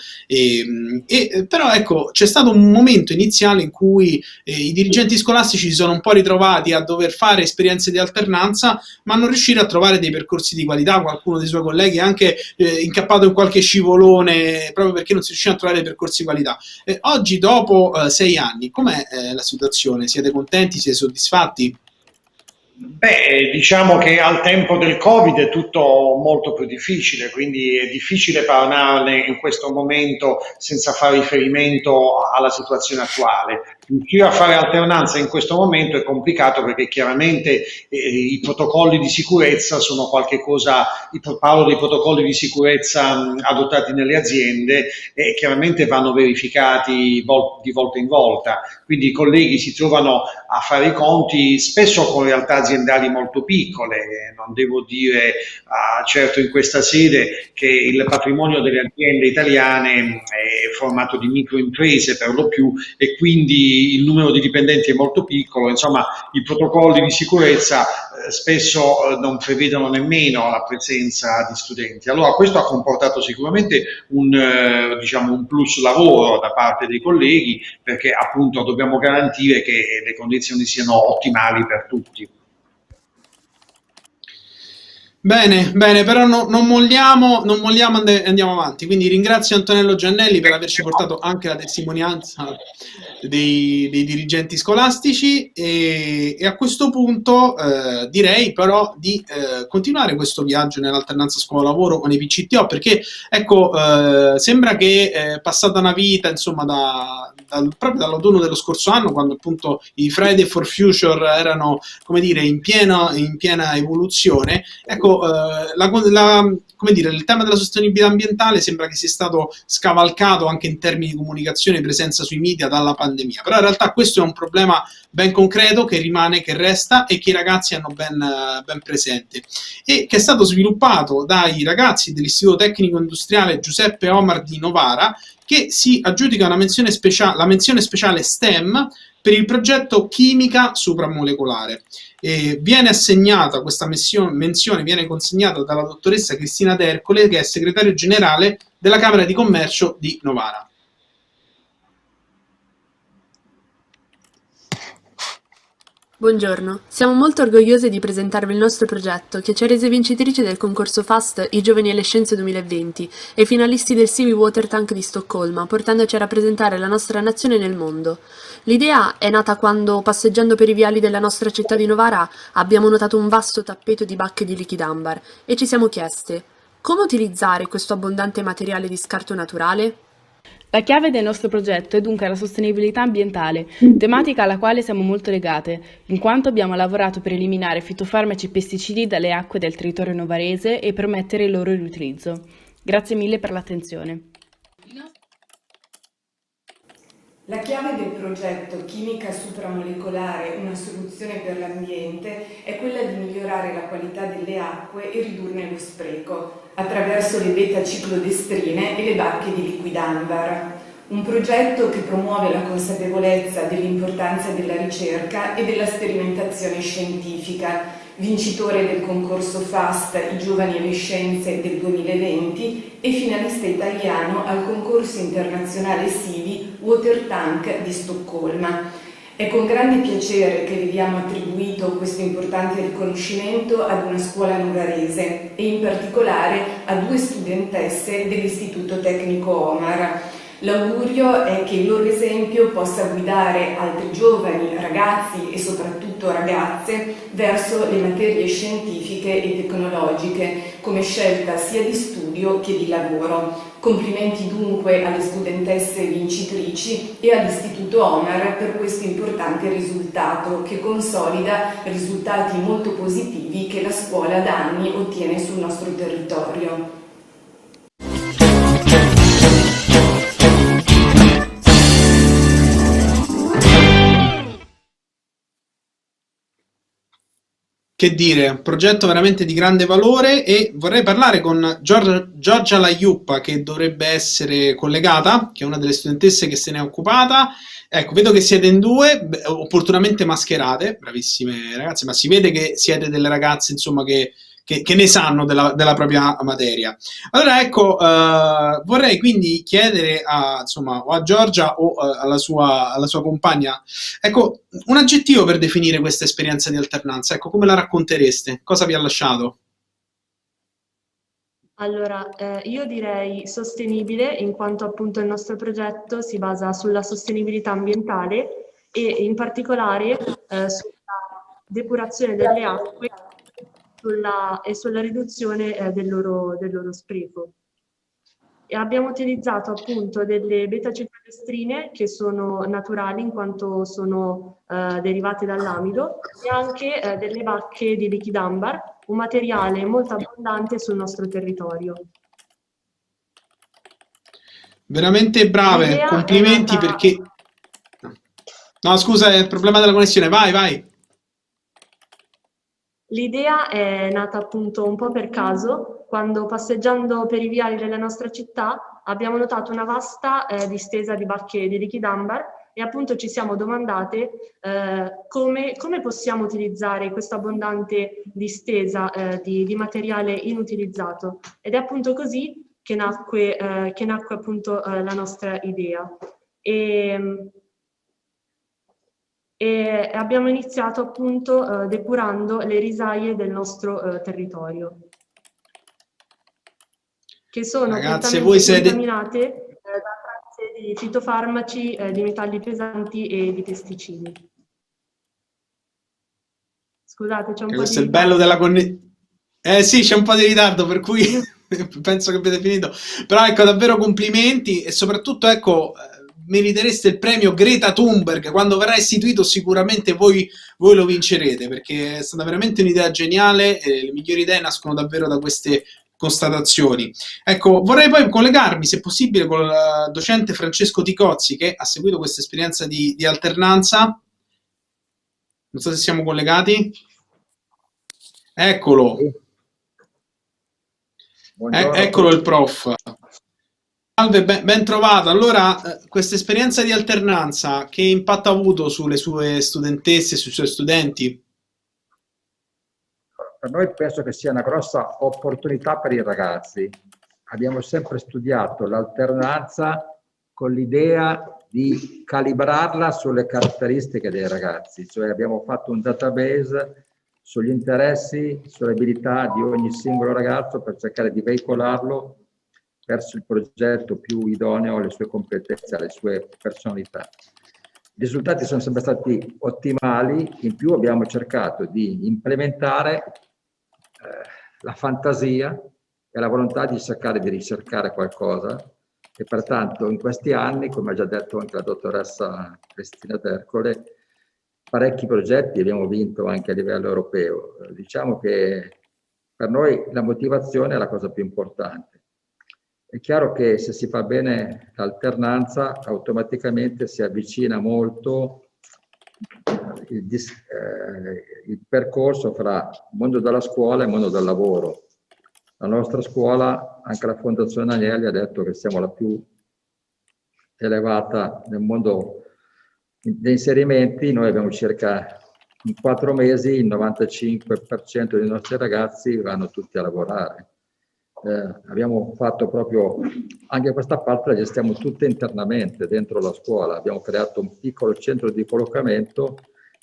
Però, ecco, c'è stato un momento iniziale in cui i dirigenti scolastici si sono un po' ritrovati a dover fare esperienze di alternanza, ma non riuscire a trovare dei percorsi di qualità. Qualcuno dei suoi colleghi è anche incappato in qualche scivolone proprio perché non si riuscivano a trovare dei percorsi di qualità. Oggi, dopo 6 anni, com'è la situazione? Siete contenti? Siete soddisfatti? Beh, diciamo che al tempo del Covid è tutto molto più difficile, quindi è difficile parlarne in questo momento senza fare riferimento alla situazione attuale. Riuscire a fare alternanza in questo momento è complicato perché chiaramente i protocolli di sicurezza sono qualche cosa, parlo dei protocolli di sicurezza adottati nelle aziende e chiaramente vanno verificati di volta in volta, quindi i colleghi si trovano a fare i conti spesso con realtà aziendali molto piccole. Non devo dire certo in questa sede che il patrimonio delle aziende italiane è formato di microimprese per lo più e quindi il numero di dipendenti è molto piccolo, insomma i protocolli di sicurezza spesso non prevedono nemmeno la presenza di studenti. Allora questo ha comportato sicuramente un plus lavoro da parte dei colleghi, perché appunto dobbiamo garantire che le condizioni siano ottimali per tutti. Bene, bene, però non molliamo, andiamo avanti. Quindi ringrazio Antonello Giannelli per averci portato anche la testimonianza dei dirigenti scolastici e a questo punto direi però di continuare questo viaggio nell'alternanza scuola-lavoro o nei PCTO, perché ecco, sembra che è passata una vita, insomma, proprio dall'autunno dello scorso anno, quando appunto i Friday for Future erano, come dire, in piena evoluzione. Ecco, come dire, il tema della sostenibilità ambientale sembra che sia stato scavalcato anche in termini di comunicazione e presenza sui media dalla pandemia, però in realtà questo è un problema ben concreto che rimane, che resta e che i ragazzi hanno ben presente e che è stato sviluppato dai ragazzi dell'Istituto Tecnico Industriale Giuseppe Omar di Novara, che si aggiudica la menzione speciale STEM per il progetto Chimica Supramolecolare. Viene assegnata questa menzione, viene consegnata dalla dottoressa Cristina D'Ercole, che è segretario generale della Camera di Commercio di Novara. Buongiorno, siamo molto orgogliose di presentarvi il nostro progetto che ci ha rese vincitrici del concorso FAST I Giovani alle Scienze 2020 e finalisti del Sea Water Tank di Stoccolma, portandoci a rappresentare la nostra nazione nel mondo. L'idea è nata quando, passeggiando per i viali della nostra città di Novara, abbiamo notato un vasto tappeto di bacche di liquidambar e ci siamo chieste: come utilizzare questo abbondante materiale di scarto naturale? La chiave del nostro progetto è dunque la sostenibilità ambientale, tematica alla quale siamo molto legate, in quanto abbiamo lavorato per eliminare fitofarmaci e pesticidi dalle acque del territorio novarese e permettere il loro riutilizzo. Grazie mille per l'attenzione. La chiave del progetto Chimica Supramolecolare, una soluzione per l'ambiente, è quella di migliorare la qualità delle acque e ridurne lo spreco attraverso le beta-ciclodestrine e le bacche di liquidambar. Un progetto che promuove la consapevolezza dell'importanza della ricerca e della sperimentazione scientifica, vincitore del concorso FAST I Giovani alle Scienze del 2020 e finalista italiano al concorso internazionale SIVI Water Tank di Stoccolma. È con grande piacere che vediamo attribuito questo importante riconoscimento ad una scuola novarese e in particolare a 2 studentesse dell'Istituto Tecnico Omar. L'augurio è che il loro esempio possa guidare altri giovani, ragazzi e soprattutto ragazze verso le materie scientifiche e tecnologiche come scelta sia di studio che di lavoro. Complimenti dunque alle studentesse vincitrici e all'Istituto Omar per questo importante risultato che consolida risultati molto positivi che la scuola da anni ottiene sul nostro territorio. Che dire, un progetto veramente di grande valore e vorrei parlare con Giorgia Laiuppa, che dovrebbe essere collegata, che è una delle studentesse che se ne è occupata. Ecco, vedo che siete in 2, opportunamente mascherate, bravissime ragazze, ma si vede che siete delle ragazze, insomma, che ne sanno della propria materia. Allora, ecco, vorrei quindi chiedere insomma, o a Giorgia o alla sua compagna, ecco, un aggettivo per definire questa esperienza di alternanza. Ecco, come la raccontereste? Cosa vi ha lasciato? Allora, io direi sostenibile, in quanto appunto il nostro progetto si basa sulla sostenibilità ambientale e in particolare sulla depurazione delle acque e sulla riduzione del loro spreco. E abbiamo utilizzato appunto delle beta-ciclodestrine che sono naturali in quanto sono derivate dall'amido e anche delle bacche di liquidambar, un materiale molto abbondante sul nostro territorio. Veramente brave, complimenti perché... No, scusa, è il problema della connessione, vai. L'idea è nata appunto un po' per caso, quando passeggiando per i viali della nostra città abbiamo notato una vasta distesa di bacche di liquidambar e appunto ci siamo domandate come possiamo utilizzare questa abbondante distesa di materiale inutilizzato. Ed è appunto così che nacque appunto la nostra idea. E abbiamo iniziato appunto depurando le risaie del nostro territorio. che sono Ragazze, prettamente voi siete... contaminate da tratte di fitofarmaci, di metalli pesanti e di pesticidi. Scusate, c'è un po' di Questo è il bello della connessione. Sì, c'è un po' di ritardo, per cui penso che abbiate finito. Però ecco, davvero complimenti e soprattutto ecco, meritereste il premio Greta Thunberg. Quando verrà istituito sicuramente voi lo vincerete, perché è stata veramente un'idea geniale e le migliori idee nascono davvero da queste constatazioni. Ecco, vorrei poi collegarmi, se possibile, con il docente Francesco Ticozzi, che ha seguito questa esperienza di alternanza. Non so se siamo collegati. Eccolo. Eccolo il prof. Salve, ben trovato. Allora, questa esperienza di alternanza, che impatto ha avuto sulle sue studentesse e sui suoi studenti? Per noi penso che sia una grossa opportunità per i ragazzi. Abbiamo sempre studiato l'alternanza con l'idea di calibrarla sulle caratteristiche dei ragazzi, cioè abbiamo fatto un database sugli interessi, sulle abilità di ogni singolo ragazzo per cercare di veicolarlo verso il progetto più idoneo alle sue competenze, alle sue personalità. I risultati sono sempre stati ottimali, in più abbiamo cercato di implementare la fantasia e la volontà di cercare di ricercare qualcosa e pertanto in questi anni, come ha già detto anche la dottoressa Cristina Tercole, parecchi progetti abbiamo vinto anche a livello europeo. Diciamo che per noi la motivazione è la cosa più importante. È chiaro che se si fa bene l'alternanza, automaticamente si avvicina molto il percorso fra mondo della scuola e mondo del lavoro. La nostra scuola, anche la Fondazione Agnelli, ha detto che siamo la più elevata nel mondo dei inserimenti. Noi abbiamo circa in 4 mesi il 95% dei nostri ragazzi vanno tutti a lavorare. Abbiamo fatto proprio anche questa parte, la gestiamo tutta internamente dentro la scuola. Abbiamo creato un piccolo centro di collocamento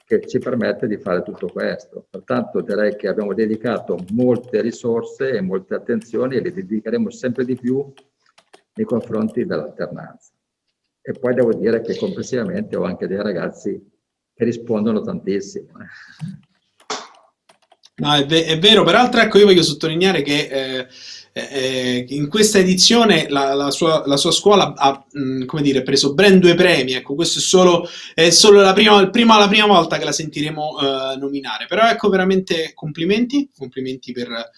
che ci permette di fare tutto questo. Pertanto direi che abbiamo dedicato molte risorse e molte attenzioni e le dedicheremo sempre di più nei confronti dell'alternanza. E poi devo dire che complessivamente ho anche dei ragazzi che rispondono tantissimo. No, è vero, peraltro ecco, io voglio sottolineare che in questa edizione la sua scuola ha come dire, preso ben 2 premi, ecco, questo è solo la prima volta che la sentiremo nominare, però ecco veramente complimenti per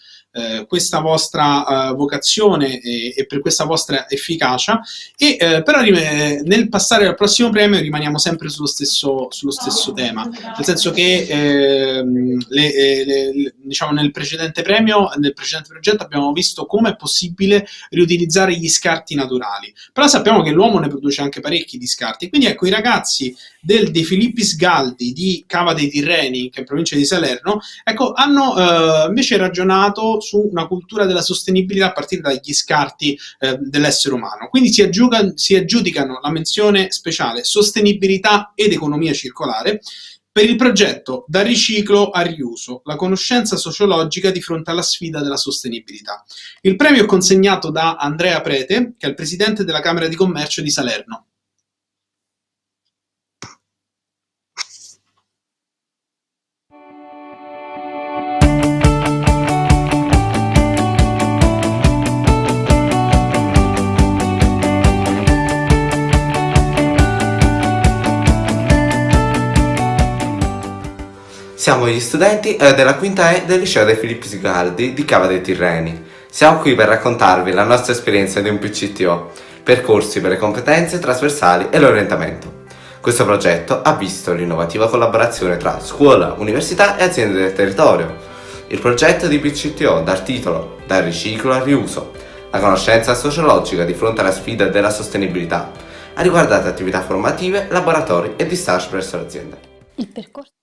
questa vostra vocazione e per questa vostra efficacia però nel passare al prossimo premio rimaniamo sempre sullo stesso tema, nel senso che diciamo nel precedente progetto abbiamo visto come è possibile riutilizzare gli scarti naturali, però sappiamo che l'uomo ne produce anche parecchi di scarti, quindi ecco i ragazzi del De Filippis Galdi di Cava dei Tirreni, che è in provincia di Salerno, ecco, hanno invece ragionato su una cultura della sostenibilità a partire dagli scarti dell'essere umano, quindi si aggiudicano la menzione speciale sostenibilità ed economia circolare per il progetto Da riciclo a riuso, la conoscenza sociologica di fronte alla sfida della sostenibilità. Il premio è consegnato da Andrea Prete, che è il presidente della Camera di Commercio di Salerno. Siamo gli studenti della quinta E del liceo De Filippis Galdi di Cava dei Tirreni. Siamo qui per raccontarvi la nostra esperienza di un PCTO, percorsi per le competenze trasversali e l'orientamento. Questo progetto ha visto l'innovativa collaborazione tra scuola, università e aziende del territorio. Il progetto di PCTO dal titolo Da riciclo al riuso, la conoscenza sociologica di fronte alla sfida della sostenibilità, ha riguardato attività formative, laboratori e di stage presso l'azienda. Il percorso.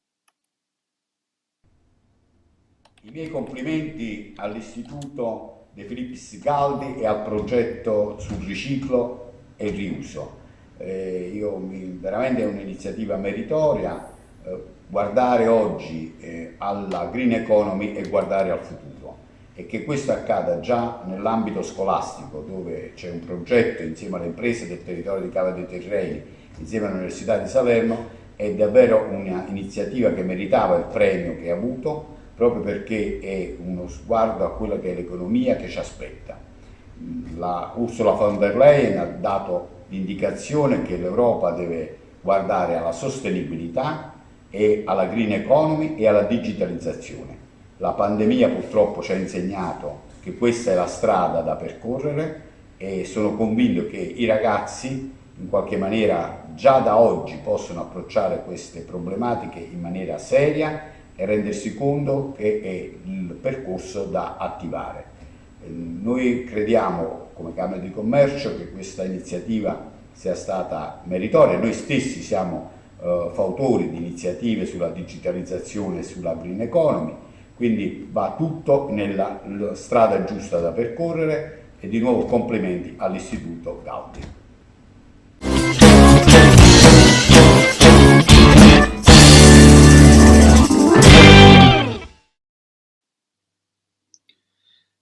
I miei complimenti all'Istituto De Filippis Galdi e al progetto sul riciclo e il riuso. Veramente è un'iniziativa meritoria, guardare oggi alla green economy e guardare al futuro. e che questo accada già nell'ambito scolastico, dove c'è un progetto insieme alle imprese del territorio di Cava dei Tirreni, insieme all'Università di Salerno, è davvero un'iniziativa che meritava il premio che ha avuto, proprio perché è uno sguardo a quella che è l'economia che ci aspetta. La Ursula von der Leyen ha dato l'indicazione che l'Europa deve guardare alla sostenibilità e alla green economy e alla digitalizzazione. La pandemia purtroppo ci ha insegnato che questa è la strada da percorrere e sono convinto che i ragazzi in qualche maniera già da oggi possono approcciare queste problematiche in maniera seria e rendersi conto che è il percorso da attivare. Noi crediamo come Camera di Commercio che questa iniziativa sia stata meritoria, noi stessi siamo fautori di iniziative sulla digitalizzazione e sulla green economy, quindi va tutto nella strada giusta da percorrere e di nuovo complimenti all'Istituto Gaudi.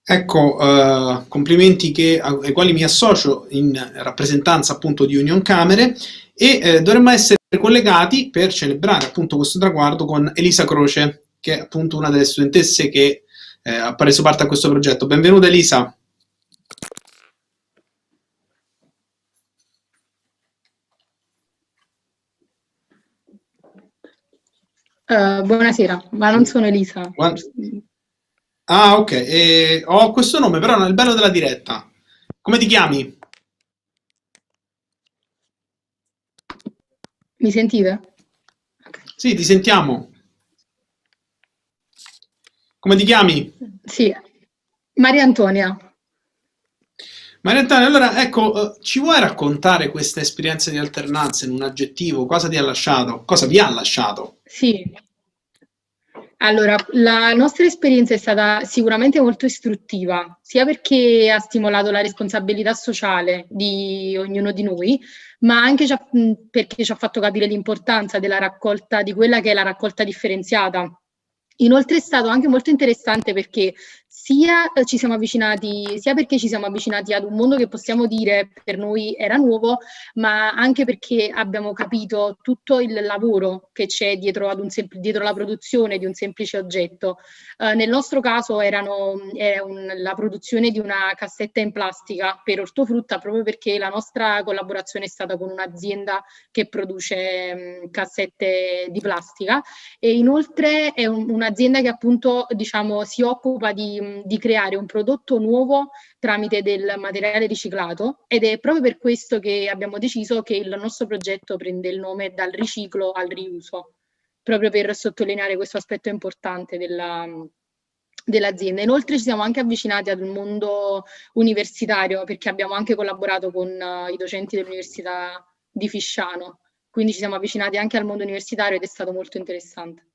Ecco, complimenti ai quali mi associo in rappresentanza appunto di Union Camere e dovremmo essere collegati per celebrare appunto questo traguardo con Elisa Croce, che è appunto una delle studentesse che ha preso parte a questo progetto. Benvenuta Elisa. Buonasera, ma non sono Elisa. Ah, ok, ho questo nome, però non è il bello della diretta. Come ti chiami? Mi sentite? Sì, ti sentiamo. Come ti chiami? Sì, Maria Antonia. Maria Antonia, allora ecco, ci vuoi raccontare questa esperienza di alternanza in un aggettivo? Cosa ti ha lasciato? Cosa vi ha lasciato? Sì. Allora, la nostra esperienza è stata sicuramente molto istruttiva, sia perché ha stimolato la responsabilità sociale di ognuno di noi, ma anche perché ci ha fatto capire l'importanza della raccolta, di quella che è la raccolta differenziata. Inoltre è stato anche molto interessante perché sia perché ci siamo avvicinati ad un mondo che possiamo dire per noi era nuovo, ma anche perché abbiamo capito tutto il lavoro che c'è dietro la produzione di un semplice oggetto. Nel nostro caso la produzione di una cassetta in plastica per ortofrutta, proprio perché la nostra collaborazione è stata con un'azienda che produce cassette di plastica e inoltre è un'azienda che appunto si occupa di creare un prodotto nuovo tramite del materiale riciclato ed è proprio per questo che abbiamo deciso che il nostro progetto prende il nome dal riciclo al riuso, proprio per sottolineare questo aspetto importante dell'azienda. Inoltre ci siamo anche avvicinati ad un mondo universitario perché abbiamo anche collaborato con i docenti dell'Università di Fisciano, quindi ci siamo avvicinati anche al mondo universitario ed è stato molto interessante.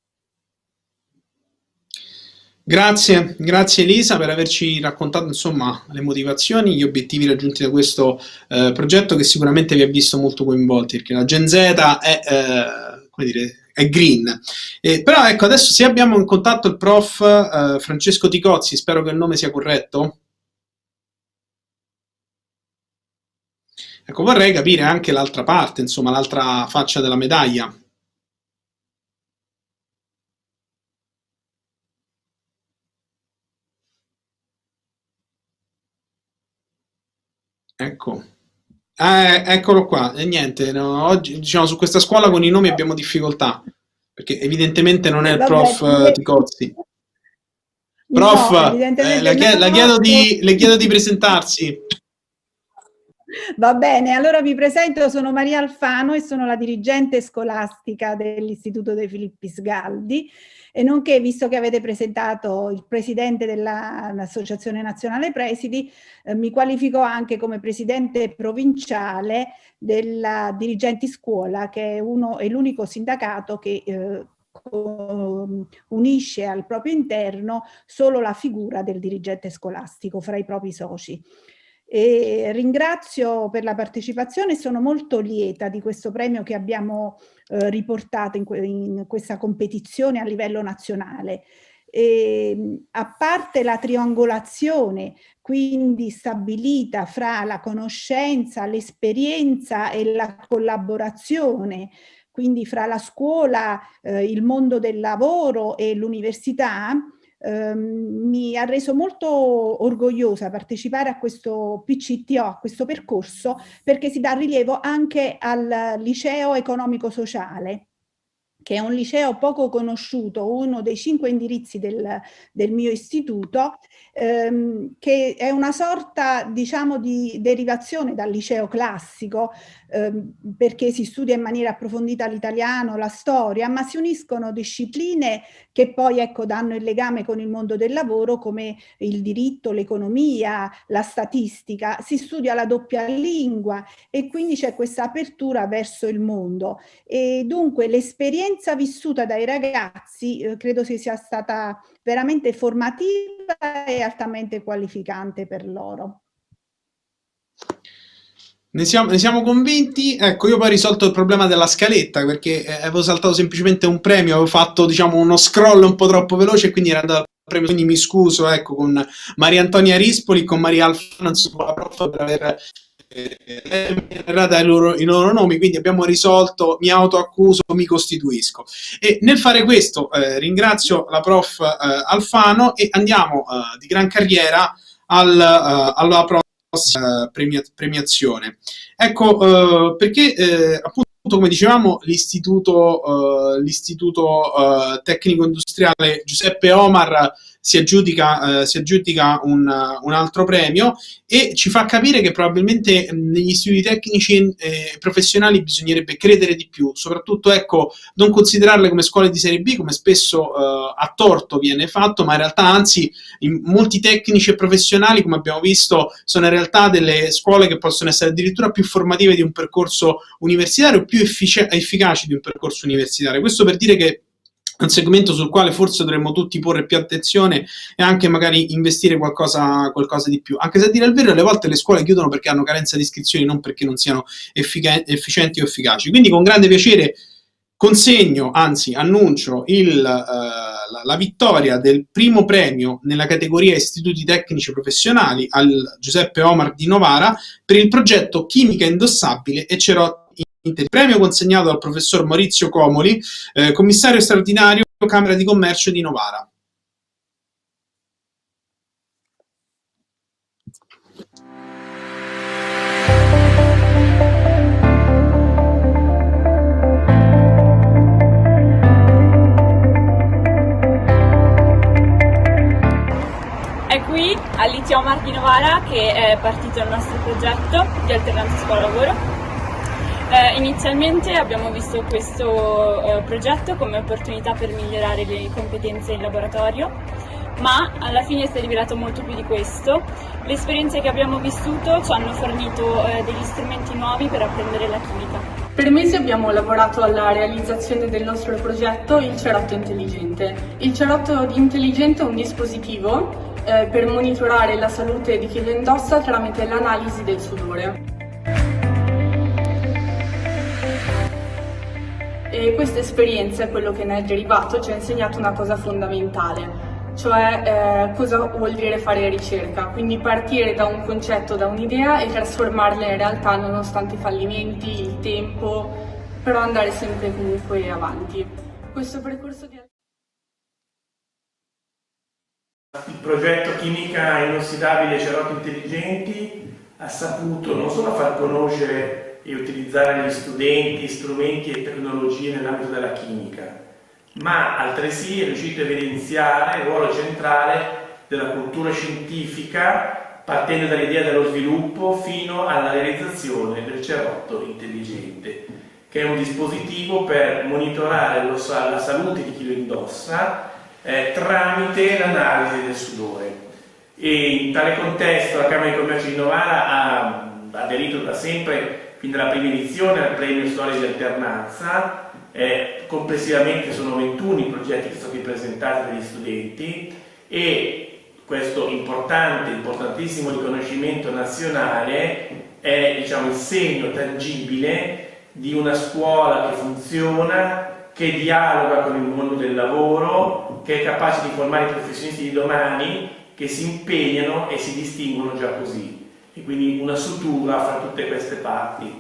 Grazie Elisa per averci raccontato insomma le motivazioni, gli obiettivi raggiunti da questo progetto che sicuramente vi ha visto molto coinvolti, perché la Gen Z è green. Però ecco, adesso se abbiamo in contatto il prof Francesco Ticozzi, spero che il nome sia corretto. Ecco, vorrei capire anche l'altra parte, insomma, l'altra faccia della medaglia. Ecco, eccolo qua. E niente, no, oggi diciamo su questa scuola con i nomi abbiamo difficoltà, perché evidentemente non è il prof Ticozzi. Prof, No, evidentemente le chiedo di presentarsi. Va bene, allora mi presento, sono Maria Alfano e sono la dirigente scolastica dell'Istituto De Filippis Galdi e nonché, visto che avete presentato il presidente dell'Associazione Nazionale Presidi, mi qualifico anche come presidente provinciale della Dirigenti Scuola, che è l'unico sindacato che unisce al proprio interno solo la figura del dirigente scolastico fra i propri soci. E ringrazio per la partecipazione e sono molto lieta di questo premio che abbiamo riportato in questa competizione a livello nazionale. A parte la triangolazione, quindi stabilita fra la conoscenza, l'esperienza e la collaborazione, quindi fra la scuola, il mondo del lavoro e l'università, mi ha reso molto orgogliosa partecipare a questo PCTO, a questo percorso, perché si dà rilievo anche al liceo economico-sociale, che è un liceo poco conosciuto, uno dei 5 indirizzi del mio istituto, che è una sorta, diciamo, di derivazione dal liceo classico, perché si studia in maniera approfondita l'italiano, la storia, ma si uniscono discipline che poi, ecco, danno il legame con il mondo del lavoro, come il diritto, l'economia, la statistica. Si studia la doppia lingua e quindi c'è questa apertura verso il mondo. E dunque l'esperienza vissuta dai ragazzi credo sia stata veramente formativa e altamente qualificante per loro. Ne siamo convinti. Ecco, io poi ho risolto il problema della scaletta, perché avevo saltato semplicemente un premio, avevo fatto, diciamo, uno scroll un po' troppo veloce e quindi era andato al premio, quindi mi scuso, ecco, con Maria Antonia Rispoli, con Maria Alfano, la prof, per aver errata i loro nomi, quindi abbiamo risolto, mi autoaccuso, mi costituisco. E nel fare questo ringrazio la prof Alfano e andiamo di gran carriera alla prossima premiazione. Ecco, perché appunto, come dicevamo, l'istituto tecnico industriale Giuseppe Omar si aggiudica un altro premio e ci fa capire che probabilmente negli istituti tecnici e professionali bisognerebbe credere di più, soprattutto, ecco, non considerarle come scuole di serie B, come spesso a torto viene fatto, ma in realtà, anzi, molti tecnici e professionali, come abbiamo visto, sono in realtà delle scuole che possono essere addirittura più formative di un percorso universitario, più efficaci di un percorso universitario. Questo per dire che un segmento sul quale forse dovremmo tutti porre più attenzione e anche magari investire qualcosa di più. Anche se, a dire il vero, alle volte le scuole chiudono perché hanno carenza di iscrizioni, non perché non siano efficienti o efficaci. Quindi con grande piacere consegno, anzi annuncio la vittoria del primo premio nella categoria Istituti Tecnici Professionali al Giuseppe Omar di Novara per il progetto Chimica Indossabile e Cerotti. Il premio consegnato dal professor Maurizio Comoli, commissario straordinario Camera di Commercio di Novara. È qui al Liceo Omar di Novara che è partito il nostro progetto di alternanza scuola-lavoro. Inizialmente abbiamo visto questo progetto come opportunità per migliorare le competenze in laboratorio, ma alla fine si è rivelato molto più di questo. Le esperienze che abbiamo vissuto ci hanno fornito degli strumenti nuovi per apprendere la chimica. Per mesi abbiamo lavorato alla realizzazione del nostro progetto, il cerotto intelligente. Il cerotto intelligente è un dispositivo per monitorare la salute di chi lo indossa tramite l'analisi del sudore. E questa esperienza, quello che ne è derivato, ci ha insegnato una cosa fondamentale, cioè cosa vuol dire fare ricerca, quindi partire da un concetto, da un'idea e trasformarla in realtà nonostante i fallimenti, il tempo, però andare sempre comunque avanti. Questo percorso di... Il progetto Chimica Inossidabile Cerotti Intelligenti ha saputo non solo far conoscere e utilizzare agli studenti strumenti e tecnologie nell'ambito della chimica, ma altresì è riuscito a evidenziare il ruolo centrale della cultura scientifica, partendo dall'idea dello sviluppo fino alla realizzazione del cerotto intelligente, che è un dispositivo per monitorare la salute di chi lo indossa tramite l'analisi del sudore. E in tale contesto la Camera di Commercio di Novara ha aderito da sempre, fin dalla prima edizione, al premio Storia di Alternanza. Complessivamente sono 21 i progetti che sono stati presentati dagli studenti e questo importantissimo riconoscimento nazionale è, diciamo, il segno tangibile di una scuola che funziona, che dialoga con il mondo del lavoro, che è capace di formare i professionisti di domani, che si impegnano e si distinguono già così. E quindi una sutura fra tutte queste parti.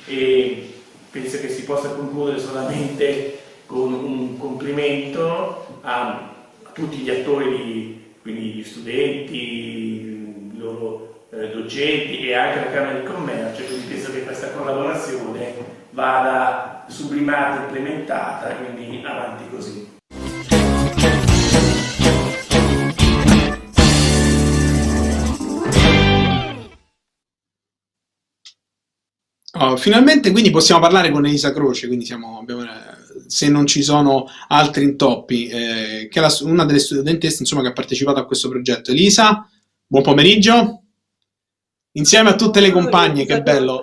E penso che si possa concludere solamente con un complimento a tutti gli attori, quindi gli studenti, i loro docenti e anche la Camera di Commercio, quindi penso che questa collaborazione vada sublimata, implementata, quindi avanti così. Oh, finalmente quindi possiamo parlare con Elisa Croce, quindi se non ci sono altri intoppi, che è una delle studentesse insomma, che ha partecipato a questo progetto. Elisa, buon pomeriggio, insieme a tutte le compagne, che bello.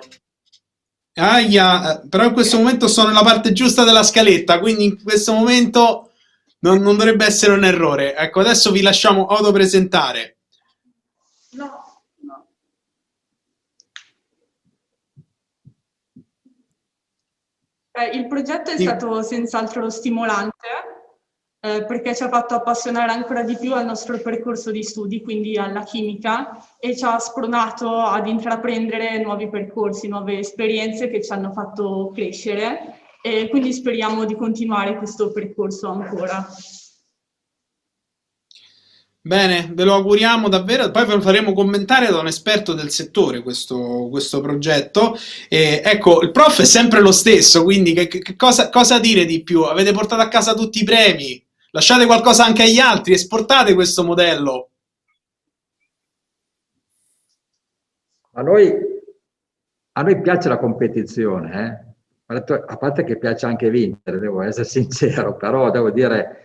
Però in questo momento sono nella parte giusta della scaletta, quindi in questo momento non dovrebbe essere un errore. Ecco, adesso vi lasciamo autopresentare. No. Il progetto è stato senz'altro stimolante perché ci ha fatto appassionare ancora di più al nostro percorso di studi, quindi alla chimica, e ci ha spronato ad intraprendere nuovi percorsi, nuove esperienze che ci hanno fatto crescere, e quindi speriamo di continuare questo percorso ancora. Bene, ve lo auguriamo davvero, poi ve lo faremo commentare da un esperto del settore questo progetto. Ecco, il prof è sempre lo stesso, quindi cosa dire di più? Avete portato a casa tutti i premi, lasciate qualcosa anche agli altri, esportate questo modello. A noi piace la competizione, a parte che piace anche vincere, devo essere sincero, però devo dire...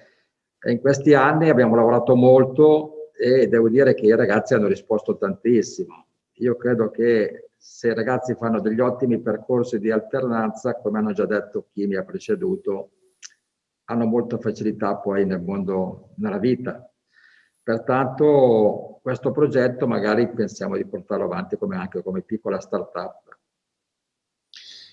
In questi anni abbiamo lavorato molto e devo dire che i ragazzi hanno risposto tantissimo. Io credo che se i ragazzi fanno degli ottimi percorsi di alternanza, come hanno già detto chi mi ha preceduto, hanno molta facilità poi nel mondo, nella vita. Pertanto questo progetto magari pensiamo di portarlo avanti anche come piccola startup.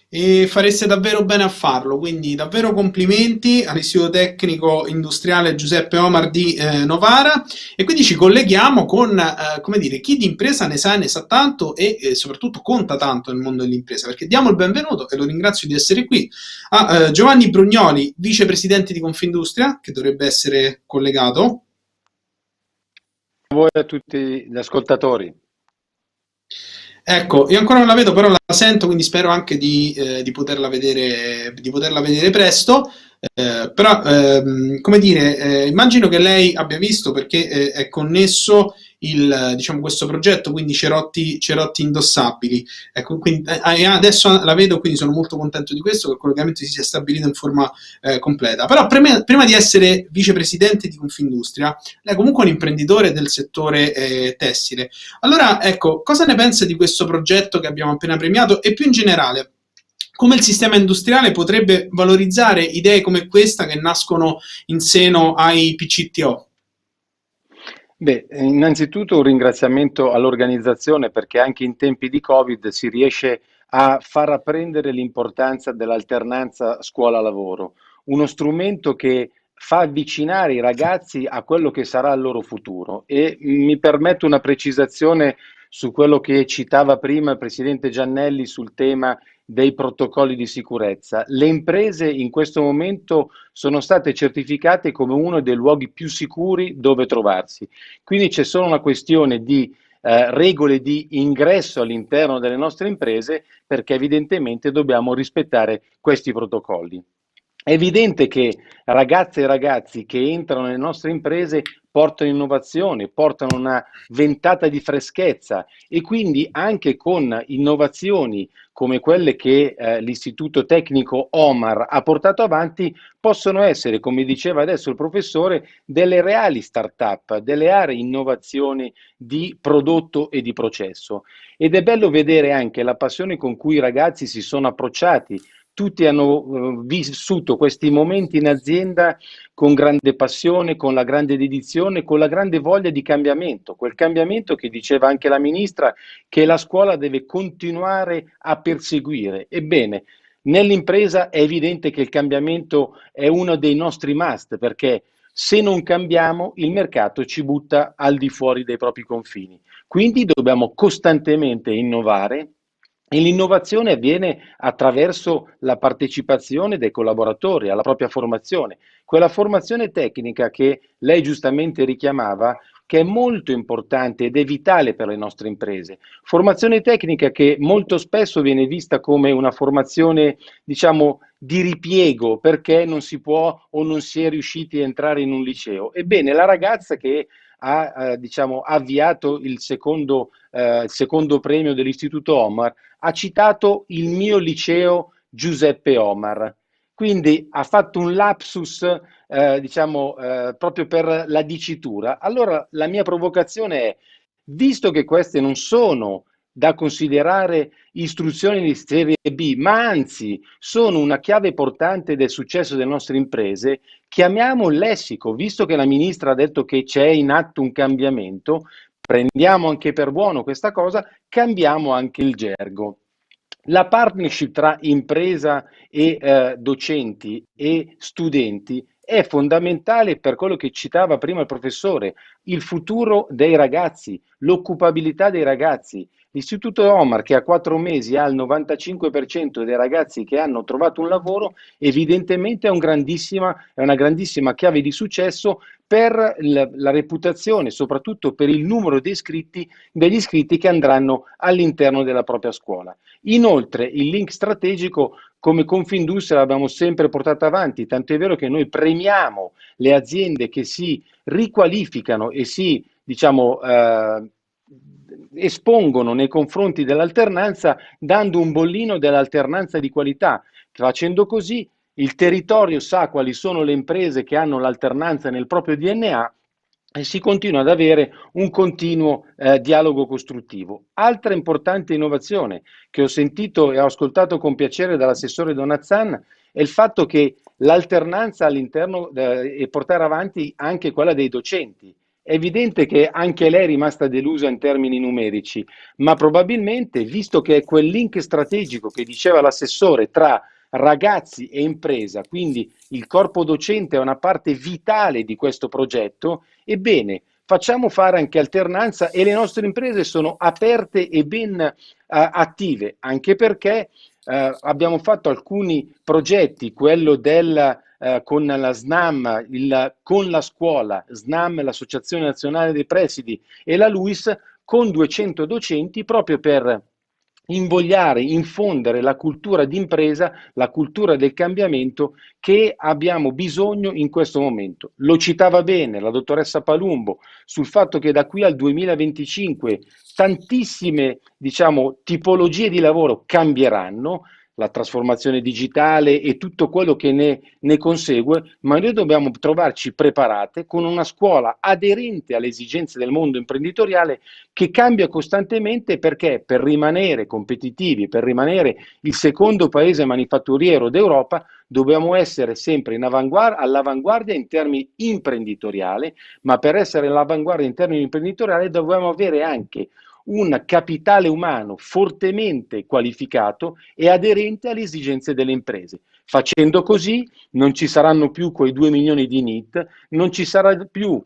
E fareste davvero bene a farlo, quindi davvero complimenti all'Istituto Tecnico Industriale Giuseppe Omar di Novara, e quindi ci colleghiamo con come dire, chi di impresa ne sa tanto e soprattutto conta tanto nel mondo dell'impresa, perché diamo il benvenuto, e lo ringrazio di essere qui, a Giovanni Brugnoli, vicepresidente di Confindustria, che dovrebbe essere collegato. A voi e a tutti gli ascoltatori. Ecco, io ancora non la vedo, però la sento, quindi spero anche di poterla vedere presto. Però, come dire, immagino che lei abbia visto, perché è connesso diciamo, questo progetto, quindi cerotti indossabili. Ecco, quindi, adesso la vedo, quindi sono molto contento di questo, che il collegamento si sia stabilito in forma completa. Però prima di essere vicepresidente di Confindustria, lei è comunque un imprenditore del settore tessile. Allora, ecco, cosa ne pensa di questo progetto che abbiamo appena premiato, e più in generale, come il sistema industriale potrebbe valorizzare idee come questa che nascono in seno ai PCTO? Beh, innanzitutto un ringraziamento all'organizzazione, perché anche in tempi di Covid si riesce a far apprendere l'importanza dell'alternanza scuola-lavoro, uno strumento che fa avvicinare i ragazzi a quello che sarà il loro futuro. E mi permetto una precisazione su quello che citava prima il Presidente Giannelli sul tema dei protocolli di sicurezza. Le imprese in questo momento sono state certificate come uno dei luoghi più sicuri dove trovarsi. Quindi c'è solo una questione di regole di ingresso all'interno delle nostre imprese, perché evidentemente dobbiamo rispettare questi protocolli. È evidente che ragazze e ragazzi che entrano nelle nostre imprese portano innovazione, portano una ventata di freschezza, e quindi anche con innovazioni come quelle che l'Istituto Tecnico Omar ha portato avanti, possono essere, come diceva adesso il professore, delle reali start-up, delle aree innovazioni di prodotto e di processo. Ed è bello vedere anche la passione con cui i ragazzi si sono approcciati. Tutti hanno vissuto questi momenti in azienda con grande passione, con la grande dedizione, con la grande voglia di cambiamento, quel cambiamento che diceva anche la Ministra che la scuola deve continuare a perseguire. Ebbene, Nell'impresa è evidente che il cambiamento è uno dei nostri must, perché se non cambiamo il mercato ci butta al di fuori dei propri confini. Quindi dobbiamo costantemente innovare e l'innovazione avviene attraverso la partecipazione dei collaboratori alla propria formazione, quella formazione tecnica che lei giustamente richiamava, che è molto importante ed è vitale per le nostre imprese. Formazione tecnica che molto spesso viene vista come una formazione, diciamo, di ripiego perché non si può o non si è riusciti a entrare in un liceo. Ebbene, la ragazza che ha diciamo, avviato il secondo premio dell'Istituto Omar ha citato il mio liceo Giuseppe Omar. Quindi ha fatto un lapsus, proprio per la dicitura. Allora la mia provocazione è, visto che queste non sono da considerare istruzioni di serie B, ma anzi sono una chiave portante del successo delle nostre imprese, chiamiamo il lessico, visto che la ministra ha detto che c'è in atto un cambiamento, prendiamo anche per buono questa cosa, cambiamo anche il gergo. La partnership tra impresa e docenti e studenti è fondamentale per quello che citava prima il professore, il futuro dei ragazzi, l'occupabilità dei ragazzi. L'Istituto Omar, che a 4 mesi ha il 95% dei ragazzi che hanno trovato un lavoro, evidentemente è una grandissima chiave di successo per la reputazione, soprattutto per il numero degli iscritti che andranno all'interno della propria scuola. Inoltre, il link strategico come Confindustria l'abbiamo sempre portato avanti, tanto è vero che noi premiamo le aziende che si riqualificano e si, diciamo, espongono nei confronti dell'alternanza dando un bollino dell'alternanza di qualità. Facendo così il territorio sa quali sono le imprese che hanno l'alternanza nel proprio DNA e si continua ad avere un continuo dialogo costruttivo. Altra importante innovazione che ho sentito e ho ascoltato con piacere dall'assessore Donazzan è il fatto che l'alternanza all'interno e portare avanti anche quella dei docenti. È evidente che anche lei è rimasta delusa in termini numerici, ma probabilmente, visto che è quel link strategico che diceva l'assessore tra ragazzi e impresa, quindi il corpo docente è una parte vitale di questo progetto, ebbene, facciamo fare anche alternanza e le nostre imprese sono aperte e ben attive, anche perché abbiamo fatto alcuni progetti, quello con la SNAM, con la scuola, SNAM, l'Associazione Nazionale dei Presidi e la LUIS, con 200 docenti proprio per invogliare, infondere la cultura d'impresa, la cultura del cambiamento che abbiamo bisogno in questo momento. Lo citava bene la dottoressa Palumbo sul fatto che da qui al 2025 tantissime, diciamo, tipologie di lavoro cambieranno, la trasformazione digitale e tutto quello che ne consegue, ma noi dobbiamo trovarci preparate con una scuola aderente alle esigenze del mondo imprenditoriale che cambia costantemente, perché per rimanere competitivi, per rimanere il secondo paese manifatturiero d'Europa, dobbiamo essere sempre all'avanguardia in termini imprenditoriali, ma per essere all'avanguardia in termini imprenditoriali dobbiamo avere anche un capitale umano fortemente qualificato e aderente alle esigenze delle imprese. Facendo così non ci saranno più quei 2 milioni di NEET, non ci sarà più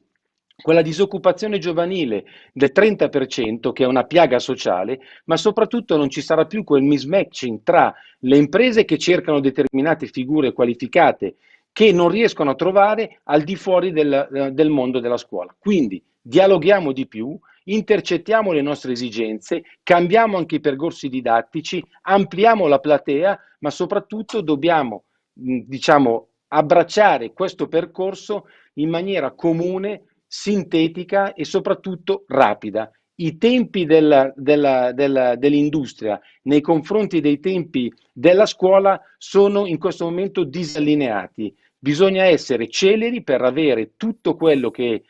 quella disoccupazione giovanile del 30% che è una piaga sociale, ma soprattutto non ci sarà più quel mismatching tra le imprese che cercano determinate figure qualificate che non riescono a trovare al di fuori del mondo della scuola. Quindi dialoghiamo di più, intercettiamo le nostre esigenze, cambiamo anche i percorsi didattici, ampliamo la platea, ma soprattutto dobbiamo, diciamo, abbracciare questo percorso in maniera comune, sintetica e soprattutto rapida. I tempi dell'industria nei confronti dei tempi della scuola sono in questo momento disallineati. Bisogna essere celeri per avere tutto quello che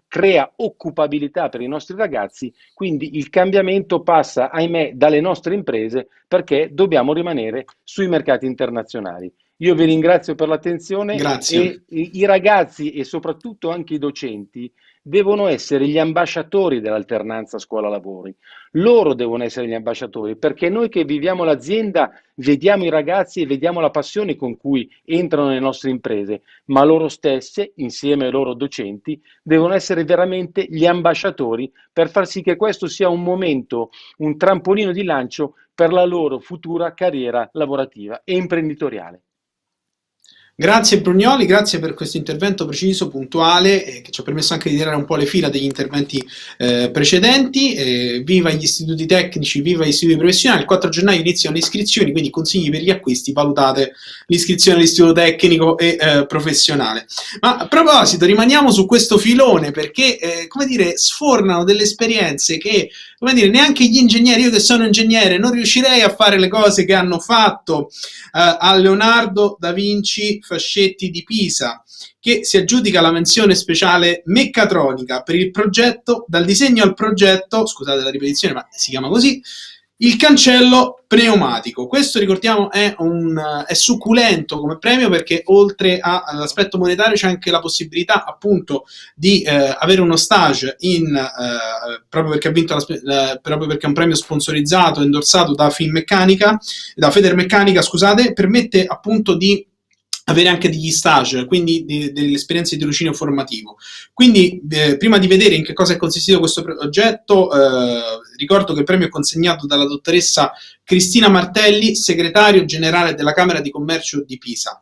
crea occupabilità per i nostri ragazzi, quindi il cambiamento passa, ahimè, dalle nostre imprese perché dobbiamo rimanere sui mercati internazionali. Io vi ringrazio per l'attenzione. Grazie. E i ragazzi e soprattutto anche i docenti devono essere gli ambasciatori dell'alternanza scuola-lavori. Loro devono essere gli ambasciatori, perché noi che viviamo l'azienda vediamo i ragazzi e vediamo la passione con cui entrano nelle nostre imprese, ma loro stesse, insieme ai loro docenti, devono essere veramente gli ambasciatori per far sì che questo sia un momento, un trampolino di lancio per la loro futura carriera lavorativa e imprenditoriale. Grazie Brugnoli, grazie per questo intervento preciso, puntuale, che ci ha permesso anche di tirare un po' le fila degli interventi precedenti. Viva gli istituti tecnici, viva gli istituti professionali. Il 4 gennaio iniziano le iscrizioni, quindi consigli per gli acquisti, valutate l'iscrizione all'istituto tecnico e professionale. Ma a proposito, rimaniamo su questo filone, perché come dire, sfornano delle esperienze che, come dire, neanche gli ingegneri, io che sono ingegnere, non riuscirei a fare le cose che hanno fatto a Leonardo da Vinci Fascetti di Pisa, che si aggiudica la menzione speciale meccatronica per il progetto, dal disegno al progetto, scusate la ripetizione ma si chiama così, il cancello pneumatico. Questo, ricordiamo, è succulento come premio, perché oltre all'aspetto monetario c'è anche la possibilità appunto di avere uno stage proprio perché ha vinto proprio perché è un premio sponsorizzato e endorsato da Federmeccanica, scusate, permette appunto di avere anche degli stage, quindi delle esperienze di tirocinio formativo. Quindi prima di vedere in che cosa è consistito questo progetto, ricordo che il premio è consegnato dalla dottoressa Cristina Martelli, segretario generale della Camera di Commercio di Pisa.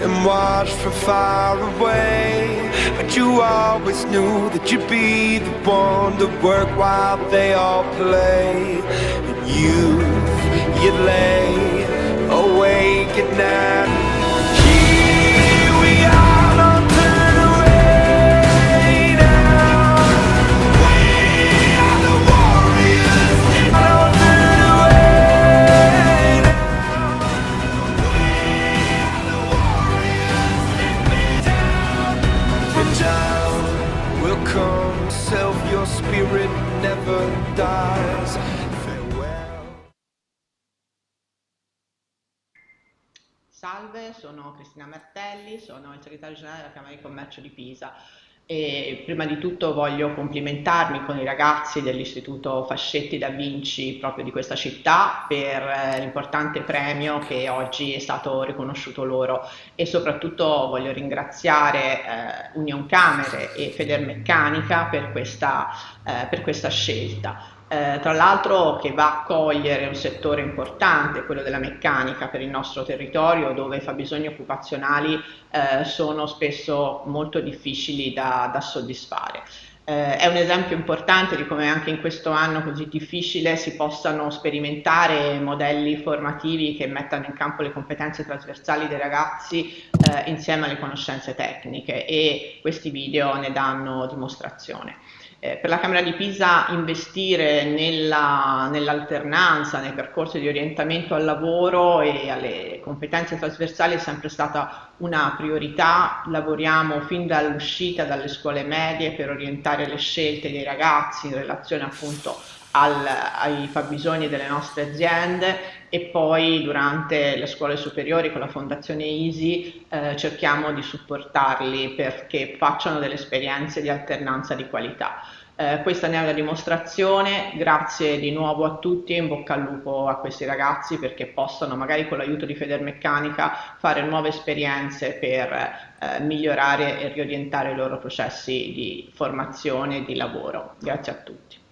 And watched from far away, but you always knew that you'd be the one to work while they all play. And you'd lay awake at night. Here we are, don't turn away now. We are the warriors. Don't turn away now. Time will come, self, your spirit never dies. Farewell. Salve, sono Cristina Martelli, sono il segretario generale della Camera di Commercio di Pisa. E prima di tutto voglio complimentarmi con i ragazzi dell'Istituto Fascetti da Vinci proprio di questa città per l'importante premio che oggi è stato riconosciuto loro, e soprattutto voglio ringraziare Union Camere e Federmeccanica per questa scelta. Tra l'altro che va a cogliere un settore importante, quello della meccanica, per il nostro territorio, dove i fabbisogni occupazionali sono spesso molto difficili da soddisfare. È un esempio importante di come anche in questo anno così difficile si possano sperimentare modelli formativi che mettano in campo le competenze trasversali dei ragazzi insieme alle conoscenze tecniche, e questi video ne danno dimostrazione. Per la Camera di Pisa investire nell'alternanza, nei percorsi di orientamento al lavoro e alle competenze trasversali è sempre stata una priorità. Lavoriamo fin dall'uscita dalle scuole medie per orientare le scelte dei ragazzi in relazione appunto ai fabbisogni delle nostre aziende, e poi durante le scuole superiori con la Fondazione ISI cerchiamo di supportarli perché facciano delle esperienze di alternanza di qualità. Questa ne è una dimostrazione. Grazie di nuovo a tutti e in bocca al lupo a questi ragazzi perché possano magari con l'aiuto di Federmeccanica fare nuove esperienze per migliorare e riorientare i loro processi di formazione e di lavoro. Grazie a tutti.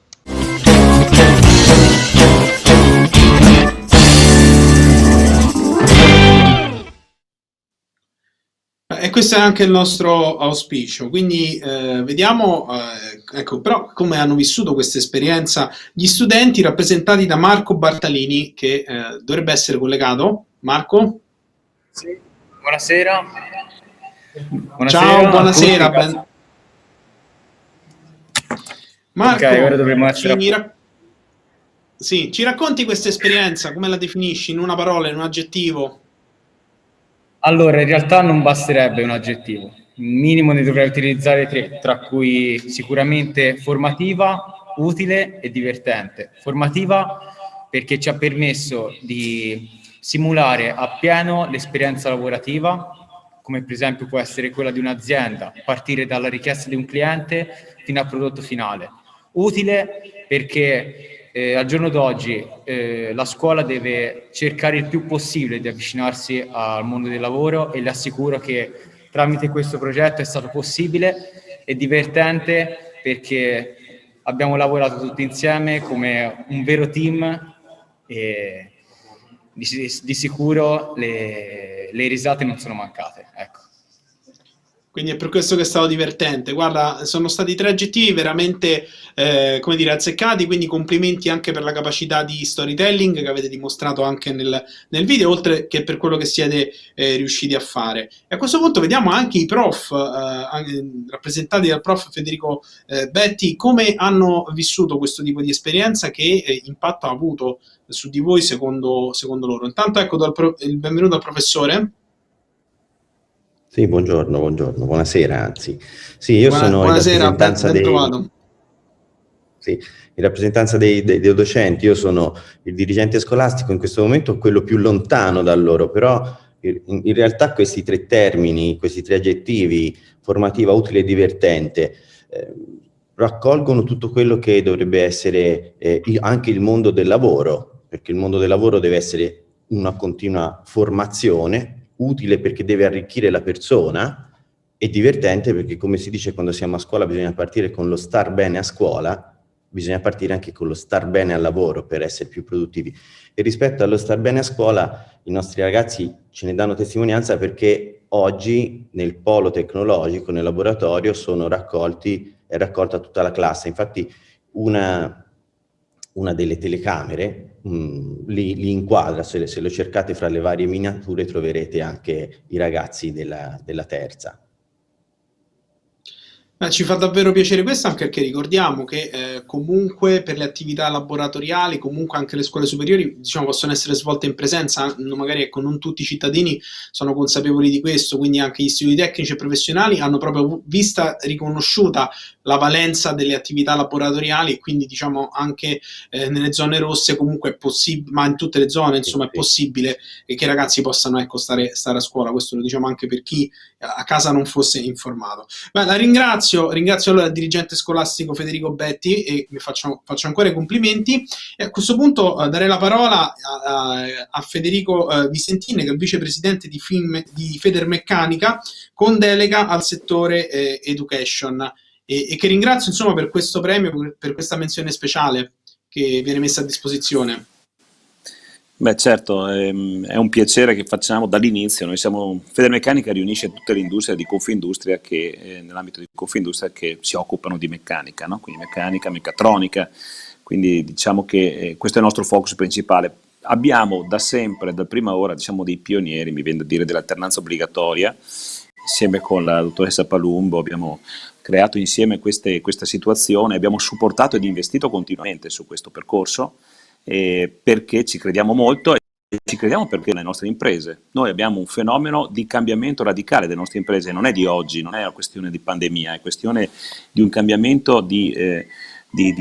E questo è anche il nostro auspicio, quindi vediamo ecco, però come hanno vissuto questa esperienza gli studenti, rappresentati da Marco Bartalini, che dovrebbe essere collegato. Marco? Sì, buonasera. Ciao, buonasera. Marco, okay, ora dovremmo essere... ci racconti questa esperienza, come la definisci, in una parola, in un aggettivo? Allora, in realtà non basterebbe un aggettivo. minimo ne dovrei utilizzare 3, tra cui sicuramente formativa, utile e divertente. Formativa perché ci ha permesso di simulare appieno l'esperienza lavorativa, come per esempio può essere quella di un'azienda, partire dalla richiesta di un cliente fino al prodotto finale. Utile perché al giorno d'oggi la scuola deve cercare il più possibile di avvicinarsi al mondo del lavoro, e le assicuro che tramite questo progetto è stato possibile. E divertente perché abbiamo lavorato tutti insieme come un vero team, e di sicuro le risate non sono mancate, ecco. Quindi è per questo che è stato divertente. Guarda, sono stati 3 aggettivi veramente, come dire, azzeccati, quindi complimenti anche per la capacità di storytelling che avete dimostrato anche nel video, oltre che per quello che siete riusciti a fare. E a questo punto vediamo anche i prof, rappresentati dal prof Federico Betti, come hanno vissuto questo tipo di esperienza, che impatto ha avuto su di voi secondo loro. Intanto ecco, il benvenuto al professore. Sì, buongiorno, buonasera anzi. Sì, io sono buonasera, in rappresentanza in rappresentanza dei docenti. Io sono il dirigente scolastico, in questo momento quello più lontano da loro, però in realtà questi 3 termini, questi 3 aggettivi, formativa, utile e divertente, raccolgono tutto quello che dovrebbe essere anche il mondo del lavoro, perché il mondo del lavoro deve essere una continua formazione, utile perché deve arricchire la persona, e divertente perché, come si dice quando siamo a scuola, bisogna partire con lo star bene a scuola, bisogna partire anche con lo star bene al lavoro per essere più produttivi. E rispetto allo star bene a scuola, i nostri ragazzi ce ne danno testimonianza, perché oggi nel polo tecnologico, nel laboratorio, è raccolta tutta la classe. Infatti una delle telecamere li inquadra, se lo cercate fra le varie miniature troverete anche i ragazzi della terza. Ci fa davvero piacere questo, anche perché ricordiamo che comunque per le attività laboratoriali, comunque anche le scuole superiori, diciamo, possono essere svolte in presenza, magari ecco, non tutti i cittadini sono consapevoli di questo, quindi anche gli istituti tecnici e professionali hanno proprio vista riconosciuta la valenza delle attività laboratoriali, quindi diciamo anche nelle zone rosse comunque è possibile, ma in tutte le zone insomma è possibile che i ragazzi possano ecco, stare a scuola. Questo lo diciamo anche per chi a casa non fosse informato. Beh, la ringrazio allora il dirigente scolastico Federico Betti, e vi faccio ancora i complimenti. E a questo punto darei la parola a Federico Visentini, che è il vicepresidente di Federmeccanica, con delega al settore education, e che ringrazio insomma per questo premio, per questa menzione speciale che viene messa a disposizione. Beh, certo, è un piacere che facciamo dall'inizio. Noi Federmeccanica riunisce tutte le industrie di Confindustria nell'ambito di Confindustria che si occupano di meccanica, no? Quindi meccanica, meccatronica, quindi diciamo che questo è il nostro focus principale. Abbiamo da sempre, da prima ora, diciamo dei pionieri, mi viene da dire, dell'alternanza obbligatoria. Insieme con la dottoressa Palumbo abbiamo creato insieme questa situazione, abbiamo supportato ed investito continuamente su questo percorso, perché ci crediamo molto, e ci crediamo perché le nostre imprese, noi abbiamo un fenomeno di cambiamento radicale delle nostre imprese, non è di oggi, non è una questione di pandemia, è questione di un cambiamento di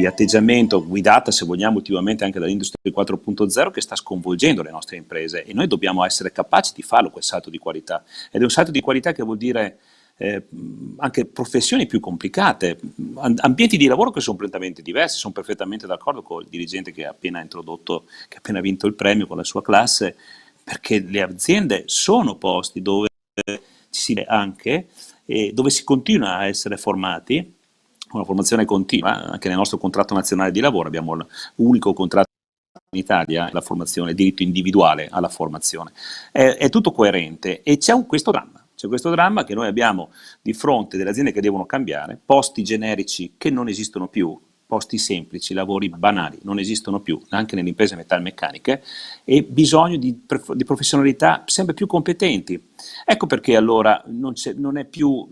atteggiamento guidata, se vogliamo, ultimamente anche dall'industria 4.0, che sta sconvolgendo le nostre imprese, e noi dobbiamo essere capaci di farlo, quel salto di qualità, ed è un salto di qualità che vuol dire anche professioni più complicate, ambienti di lavoro che sono completamente diversi. Sono perfettamente d'accordo con il dirigente che ha appena introdotto, che ha appena vinto il premio con la sua classe, perché le aziende sono posti dove ci si anche dove si continua a essere formati, una formazione continua. Anche nel nostro contratto nazionale di lavoro abbiamo l'unico contratto in Italia, la formazione, il diritto individuale alla formazione. È tutto coerente, e c'è questo dramma. C'è questo dramma che noi abbiamo di fronte delle aziende che devono cambiare, posti generici che non esistono più, posti semplici, lavori banali, non esistono più, anche nelle imprese metalmeccaniche, e bisogno di professionalità sempre più competenti. Ecco perché allora non è più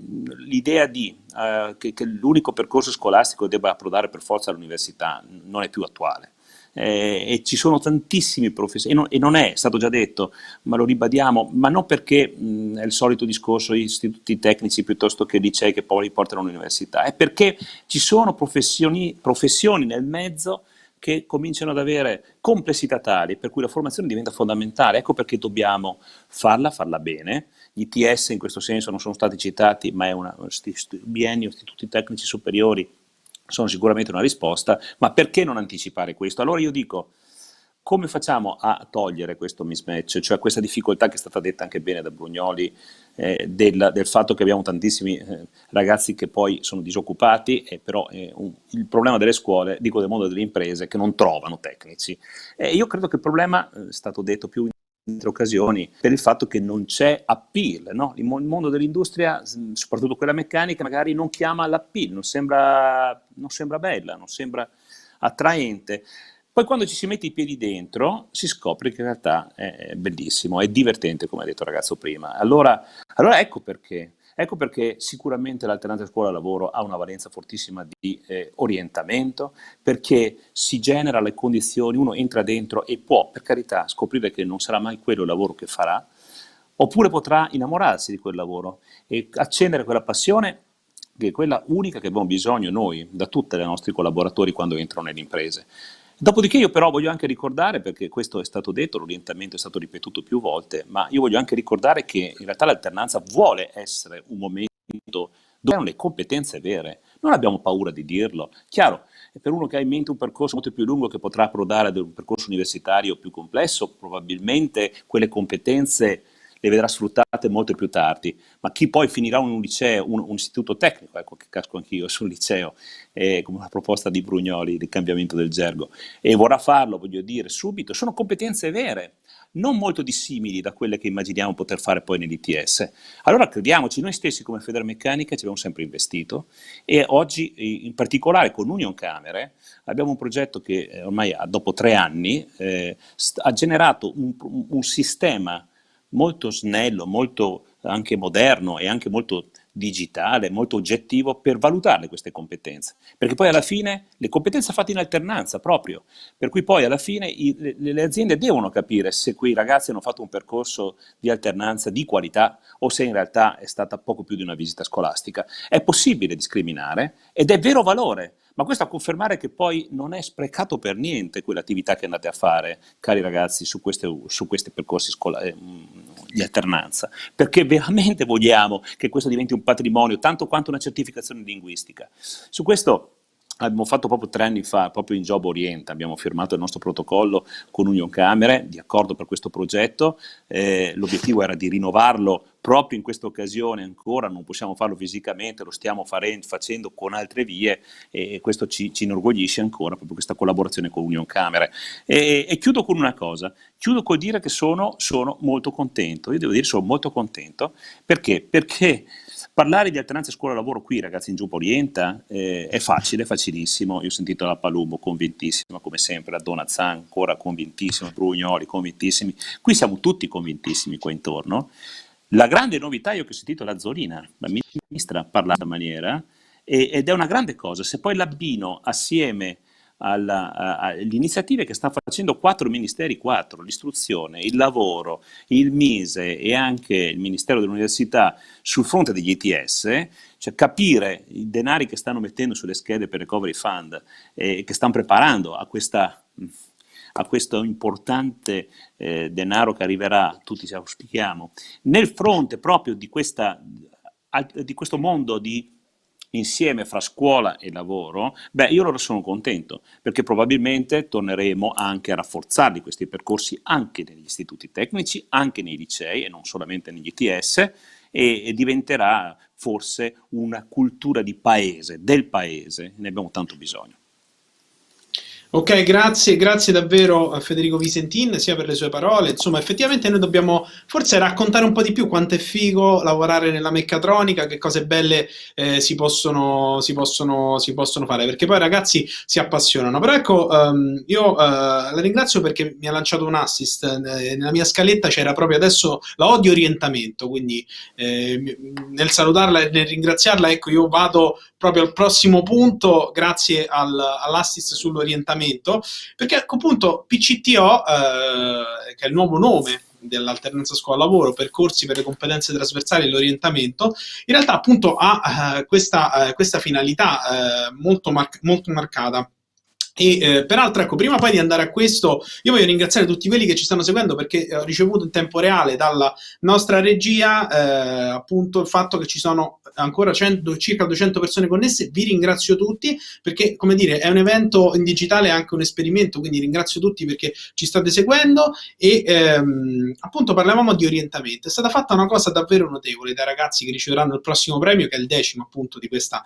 l'idea che l'unico percorso scolastico debba approdare per forza all'università, non è più attuale. e ci sono tantissimi professori, e non è stato già detto, ma lo ribadiamo, ma non perché è il solito discorso istituti tecnici piuttosto che licei che poi li portano all'università, è perché ci sono professioni nel mezzo che cominciano ad avere complessità tali per cui la formazione diventa fondamentale. Ecco perché dobbiamo farla bene. Gli ITS in questo senso non sono stati citati, ma è bienni o istituti tecnici superiori sono sicuramente una risposta, ma perché non anticipare questo? Allora io dico, come facciamo a togliere questo mismatch, cioè questa difficoltà che è stata detta anche bene da Brugnoli, del fatto che abbiamo tantissimi ragazzi che poi sono disoccupati, però il problema delle scuole, dico del mondo delle imprese, che non trovano tecnici. Io credo che il problema, è stato detto più in altre occasioni, per il fatto che non c'è appeal, no? Il mondo dell'industria, soprattutto quella meccanica, magari non chiama l'appeal, non sembra bella, non sembra attraente. Poi quando ci si mette i piedi dentro si scopre che in realtà è bellissimo, è divertente, come ha detto il ragazzo prima. Allora ecco perché sicuramente l'alternanza scuola-lavoro ha una valenza fortissima di orientamento, perché si genera le condizioni, uno entra dentro e può, per carità, scoprire che non sarà mai quello il lavoro che farà, oppure potrà innamorarsi di quel lavoro e accendere quella passione che è quella unica che abbiamo bisogno noi, da tutti i nostri collaboratori quando entrano nelle imprese. Dopodiché io però voglio anche ricordare, perché questo è stato detto, l'orientamento è stato ripetuto più volte, ma io voglio anche ricordare che in realtà l'alternanza vuole essere un momento dove hanno le competenze vere. Non abbiamo paura di dirlo. Chiaro, per uno che ha in mente un percorso molto più lungo che potrà approdare ad un percorso universitario più complesso, probabilmente quelle competenze le vedrà sfruttate molto più tardi, ma chi poi finirà un liceo, un istituto tecnico, ecco che casco anch'io sul liceo, come una proposta di Brugnoli di cambiamento del gergo, e vorrà farlo, voglio dire, subito, sono competenze vere, non molto dissimili da quelle che immaginiamo poter fare poi nell'ITS. Allora crediamoci, noi stessi come Federmeccanica ci abbiamo sempre investito e oggi in particolare con Unioncamere abbiamo un progetto che ormai dopo 3 anni ha generato un sistema molto snello, molto anche moderno e anche molto digitale, molto oggettivo per valutarle queste competenze, perché poi alla fine le competenze fatte in alternanza proprio, per cui poi alla fine le aziende devono capire se quei ragazzi hanno fatto un percorso di alternanza di qualità o se in realtà è stata poco più di una visita scolastica. È possibile discriminare ed è vero valore, ma questo a confermare che poi non è sprecato per niente quell'attività che andate a fare, cari ragazzi, su questi percorsi di alternanza, perché veramente vogliamo che questo diventi un patrimonio, tanto quanto una certificazione linguistica. Su questo abbiamo fatto proprio 3 anni fa, proprio in Job Orient, abbiamo firmato il nostro protocollo con Unioncamere di accordo per questo progetto. L'obiettivo era di rinnovarlo proprio in questa occasione, ancora non possiamo farlo fisicamente, lo stiamo facendo con altre vie e questo ci inorgoglisce ancora, proprio questa collaborazione con Unioncamere. E chiudo con una cosa, chiudo col dire che sono molto contento, io devo dire sono molto contento, perché parlare di alternanza scuola-lavoro qui, ragazzi, in Job Orienta è facile, facilissimo. Io ho sentito la Palumbo convintissima, come sempre, la Donazan ancora convintissima, Brugnoli convintissimi. Qui siamo tutti convintissimi qua intorno. La grande novità io che ho sentito la Zorina, la ministra, parlare in questa maniera, ed è una grande cosa. Se poi l'abbino assieme alle iniziative che stanno facendo 4 ministeri, l'istruzione, il lavoro, il MISE e anche il Ministero dell'Università sul fronte degli ITS, cioè capire i denari che stanno mettendo sulle schede per Recovery Fund e che stanno preparando a questo importante denaro che arriverà, tutti ci auspichiamo, nel fronte proprio di questo mondo di insieme fra scuola e lavoro, io allora sono contento, perché probabilmente torneremo anche a rafforzarli questi percorsi anche negli istituti tecnici, anche nei licei e non solamente negli ITS, e diventerà forse una cultura di paese, del paese, ne abbiamo tanto bisogno. Ok, grazie davvero a Federico Visentin sia per le sue parole. Insomma, effettivamente noi dobbiamo forse raccontare un po' di più quanto è figo lavorare nella meccatronica, che cose belle si possono fare, perché poi i ragazzi si appassionano. Però ecco, io la ringrazio perché mi ha lanciato un assist. Nella mia scaletta c'era proprio adesso la O di orientamento, quindi nel salutarla e nel ringraziarla, ecco, io vado proprio al prossimo punto, grazie all'Assist sull'orientamento, perché appunto PCTO, che è il nuovo nome dell'alternanza scuola-lavoro, percorsi per le competenze trasversali e l'orientamento, in realtà appunto ha questa finalità molto marcata. E peraltro, ecco, prima poi di andare a questo, io voglio ringraziare tutti quelli che ci stanno seguendo, perché ho ricevuto in tempo reale dalla nostra regia appunto il fatto che ci sono ancora circa 200 persone connesse. Vi ringrazio tutti, perché, come dire, è un evento in digitale, è anche un esperimento, quindi ringrazio tutti perché ci state seguendo. E appunto parlavamo di orientamento. È stata fatta una cosa davvero notevole dai ragazzi che riceveranno il prossimo premio, che è il 10° appunto di questa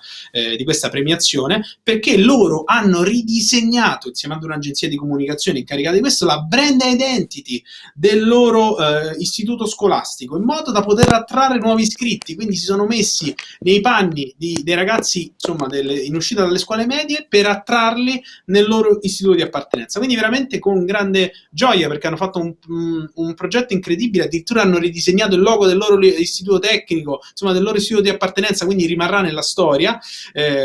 premiazione, perché loro hanno ridisegnato, insieme ad un'agenzia di comunicazione incaricata di questo, la brand identity del loro istituto scolastico, in modo da poter attrarre nuovi iscritti. Quindi si sono messi nei panni dei ragazzi, insomma, in uscita dalle scuole medie, per attrarli nel loro istituto di appartenenza. Quindi veramente con grande gioia, perché hanno fatto un progetto incredibile, addirittura hanno ridisegnato il logo del loro istituto tecnico, insomma del loro istituto di appartenenza, quindi rimarrà nella storia.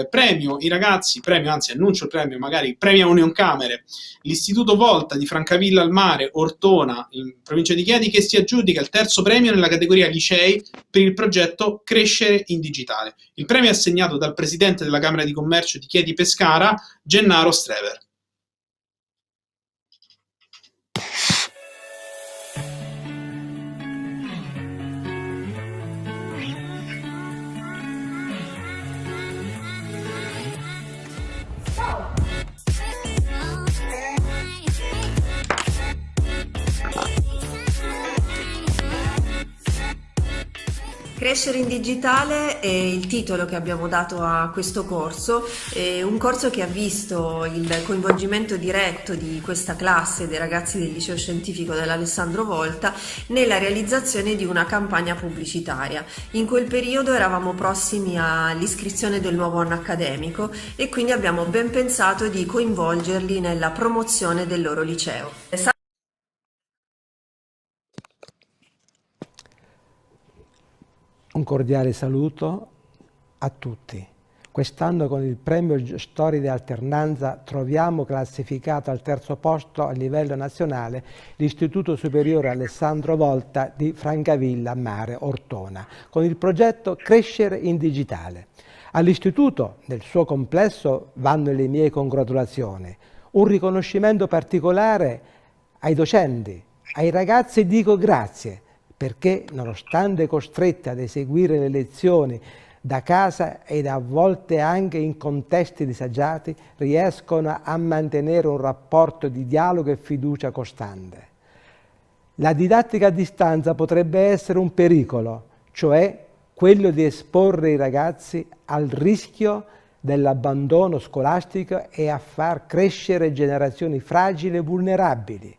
Premio i ragazzi, anzi annuncio il premio, magari premia Union Camere, l'Istituto Volta di Francavilla al Mare, Ortona, in provincia di Chieti, che si aggiudica il 3° premio nella categoria licei per il progetto Crescere in Digitale. Il premio è assegnato dal presidente della Camera di Commercio di Chieti Pescara, Gennaro Strever. Crescere in digitale è il titolo che abbiamo dato a questo corso, è un corso che ha visto il coinvolgimento diretto di questa classe dei ragazzi del liceo scientifico dell'Alessandro Volta nella realizzazione di una campagna pubblicitaria. In quel periodo eravamo prossimi all'iscrizione del nuovo anno accademico e quindi abbiamo ben pensato di coinvolgerli nella promozione del loro liceo. Un cordiale saluto a tutti. Quest'anno con il premio Storie di Alternanza troviamo classificato al 3° posto a livello nazionale l'Istituto Superiore Alessandro Volta di Francavilla Mare, Ortona, con il progetto Crescere in Digitale. All'istituto, nel suo complesso, vanno le mie congratulazioni. Un riconoscimento particolare ai docenti, ai ragazzi dico grazie, perché nonostante costretti ad eseguire le lezioni da casa ed a volte anche in contesti disagiati, riescono a mantenere un rapporto di dialogo e fiducia costante. La didattica a distanza potrebbe essere un pericolo, cioè quello di esporre i ragazzi al rischio dell'abbandono scolastico e a far crescere generazioni fragili e vulnerabili.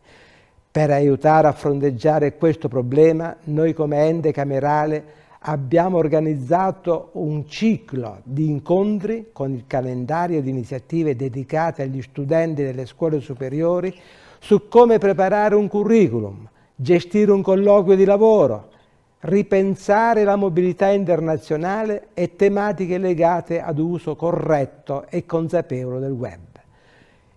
Per aiutare a fronteggiare questo problema, noi come ente camerale abbiamo organizzato un ciclo di incontri con il calendario di iniziative dedicate agli studenti delle scuole superiori su come preparare un curriculum, gestire un colloquio di lavoro, ripensare la mobilità internazionale e tematiche legate ad uso corretto e consapevole del web.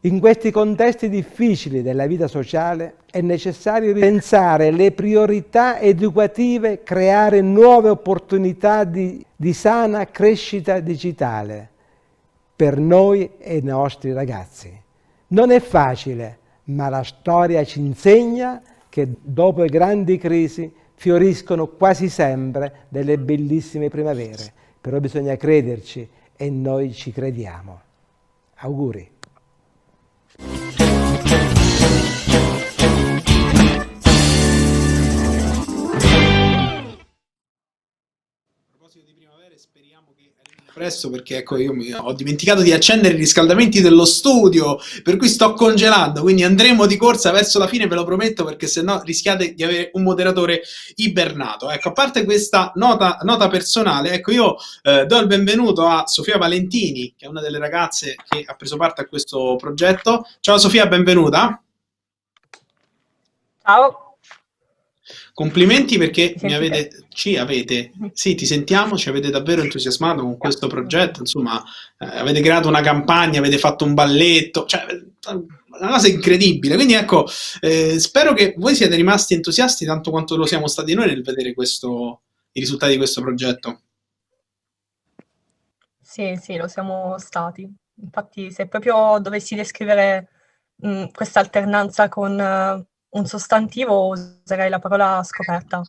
In questi contesti difficili della vita sociale è necessario ripensare le priorità educative, creare nuove opportunità di sana crescita digitale per noi e i nostri ragazzi. Non è facile, ma la storia ci insegna che dopo le grandi crisi fioriscono quasi sempre delle bellissime primavere. Però bisogna crederci e noi ci crediamo. Auguri. Presto, perché ecco, io ho dimenticato di accendere i riscaldamenti dello studio, per cui sto congelando, quindi andremo di corsa verso la fine, ve lo prometto, perché sennò rischiate di avere un moderatore ibernato. Ecco, a parte questa nota personale, ecco, io do il benvenuto a Sofia Valentini, che è una delle ragazze che ha preso parte a questo progetto. Ciao Sofia, benvenuta. Ciao. Complimenti perché sì, ti sentiamo, ci avete davvero entusiasmato con questo progetto, insomma, avete creato una campagna, avete fatto un balletto, cioè una cosa incredibile. Quindi ecco, spero che voi siate rimasti entusiasti tanto quanto lo siamo stati noi nel vedere i risultati di questo progetto. Sì, lo siamo stati. Infatti, se proprio dovessi descrivere questa alternanza con un sostantivo, userei la parola scoperta.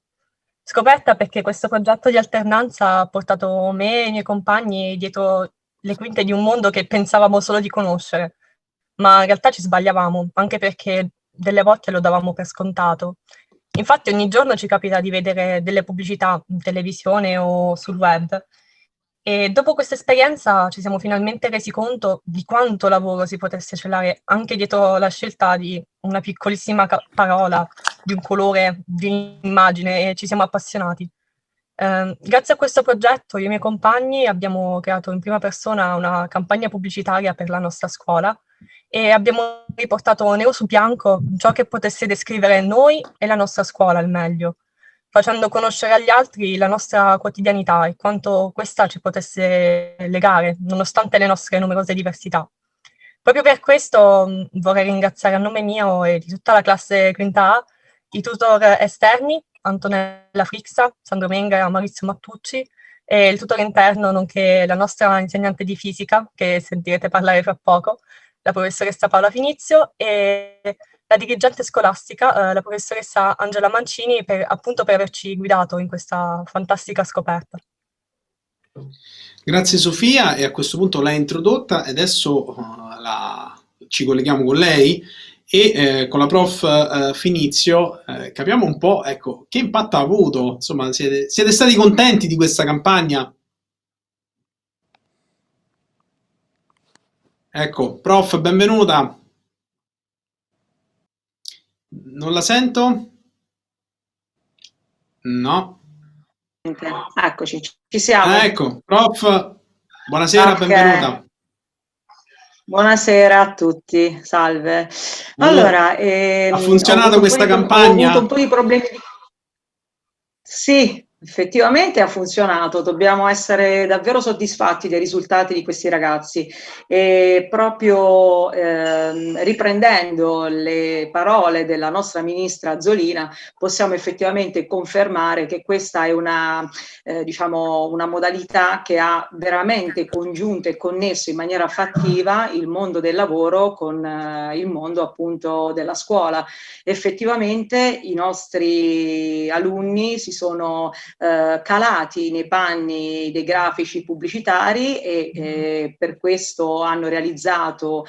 Scoperta perché questo progetto di alternanza ha portato me e i miei compagni dietro le quinte di un mondo che pensavamo solo di conoscere, ma in realtà ci sbagliavamo, anche perché delle volte lo davamo per scontato. Infatti ogni giorno ci capita di vedere delle pubblicità in televisione o sul web. E dopo questa esperienza ci siamo finalmente resi conto di quanto lavoro si potesse celare anche dietro la scelta di una piccolissima parola, di un colore, di un'immagine, e ci siamo appassionati. Grazie a questo progetto io e i miei compagni abbiamo creato in prima persona una campagna pubblicitaria per la nostra scuola e abbiamo riportato nero su bianco ciò che potesse descrivere noi e la nostra scuola al meglio, facendo conoscere agli altri la nostra quotidianità e quanto questa ci potesse legare, nonostante le nostre numerose diversità. Proprio per questo vorrei ringraziare a nome mio e di tutta la classe quinta A i tutor esterni, Antonella Frixa, Sandro Menga e Maurizio Mattucci, e il tutore interno, nonché la nostra insegnante di fisica, che sentirete parlare fra poco, la professoressa Paola Finizio, e la dirigente scolastica, la professoressa Angela Mancini, per averci guidato in questa fantastica scoperta. Grazie Sofia, e a questo punto l'hai introdotta e adesso ci colleghiamo con lei e con la prof Finizio, capiamo un po', ecco, che impatto ha avuto, insomma, siete stati contenti di questa campagna? Ecco, prof, benvenuta. Non la sento? No. Eccoci, ci siamo. Ecco, prof, buonasera, Okay. benvenuta. Buonasera a tutti, salve. Allora, ha funzionato questa campagna? Ho avuto un po' di problemi di... Sì, effettivamente ha funzionato, dobbiamo essere davvero soddisfatti dei risultati di questi ragazzi e proprio riprendendo le parole della nostra ministra Azzolina possiamo effettivamente confermare che questa è una modalità che ha veramente congiunto e connesso in maniera fattiva il mondo del lavoro con il mondo appunto della scuola. Effettivamente i nostri alunni si sono calati nei panni dei grafici pubblicitari e per questo hanno realizzato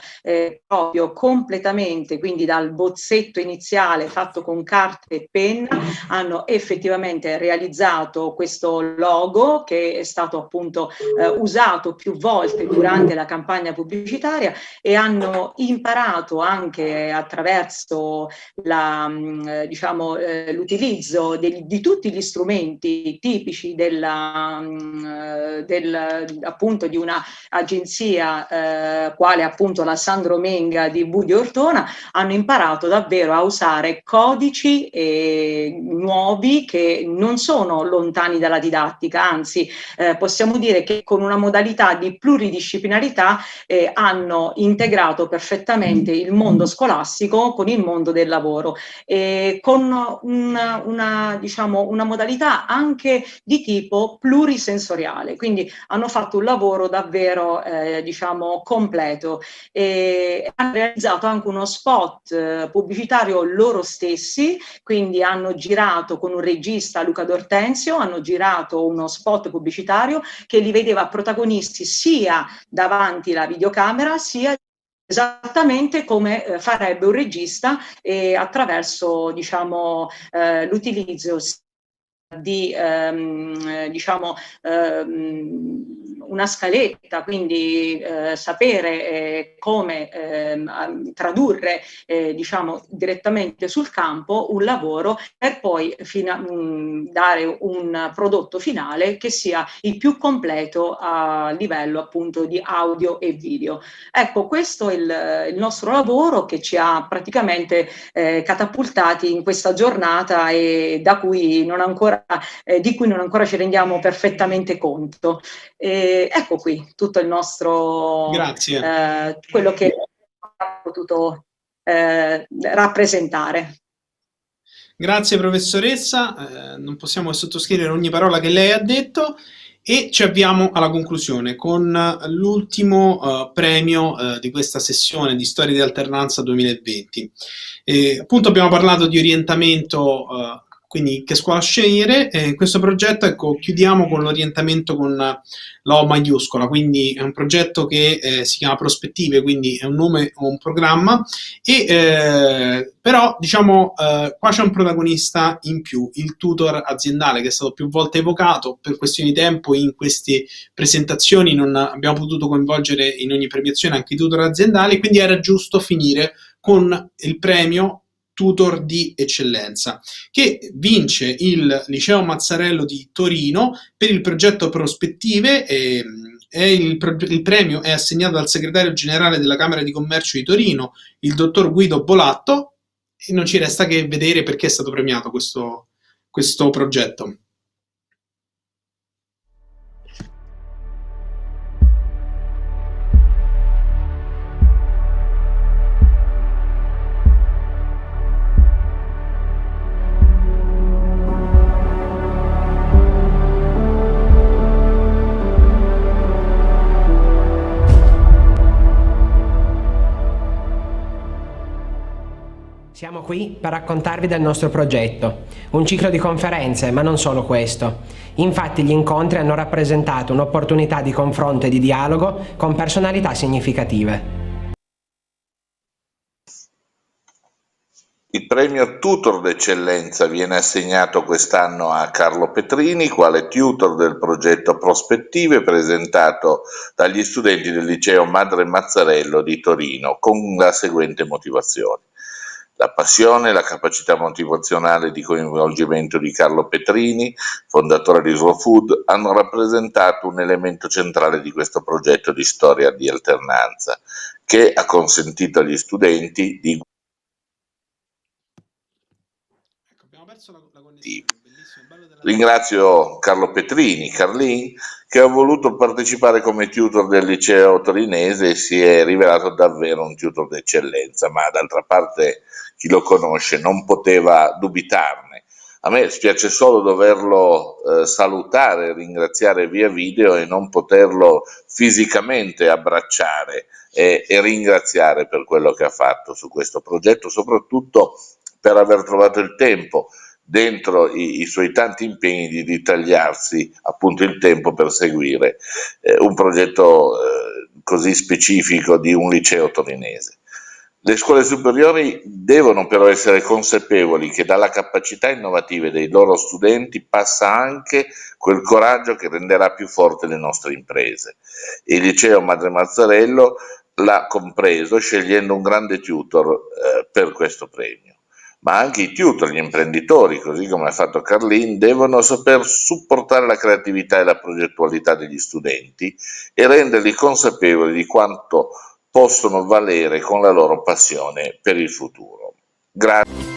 proprio completamente, quindi dal bozzetto iniziale fatto con carta e penna, hanno effettivamente realizzato questo logo che è stato appunto usato più volte durante la campagna pubblicitaria e hanno imparato anche attraverso l'utilizzo di tutti gli strumenti tipici appunto di una agenzia quale appunto la Sandro Menga di Budio Ortona, hanno imparato davvero a usare codici nuovi che non sono lontani dalla didattica, anzi possiamo dire che con una modalità di pluridisciplinarità hanno integrato perfettamente il mondo scolastico con il mondo del lavoro con una modalità anche di tipo plurisensoriale, quindi hanno fatto un lavoro davvero completo e hanno realizzato anche uno spot pubblicitario loro stessi, quindi hanno girato con un regista, Luca D'Ortenzio, hanno girato uno spot pubblicitario che li vedeva protagonisti sia davanti alla videocamera sia esattamente come farebbe un regista attraverso l'utilizzo di una scaletta, quindi sapere come tradurre diciamo direttamente sul campo un lavoro per poi dare un prodotto finale che sia il più completo a livello appunto di audio e video. Ecco, questo è il nostro lavoro che ci ha praticamente catapultati in questa giornata e di cui non ancora ci rendiamo perfettamente conto. Ecco qui tutto il nostro, quello che abbiamo potuto rappresentare. Grazie professoressa, non possiamo sottoscrivere ogni parola che lei ha detto e ci avviamo alla conclusione con l'ultimo premio di questa sessione di Storia di Alternanza 2020. Appunto abbiamo parlato di orientamento, quindi che scuola scegliere. Questo progetto, ecco, chiudiamo con l'orientamento con la O maiuscola, quindi è un progetto che si chiama Prospettive, quindi è un nome o un programma, e però diciamo qua c'è un protagonista in più, il tutor aziendale, che è stato più volte evocato. Per questioni di tempo in queste presentazioni non abbiamo potuto coinvolgere in ogni premiazione anche i tutor aziendali, quindi era giusto finire con il premio Tutor di Eccellenza, che vince il Liceo Mazzarello di Torino per il progetto Prospettive. Il premio è assegnato dal segretario generale della Camera di Commercio di Torino, il dottor Guido Bolatto, e non ci resta che vedere perché è stato premiato questo progetto. Siamo qui per raccontarvi del nostro progetto, un ciclo di conferenze, ma non solo questo. Infatti gli incontri hanno rappresentato un'opportunità di confronto e di dialogo con personalità significative. Il premio Tutor d'Eccellenza viene assegnato quest'anno a Carlo Petrini, quale tutor del progetto Prospettive presentato dagli studenti del liceo Madre Mazzarello di Torino, con la seguente motivazione. La passione e la capacità motivazionale di coinvolgimento di Carlo Petrini, fondatore di Slow Food, hanno rappresentato un elemento centrale di questo progetto di storia di alternanza, che ha consentito agli studenti di Ringrazio Carlo Petrini, Carlin, che ha voluto partecipare come tutor del liceo torinese e si è rivelato davvero un tutor d'eccellenza, ma d'altra parte chi lo conosce non poteva dubitarne. A me spiace solo doverlo salutare e ringraziare via video e non poterlo fisicamente abbracciare e ringraziare per quello che ha fatto su questo progetto, soprattutto per aver trovato il tempo dentro i suoi tanti impegni di ritagliarsi appunto il tempo per seguire un progetto così specifico di un liceo torinese. Le scuole superiori devono però essere consapevoli che dalla capacità innovative dei loro studenti passa anche quel coraggio che renderà più forte le nostre imprese. Il liceo Madre Mazzarello l'ha compreso scegliendo un grande tutor per questo premio. Ma anche i tutor, gli imprenditori, così come ha fatto Carlin, devono saper supportare la creatività e la progettualità degli studenti e renderli consapevoli di quanto possono valere con la loro passione per il futuro. Grazie.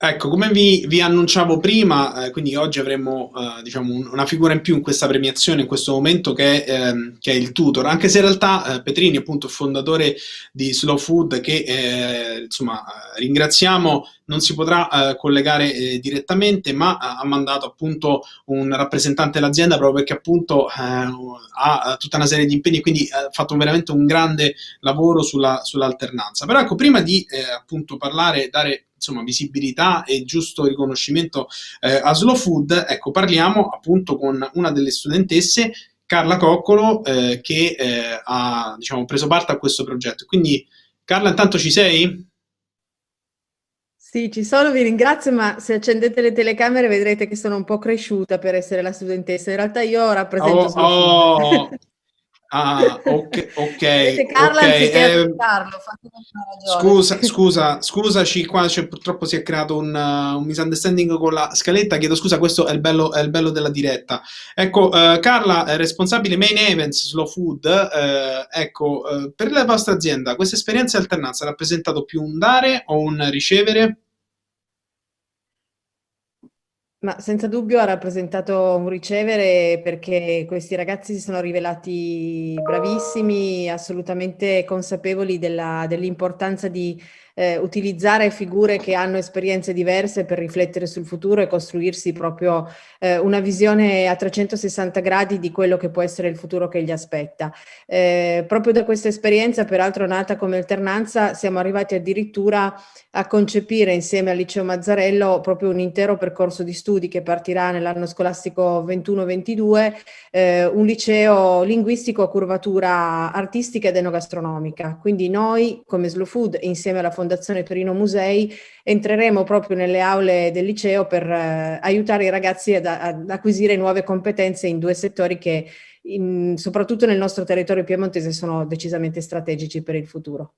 Ecco, come vi annunciavo prima, quindi oggi avremo diciamo una figura in più in questa premiazione, in questo momento, che è il tutor, anche se in realtà Petrini, appunto, il fondatore di Slow Food, che insomma ringraziamo, non si potrà collegare direttamente, ma ha mandato appunto un rappresentante dell'azienda proprio perché appunto ha tutta una serie di impegni, quindi ha fatto veramente un grande lavoro sull'alternanza. Però ecco, prima di appunto parlare, dare insomma visibilità e giusto riconoscimento a Slow Food, ecco, parliamo appunto con una delle studentesse, Carla Coccolo, che ha diciamo preso parte a questo progetto. Quindi Carla, intanto ci sei? Sì, ci sono, vi ringrazio, ma se accendete le telecamere vedrete che sono un po' cresciuta per essere la studentessa. In realtà io rappresento Slow Food. Ok. Vedete Carla anziché Carlo, fatemi una ragione. Scusaci, qua purtroppo si è creato un misunderstanding con la scaletta, chiedo scusa, questo è il bello della diretta. Ecco, Carla, responsabile Main Events Slow Food, per la vostra azienda questa esperienza di alternanza ha rappresentato più un dare o un ricevere? Ma senza dubbio ha rappresentato un ricevere, perché questi ragazzi si sono rivelati bravissimi, assolutamente consapevoli dell'importanza di utilizzare figure che hanno esperienze diverse per riflettere sul futuro e costruirsi proprio una visione a 360 gradi di quello che può essere il futuro che gli aspetta. Proprio da questa esperienza, peraltro nata come alternanza, siamo arrivati addirittura a concepire insieme al Liceo Mazzarello proprio un intero percorso di studi che partirà nell'anno scolastico 21-22, un liceo linguistico a curvatura artistica ed enogastronomica. Quindi noi come Slow Food, insieme alla Fondazione Torino Musei, entreremo proprio nelle aule del liceo per aiutare i ragazzi ad acquisire nuove competenze in due settori che soprattutto nel nostro territorio piemontese sono decisamente strategici per il futuro.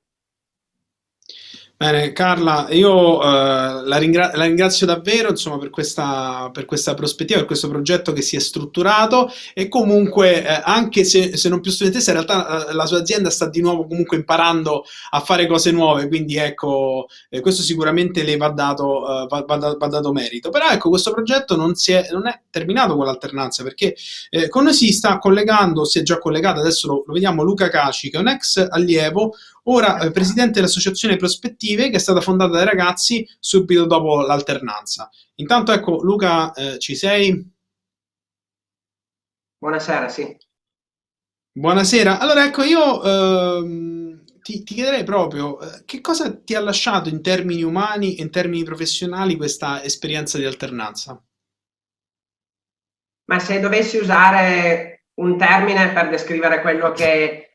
Bene, Carla, io la ringrazio davvero, insomma, per questa prospettiva, per questo progetto che si è strutturato, e comunque anche se non più studentessa, in realtà la sua azienda sta di nuovo comunque imparando a fare cose nuove, quindi ecco, questo sicuramente le va dato merito. Però ecco, questo progetto non è terminato con l'alternanza, perché con noi si è già collegato, adesso lo vediamo, Luca Caci, che è un ex allievo, ora presidente dell'associazione Prospettive, che è stata fondata dai ragazzi subito dopo l'alternanza. Intanto ecco, Luca, ci sei? Buonasera, sì. Buonasera. Allora ecco, io ti chiederei proprio che cosa ti ha lasciato in termini umani e in termini professionali questa esperienza di alternanza? Ma se dovessi usare un termine per descrivere quello che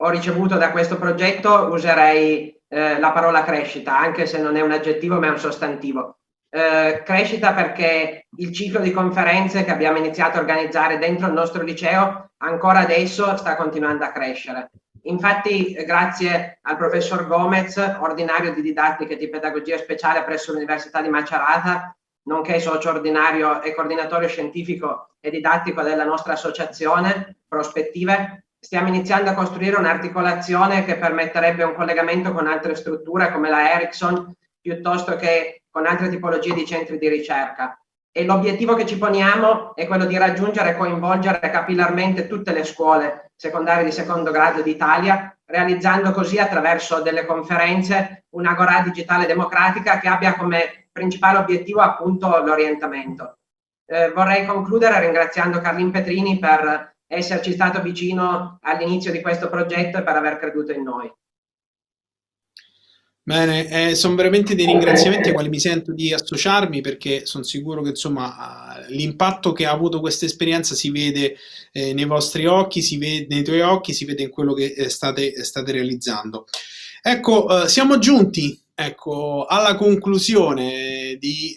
ho ricevuto da questo progetto, userei la parola crescita, anche se non è un aggettivo ma è un sostantivo. Crescita perché il ciclo di conferenze che abbiamo iniziato a organizzare dentro il nostro liceo ancora adesso sta continuando a crescere. Infatti, grazie al professor Gomez, ordinario di didattica e di pedagogia speciale presso l'Università di Macerata, nonché socio ordinario e coordinatore scientifico e didattico della nostra associazione Prospettive, stiamo iniziando a costruire un'articolazione che permetterebbe un collegamento con altre strutture come la Ericsson, piuttosto che con altre tipologie di centri di ricerca. E l'obiettivo che ci poniamo è quello di raggiungere e coinvolgere capillarmente tutte le scuole secondarie di secondo grado d'Italia, realizzando così attraverso delle conferenze un'agora digitale democratica che abbia come principale obiettivo appunto l'orientamento. Vorrei concludere ringraziando Carlin Petrini per esserci stato vicino all'inizio di questo progetto e per aver creduto in noi. Bene, sono veramente dei ringraziamenti ai quali mi sento di associarmi, perché sono sicuro che insomma l'impatto che ha avuto questa esperienza si vede nei vostri occhi, si vede nei tuoi occhi, si vede in quello che state realizzando. Ecco, siamo giunti alla conclusione di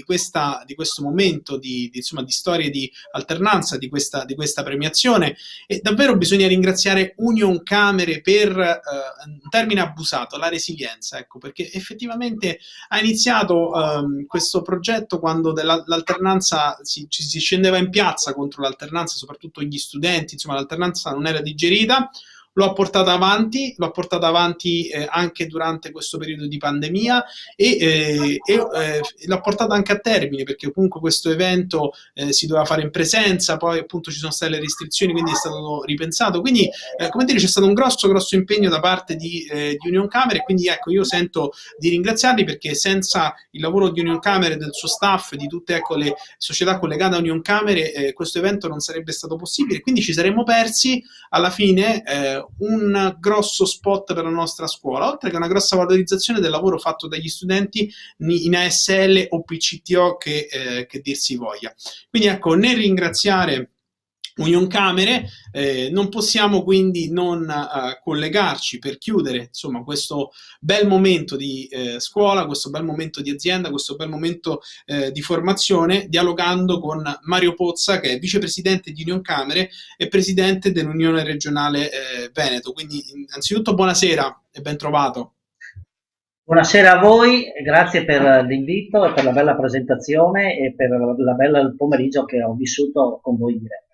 questo momento di storie di alternanza, di questa premiazione, e davvero bisogna ringraziare Union Camere per un termine abusato, la resilienza, ecco, perché effettivamente ha iniziato questo progetto quando l'alternanza si scendeva in piazza contro l'alternanza, soprattutto gli studenti, insomma l'alternanza non era digerita. Lo ha portato avanti anche durante questo periodo di pandemia e l'ha portato anche a termine, perché comunque questo evento si doveva fare in presenza, poi appunto ci sono state le restrizioni, quindi è stato ripensato. Quindi, come dire, c'è stato un grosso impegno da parte di Union Camere, quindi ecco, io sento di ringraziarli, perché senza il lavoro di Union Camere, del suo staff, di tutte le società collegate a Union Camere, questo evento non sarebbe stato possibile, quindi ci saremmo persi alla fine un grosso spot per la nostra scuola, oltre che una grossa valorizzazione del lavoro fatto dagli studenti in ASL o PCTO che dir si voglia. Quindi ecco, nel ringraziare Unioncamere, non possiamo quindi non collegarci per chiudere insomma questo bel momento di scuola, questo bel momento di azienda, questo bel momento di formazione, dialogando con Mario Pozza, che è vicepresidente di Unioncamere e presidente dell'Unione Regionale Veneto. Quindi innanzitutto buonasera e ben trovato. Buonasera a voi, grazie per l'invito e per la bella presentazione e per la bella pomeriggio che ho vissuto con voi in diretta.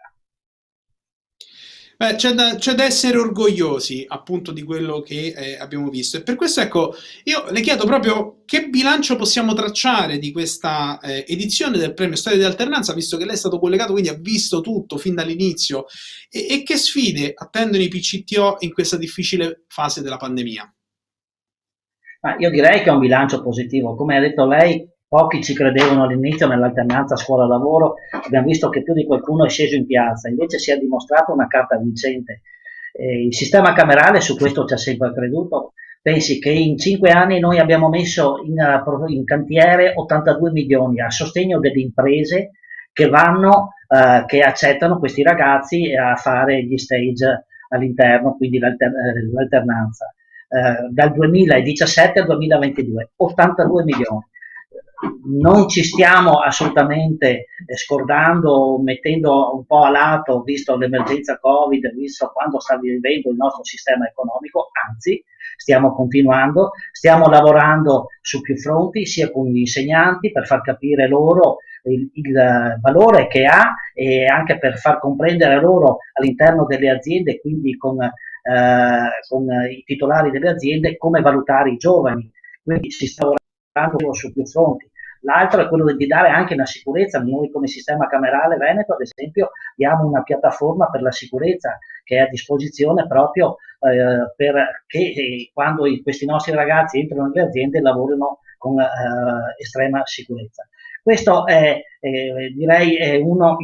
Beh, c'è da essere orgogliosi appunto di quello che abbiamo visto, e per questo ecco io le chiedo proprio che bilancio possiamo tracciare di questa edizione del Premio Storia di Alternanza, visto che lei è stato collegato, quindi ha visto tutto fin dall'inizio, e che sfide attendono i PCTO in questa difficile fase della pandemia? Ma io direi che è un bilancio positivo, come ha detto lei. Pochi ci credevano all'inizio nell'alternanza scuola-lavoro, abbiamo visto che più di qualcuno è sceso in piazza, invece si è dimostrato una carta vincente. Il sistema camerale su questo ci ha sempre creduto. Pensi che in 5 anni noi abbiamo messo in cantiere 82 milioni a sostegno delle imprese che che accettano questi ragazzi a fare gli stage all'interno, quindi l'alternanza. Dal 2017 al 2022, 82 milioni. Non ci stiamo assolutamente scordando, mettendo un po' a lato, visto l'emergenza Covid, visto quando sta vivendo il nostro sistema economico, anzi stiamo continuando, stiamo lavorando su più fronti, sia con gli insegnanti per far capire loro il valore che ha e anche per far comprendere loro all'interno delle aziende, quindi con i titolari delle aziende, come valutare i giovani. Quindi si sta lavorando su più fronti. L'altro è quello di dare anche una sicurezza. Noi come sistema camerale Veneto, ad esempio, diamo una piattaforma per la sicurezza che è a disposizione proprio perché quando questi nostri ragazzi entrano nelle aziende lavorino con estrema sicurezza. Questo direi è un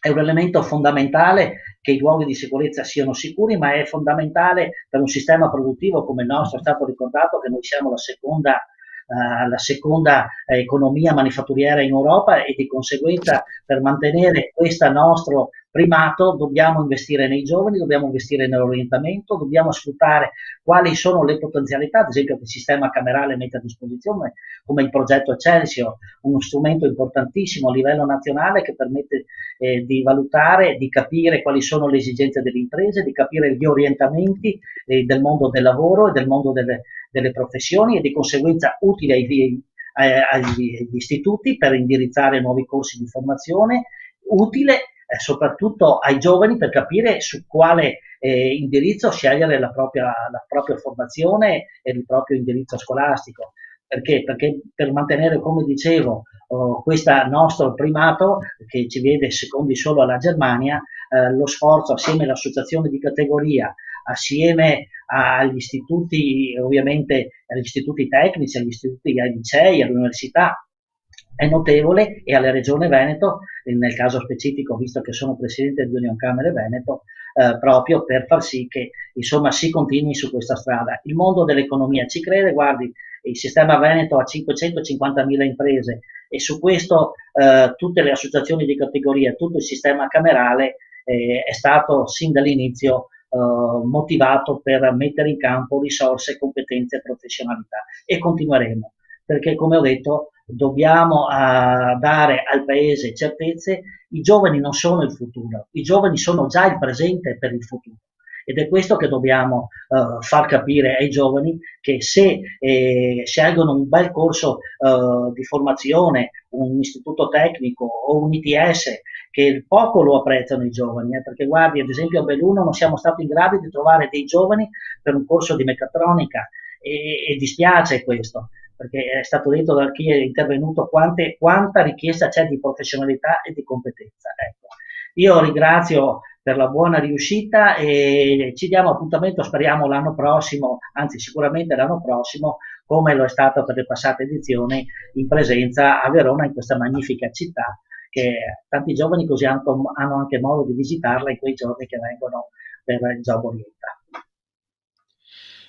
elemento fondamentale, che i luoghi di sicurezza siano sicuri, ma è fondamentale per un sistema produttivo come il nostro. È stato ricordato che noi siamo la seconda economia manifatturiera in Europa e di conseguenza per mantenere questo nostro primato dobbiamo investire nei giovani, dobbiamo investire nell'orientamento, dobbiamo sfruttare quali sono le potenzialità, ad esempio che il sistema camerale mette a disposizione, come il progetto Excelsior, uno strumento importantissimo a livello nazionale che permette di valutare, di capire quali sono le esigenze delle imprese, di capire gli orientamenti del mondo del lavoro e del mondo delle professioni, e di conseguenza utile agli istituti per indirizzare nuovi corsi di formazione, utile soprattutto ai giovani per capire su quale indirizzo scegliere la propria formazione e il proprio indirizzo scolastico. Perché? Perché per mantenere, come dicevo, questo nostro primato che ci vede secondi solo alla Germania, lo sforzo assieme all'associazione di categoria, assieme agli istituti, ovviamente agli istituti tecnici, ai licei, alle università, è notevole, e alla Regione Veneto, nel caso specifico, visto che sono presidente di Unioncamere Veneto, proprio per far sì che insomma si continui su questa strada. Il mondo dell'economia ci crede, guardi, il sistema Veneto ha 550.000 imprese e su questo tutte le associazioni di categoria, tutto il sistema camerale è stato sin dall'inizio motivato per mettere in campo risorse, competenze e professionalità, e continueremo, perché come ho detto dobbiamo dare al Paese certezze. I giovani non sono il futuro, i giovani sono già il presente per il futuro, ed è questo che dobbiamo far capire ai giovani, che se scelgono un bel corso di formazione, un istituto tecnico o un ITS, che poco lo apprezzano i giovani, perché guardi, ad esempio a Belluno non siamo stati in grado di trovare dei giovani per un corso di meccatronica, e dispiace questo, perché è stato detto da chi è intervenuto quanta richiesta c'è di professionalità e di competenza. Ecco. Io ringrazio per la buona riuscita e ci diamo appuntamento, speriamo l'anno prossimo, anzi sicuramente l'anno prossimo, come lo è stato per le passate edizioni, in presenza a Verona, in questa magnifica città, che tanti giovani così hanno anche modo di visitarla in quei giorni che vengono per il Job Orienta.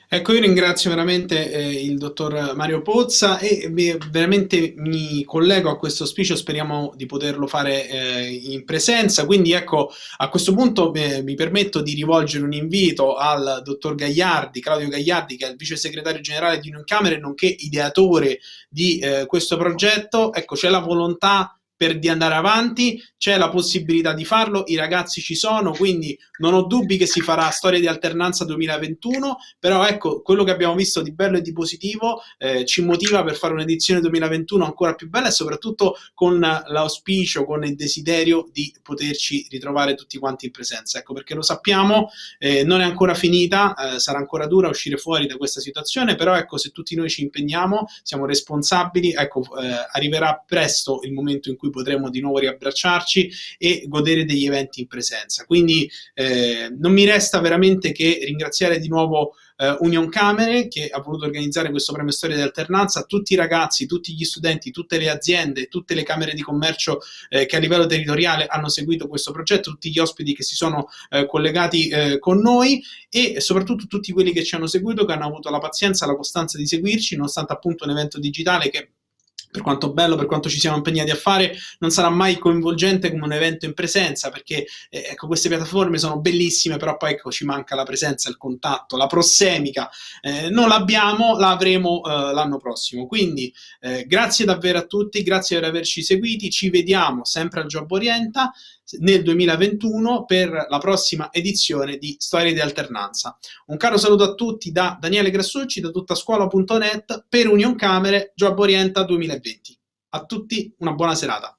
Ecco, io ringrazio veramente il dottor Mario Pozza e veramente mi collego a questo auspicio, speriamo di poterlo fare in presenza, quindi ecco, a questo punto mi permetto di rivolgere un invito al dottor Gagliardi, Claudio Gagliardi, che è il vice segretario generale di Unioncamere, nonché ideatore di questo progetto. Ecco, c'è la volontà di andare avanti, c'è la possibilità di farlo, i ragazzi ci sono, quindi non ho dubbi che si farà Storia di Alternanza 2021, però ecco, quello che abbiamo visto di bello e di positivo ci motiva per fare un'edizione 2021 ancora più bella e soprattutto con l'auspicio, con il desiderio di poterci ritrovare tutti quanti in presenza, ecco, perché lo sappiamo, non è ancora finita, sarà ancora dura uscire fuori da questa situazione, però ecco, se tutti noi ci impegniamo, siamo responsabili, ecco, arriverà presto il momento in cui potremo di nuovo riabbracciarci e godere degli eventi in presenza. Quindi non mi resta veramente che ringraziare di nuovo Unioncamere, che ha voluto organizzare questo premio Storia di Alternanza, tutti i ragazzi, tutti gli studenti, tutte le aziende, tutte le camere di commercio che a livello territoriale hanno seguito questo progetto, tutti gli ospiti che si sono collegati con noi e soprattutto tutti quelli che ci hanno seguito, che hanno avuto la pazienza, la costanza di seguirci, nonostante appunto un evento digitale che, per quanto bello, per quanto ci siamo impegnati a fare, non sarà mai coinvolgente come un evento in presenza, perché ecco, queste piattaforme sono bellissime, però poi ecco, ci manca la presenza, il contatto, la prossemica, non l'abbiamo, la avremo l'anno prossimo. Quindi grazie davvero a tutti, grazie per averci seguiti, ci vediamo sempre al Job Orienta nel 2021 per la prossima edizione di Storie di Alternanza. Un caro saluto a tutti da Daniele Grassucci, da tuttascuola.net per Unioncamere Job Orienta 2020. A tutti una buona serata.